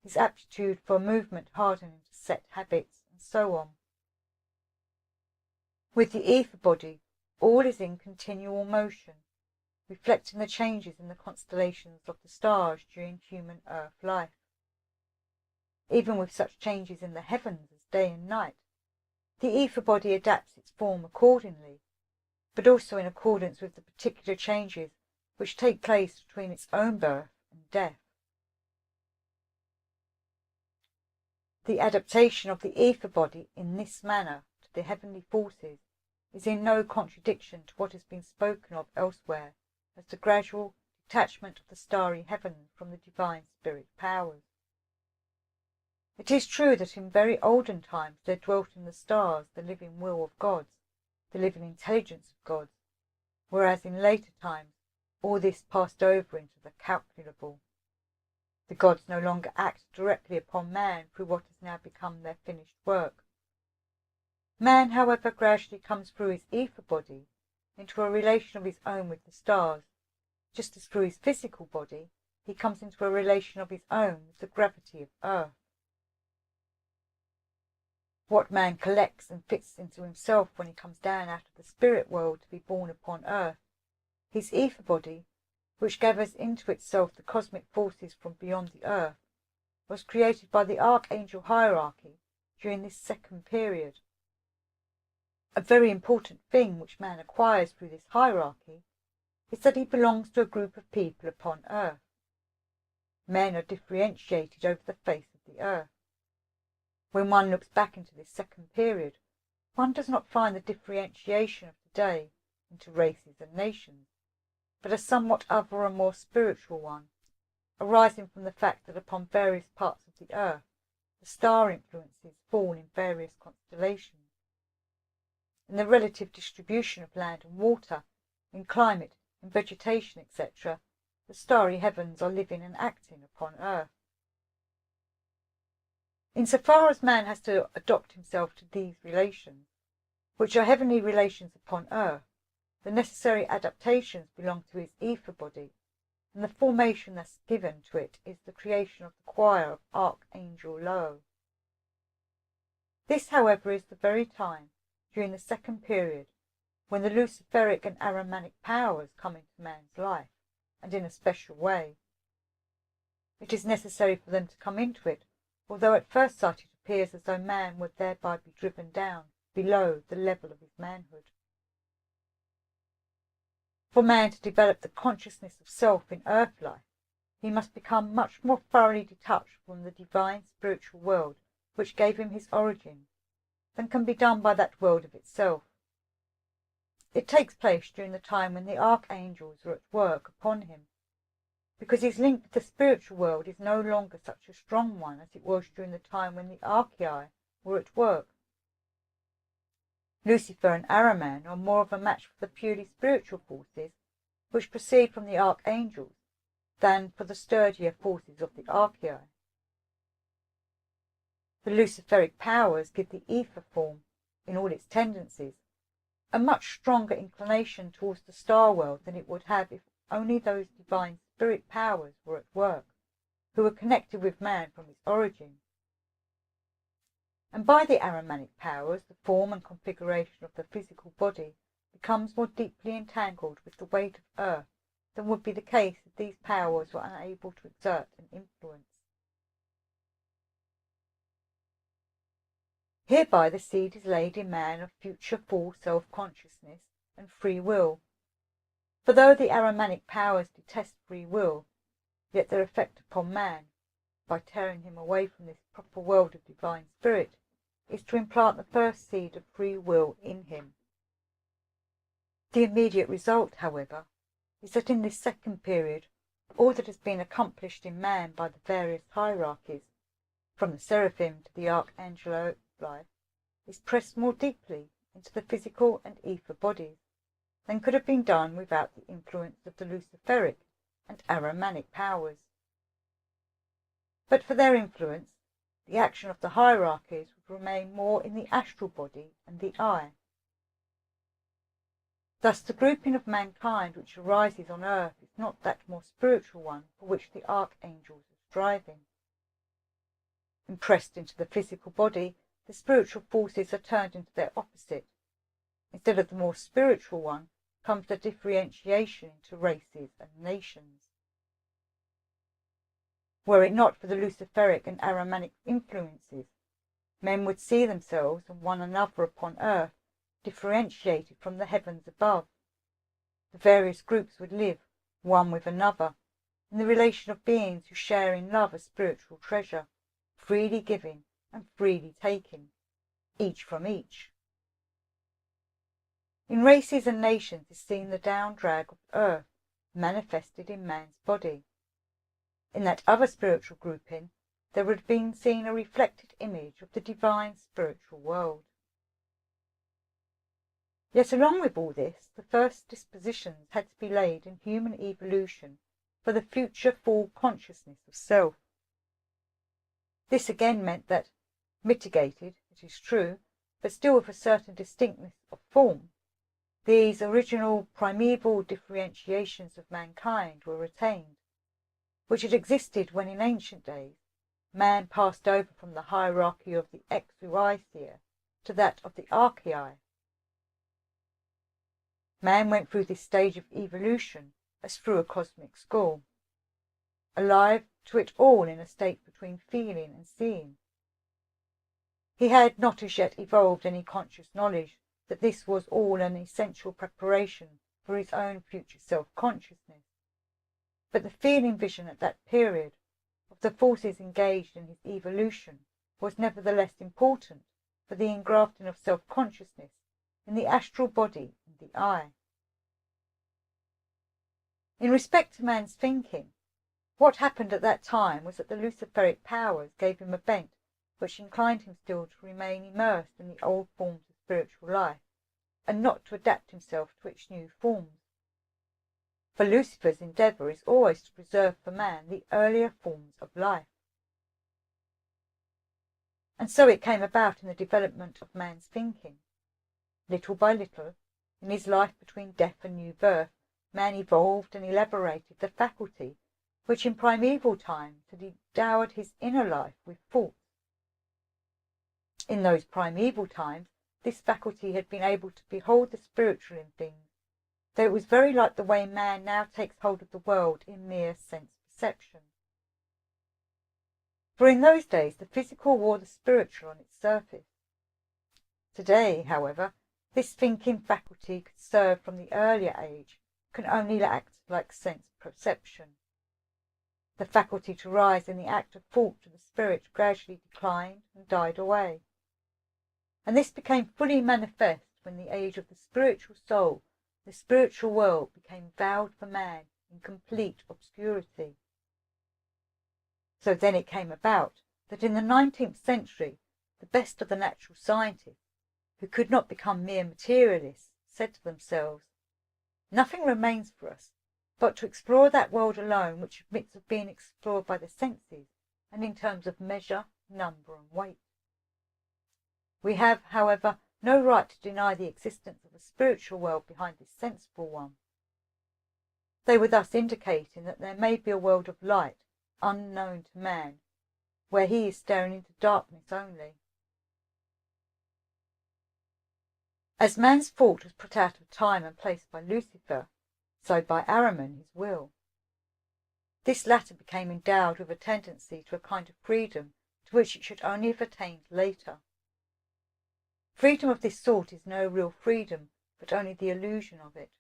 A: his aptitude for movement hardening to set habits, and so on. With the ether body, all is in continual motion, reflecting the changes in the constellations of the stars during human earth life. Even with such changes in the heavens as day and night, the ether body adapts its form accordingly, but also in accordance with the particular changes which take place between its own birth and death. The adaptation of the ether body in this manner to the heavenly forces is in no contradiction to what has been spoken of elsewhere as the gradual detachment of the starry heaven from the divine spirit powers. It is true that in very olden times there dwelt in the stars the living will of gods, the living intelligence of gods, whereas in later times all this passed over into the calculable. The gods no longer act directly upon man through what has now become their finished work. Man, however, gradually comes through his ether body into a relation of his own with the stars, just as through his physical body he comes into a relation of his own with the gravity of earth. what man collects and fits into himself when he comes down out of the spirit world to be born upon earth, his ether body, which gathers into itself the cosmic forces from beyond the earth, was created by the archangel hierarchy during this second period. A very important thing which man acquires through this hierarchy is that he belongs to a group of people upon earth. Men are differentiated over the face of the earth. When one looks back into this second period, one does not find the differentiation of today into races and nations, but a somewhat other and more spiritual one, arising from the fact that upon various parts of the earth the star influences fall in various constellations. In the relative distribution of land and water, in climate, in vegetation, etc., the starry heavens are living and acting upon earth. Insofar as man has to adopt himself to these relations, which are heavenly relations upon earth, the necessary adaptations belong to his ether body, and the formation thus given to it is the creation of the choir of Archangel Lo. This, however, is the very time, during the second period, when the Luciferic and Aramanic powers come into man's life, and in a special way. It is necessary for them to come into it, although at first sight it appears as though man would thereby be driven down below the level of his manhood. For man to develop the consciousness of self in earth life, he must become much more thoroughly detached from the divine spiritual world which gave him his origin, than can be done by that world of itself. It takes place during the time when the archangels are at work upon him, because his link with the spiritual world is no longer such a strong one as it was during the time when the archai were at work. Lucifer and Ahriman are more of a match for the purely spiritual forces which proceed from the archangels than for the sturdier forces of the archai. The Luciferic powers give the ether form, in all its tendencies, a much stronger inclination towards the star world than it would have if only those divine spirit powers were at work, who were connected with man from his origin. And by the Ahrimanic powers, the form and configuration of the physical body becomes more deeply entangled with the weight of earth than would be the case if these powers were unable to exert an influence. Hereby the seed is laid in man of future full self-consciousness and free will. For though the Ahrimanic powers detest free will, yet their effect upon man, by tearing him away from this proper world of divine spirit, is to implant the first seed of free will in him. The immediate result, however, is that in this second period, all that has been accomplished in man by the various hierarchies, from the seraphim to the archangel life, is pressed more deeply into the physical and ether bodies than could have been done without the influence of the Luciferic and Ahrimanic powers. But for their influence, the action of the hierarchies would remain more in the astral body and the eye. Thus the grouping of mankind which arises on earth is not that more spiritual one for which the archangels are striving. Impressed into the physical body, the spiritual forces are turned into their opposite. Instead of the more spiritual one comes the differentiation into races and nations. Were it not for the Luciferic and Ahrimanic influences, men would see themselves and one another upon earth differentiated from the heavens above. The various groups would live, one with another, in the relation of beings who share in love a spiritual treasure, freely giving and freely taking, each from each. In races and nations is seen the down drag of earth manifested in man's body. In that other spiritual grouping, there would have been seen a reflected image of the divine spiritual world. Yet along with all this, the first dispositions had to be laid in human evolution for the future full consciousness of self. This again meant that, mitigated, it is true, but still with a certain distinctness of form, these original primeval differentiations of mankind were retained, which had existed when in ancient days man passed over from the hierarchy of the exuisia to that of the archaea. Man went through this stage of evolution as through a cosmic school, alive to it all in a state between feeling and seeing. He had not as yet evolved any conscious knowledge that this was all an essential preparation for his own future self-consciousness, but the feeling vision at that period of the forces engaged in his evolution was nevertheless important for the engrafting of self-consciousness in the astral body and the eye. In respect to man's thinking, what happened at that time was that the luciferic powers gave him a bent which inclined him still to remain immersed in the old forms of spiritual life, and not to adapt himself to its new forms. For Lucifer's endeavour is always to preserve for man the earlier forms of life. And so it came about in the development of man's thinking. Little by little, in his life between death and new birth, man evolved and elaborated the faculty which in primeval times had endowed his inner life with thoughts. In those primeval times, this faculty had been able to behold the spiritual in things, though it was very like the way man now takes hold of the world in mere sense perception. For in those days the physical wore the spiritual on its surface. Today, however, this thinking faculty conserved from the earlier age can only act like sense perception. The faculty to rise in the act of thought to the spirit gradually declined and died away. And this became fully manifest when the age of the spiritual soul, the spiritual world, became veiled for man in complete obscurity. So then it came about that in the 19th century the best of the natural scientists, who could not become mere materialists, said to themselves, "Nothing remains for us but to explore that world alone which admits of being explored by the senses and in terms of measure, number and weight. We have, however, no right to deny the existence of a spiritual world behind this sensible one." They were thus indicating that there may be a world of light unknown to man, where he is staring into darkness only. As man's thought was put out of time and place by Lucifer, so by Ahriman his will. This latter became endowed with a tendency to a kind of freedom to which it should only have attained later. Freedom of this sort is no real freedom, but only the illusion of it.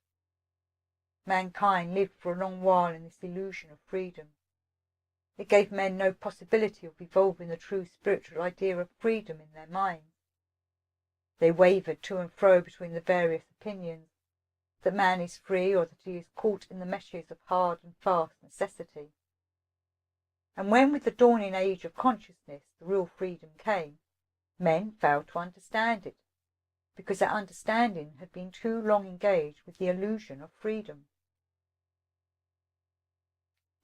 A: Mankind lived for a long while in this illusion of freedom. It gave men no possibility of evolving the true spiritual idea of freedom in their minds. They wavered to and fro between the various opinions, that man is free or that he is caught in the meshes of hard and fast necessity. And when with the dawning age of consciousness the real freedom came, men failed to understand it, because their understanding had been too long engaged with the illusion of freedom.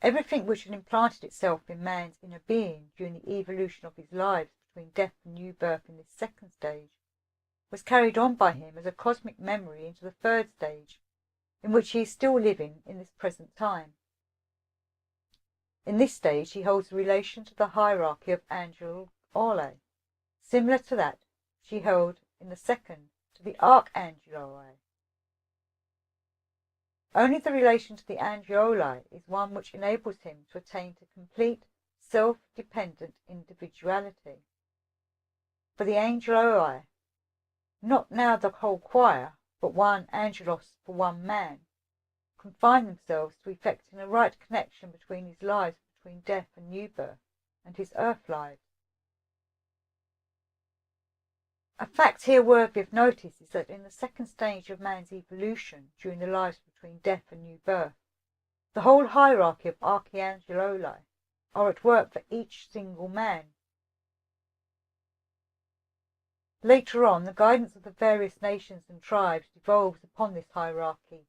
A: Everything which had implanted itself in man's inner being during the evolution of his lives between death and new birth in this second stage was carried on by him as a cosmic memory into the third stage, in which he is still living in this present time. In this stage he holds a relation to the hierarchy of angel Ole, similar to that which he held in the second to the archangeli. Only the relation to the angeli is one which enables him to attain to complete self-dependent individuality. For the angeli, not now the whole choir, but one angelos for one man, confine themselves to effecting a right connection between his lives between death and new birth and his earth lives. A fact here worthy of notice is that in the second stage of man's evolution during the lives between death and new birth, the whole hierarchy of archangeli are at work for each single man. Later on, the guidance of the various nations and tribes devolves upon this hierarchy,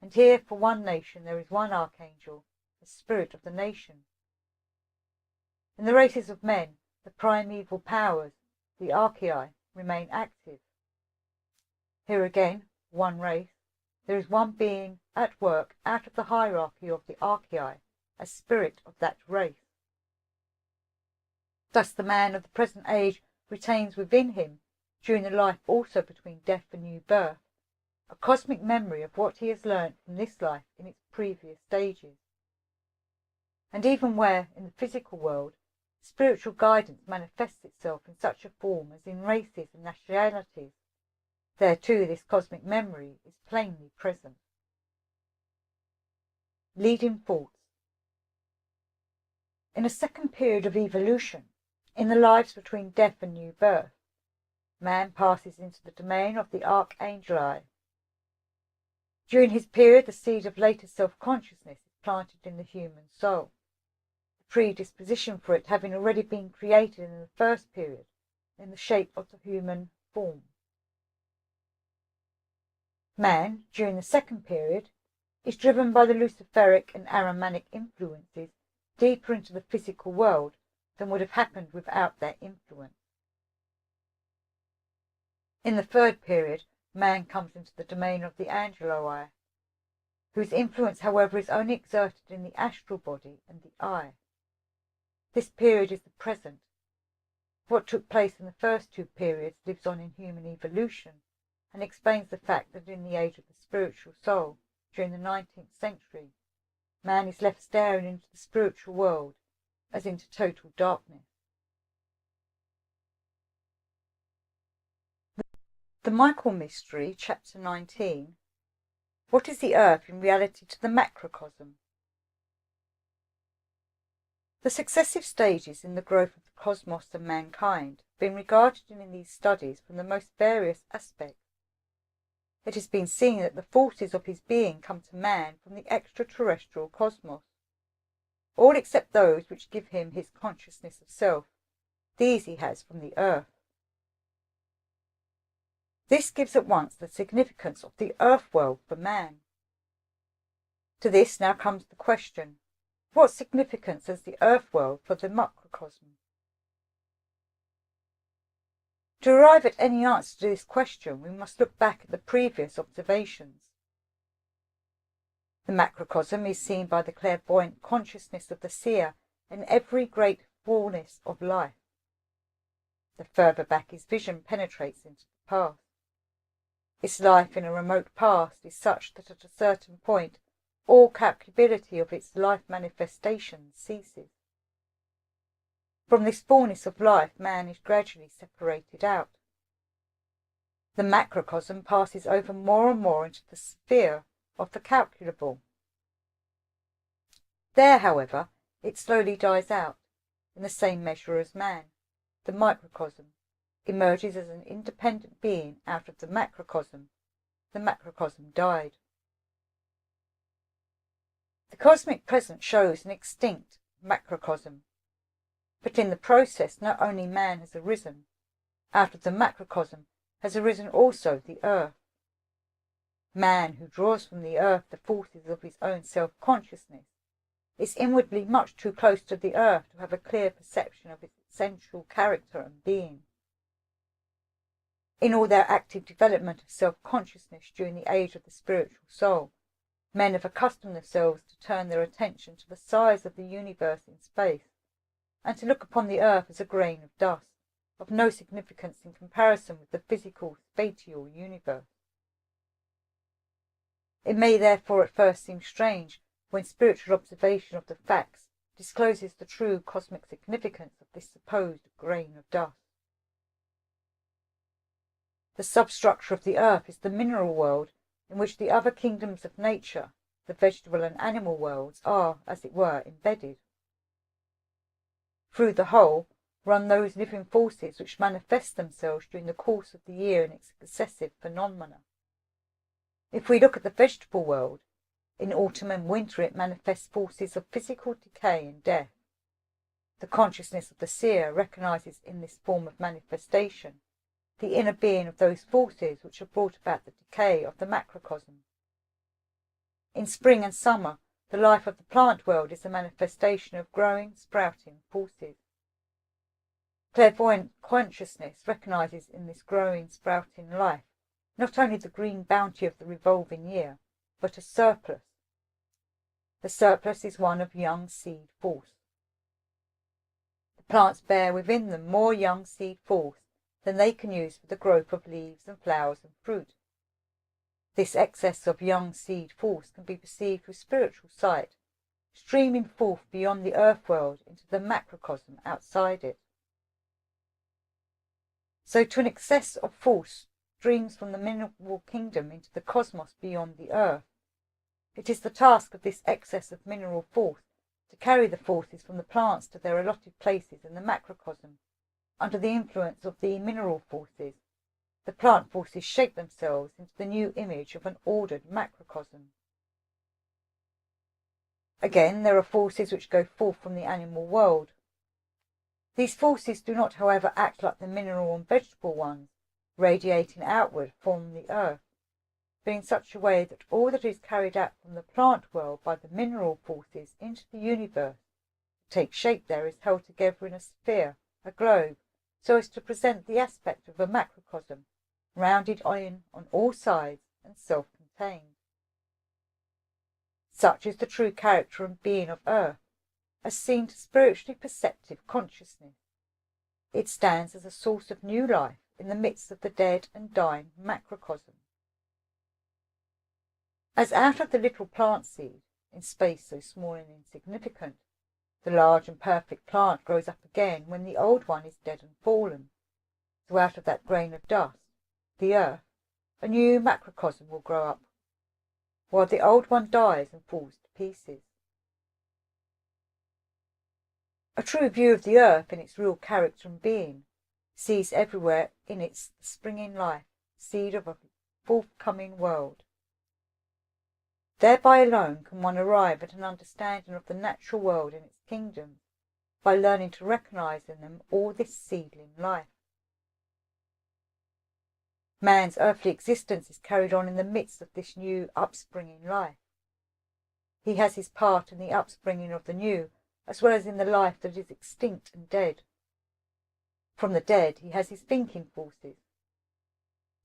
A: and here for one nation there is one archangel, the spirit of the nation. In the races of men, the primeval powers, the archaea, remain active. Here again, one race, there is one being at work out of the hierarchy of the archaea, a spirit of that race. Thus the man of the present age retains within him, during the life also between death and new birth, a cosmic memory of what he has learnt from this life in its previous stages. And even where, in the physical world, spiritual guidance manifests itself in such a form as in races and nationalities, there too this cosmic memory is plainly present. Leading thoughts. In a second period of evolution, in the lives between death and new birth, man passes into the domain of the archangeli. During his period, the seed of later self-consciousness is planted in the human soul, the predisposition for it having already been created in the first period in the shape of the human form. Man, during the second period, is driven by the Luciferic and Ahrimanic influences deeper into the physical world than would have happened without their influence. In the third period, man comes into the domain of the angeloi, whose influence, however, is only exerted in the astral body and the eye. This period is the present. What took place in the first two periods lives on in human evolution, and explains the fact that in the age of the spiritual soul, during the 19th century, man is left staring into the spiritual world as into total darkness. The Michael Mystery, Chapter 19. What is the earth in reality to the macrocosm? The successive stages in the growth of the cosmos and mankind have been regarded in these studies from the most various aspects. It has been seen that the forces of his being come to man from the extraterrestrial cosmos, all except those which give him his consciousness of self. These he has from the earth. This gives at once the significance of the earth world for man. To this now comes the question, what significance has the earth world for the macrocosm? To arrive at any answer to this question, we must look back at the previous observations. The macrocosm is seen by the clairvoyant consciousness of the seer in every great fullness of life. The further back his vision penetrates into the past. Its life in a remote past is such that at a certain point all calculability of its life manifestations ceases. From this fullness of life man is gradually separated out. The macrocosm passes over more and more into the sphere of the calculable. There, however, it slowly dies out, in the same measure as man. The microcosm emerges as an independent being out of the macrocosm. The macrocosm died. The cosmic present shows an extinct macrocosm, but in the process not only man has arisen, out of the macrocosm has arisen also the earth. Man, who draws from the earth the forces of his own self-consciousness, is inwardly much too close to the earth to have a clear perception of its essential character and being. In all their active development of self-consciousness during the age of the spiritual soul, men have accustomed themselves to turn their attention to the size of the universe in space, and to look upon the earth as a grain of dust, of no significance in comparison with the physical spatial universe. It may therefore at first seem strange when spiritual observation of the facts discloses the true cosmic significance of this supposed grain of dust. The substructure of the earth is the mineral world, in which the other kingdoms of nature, the vegetable and animal worlds, are, as it were, embedded. Through the whole run those living forces which manifest themselves during the course of the year in its successive phenomena. If we look at the vegetable world, in autumn and winter it manifests forces of physical decay and death. The consciousness of the seer recognizes in this form of manifestation the inner being of those forces which have brought about the decay of the macrocosm. In spring and summer, the life of the plant world is a manifestation of growing, sprouting forces. Clairvoyant consciousness recognizes in this growing, sprouting life not only the green bounty of the revolving year, but a surplus. The surplus is one of young seed force. The Plants bear within them more young seed force than they can use for the growth of leaves and flowers and fruit. This excess of young seed force can be perceived with spiritual sight, streaming forth beyond the earth world into the macrocosm outside it. So to an excess of force streams from the mineral kingdom into the cosmos beyond the earth. It is the task of this excess of mineral force to carry the forces from the plants to their allotted places in the macrocosm. Under the influence of the mineral forces, the plant forces shape themselves into the new image of an ordered macrocosm. Again, there are forces which go forth from the animal world. These forces do not, however, act like the mineral and vegetable ones, radiating outward from the earth, but in such a way that all that is carried out from the plant world by the mineral forces into the universe to take shape there is held together in a sphere, a globe, so as to present the aspect of a macrocosm, rounded in on all sides and self-contained. Such is the true character and being of earth, as seen to spiritually perceptive consciousness. It stands as a source of new life in the midst of the dead and dying macrocosm. As out of the little plant seed, in space so small and insignificant, the large and perfect plant grows up again when the old one is dead and fallen, so out of that grain of dust, the earth, a new macrocosm will grow up, while the old one dies and falls to pieces. A true view of the earth in its real character and being sees everywhere in it the springing life, seed of a forthcoming world. Thereby alone can one arrive at an understanding of the natural world and its kingdoms, by learning to recognize in them all this seedling life. Man's earthly existence is carried on in the midst of this new upspringing life. He has his part in the upspringing of the new, as well as in the life that is extinct and dead. From the dead he has his thinking forces.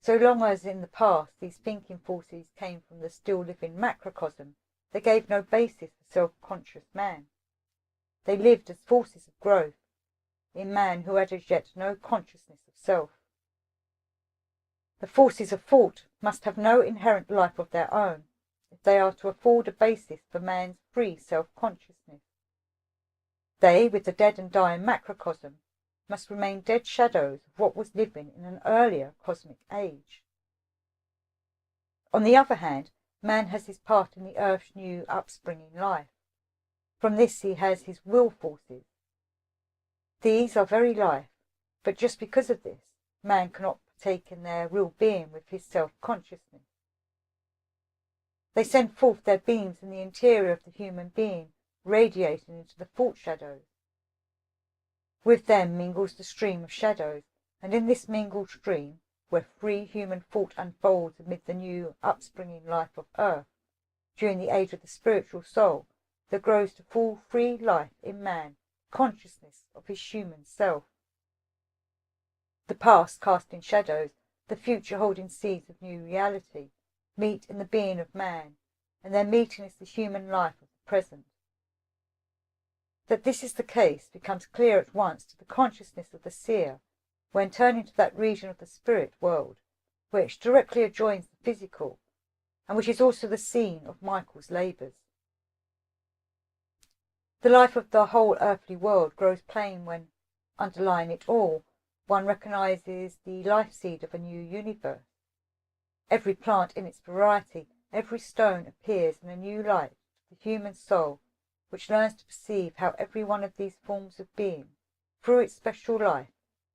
A: So long as in the past these thinking forces came from the still living macrocosm, they gave no basis for self-conscious man. They lived as forces of growth in man who had as yet no consciousness of self. The forces of thought must have no inherent life of their own if they are to afford a basis for man's free self-consciousness. They, with the dead and dying macrocosm, must remain dead shadows of what was living in an earlier cosmic age. On the other hand, man has his part in the earth's new upspringing life. From this he has his will forces. These are very life, but just because of this, man cannot partake in their real being with his self-consciousness. They send forth their beams in the interior of the human being, radiating into the thought shadows. With them mingles the stream of shadows, and in this mingled stream, where free human thought unfolds amid the new upspringing life of earth, during the age of the spiritual soul, there grows to full free life in man, consciousness of his human self. The past casting shadows, the future holding seeds of new reality, meet in the being of man, and their meeting is the human life of the present. That this is the case becomes clear at once to the consciousness of the seer when turning to that region of the spirit world which directly adjoins the physical, and which is also the scene of Michael's labours. The life of the whole earthly world grows plain when, underlying it all, one recognises the life seed of a new universe. Every plant in its variety, every stone appears in a new light to the human soul, which learns to perceive how every one of these forms of being, through its special life,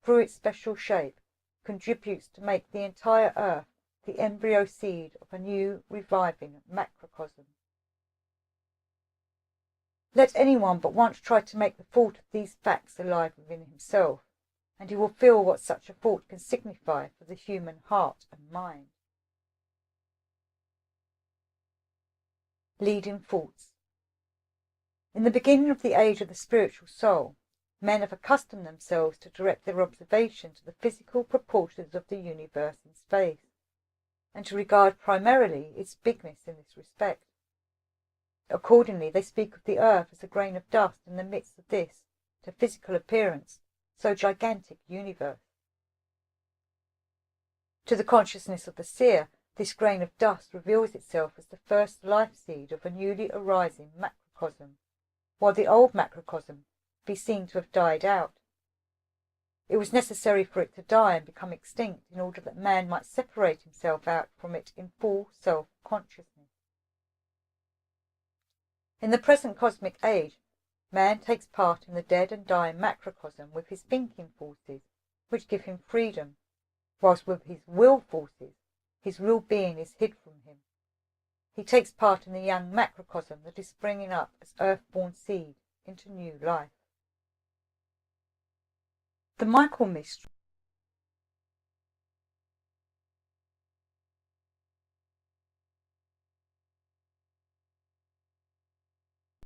A: through its special shape, contributes to make the entire earth the embryo seed of a new, reviving macrocosm. Let anyone but once try to make the thought of these facts alive within himself, and he will feel what such a thought can signify for the human heart and mind. Leading thoughts. In the beginning of the age of the spiritual soul, men have accustomed themselves to direct their observation to the physical proportions of the universe in space, and to regard primarily its bigness in this respect. Accordingly, they speak of the earth as a grain of dust in the midst of this, to physical appearance so gigantic universe. To the consciousness of the seer, this grain of dust reveals itself as the first life seed of a newly arising macrocosm, while the old macrocosm be seen to have died out. It was necessary for it to die and become extinct in order that man might separate himself out from it in full self-consciousness. In the present cosmic age, man takes part in the dead and dying macrocosm with his thinking forces, which give him freedom, whilst with his will forces, his real being is hid from him. He takes part in the young macrocosm that is springing up as earth-born seed into new life. The Michael mystery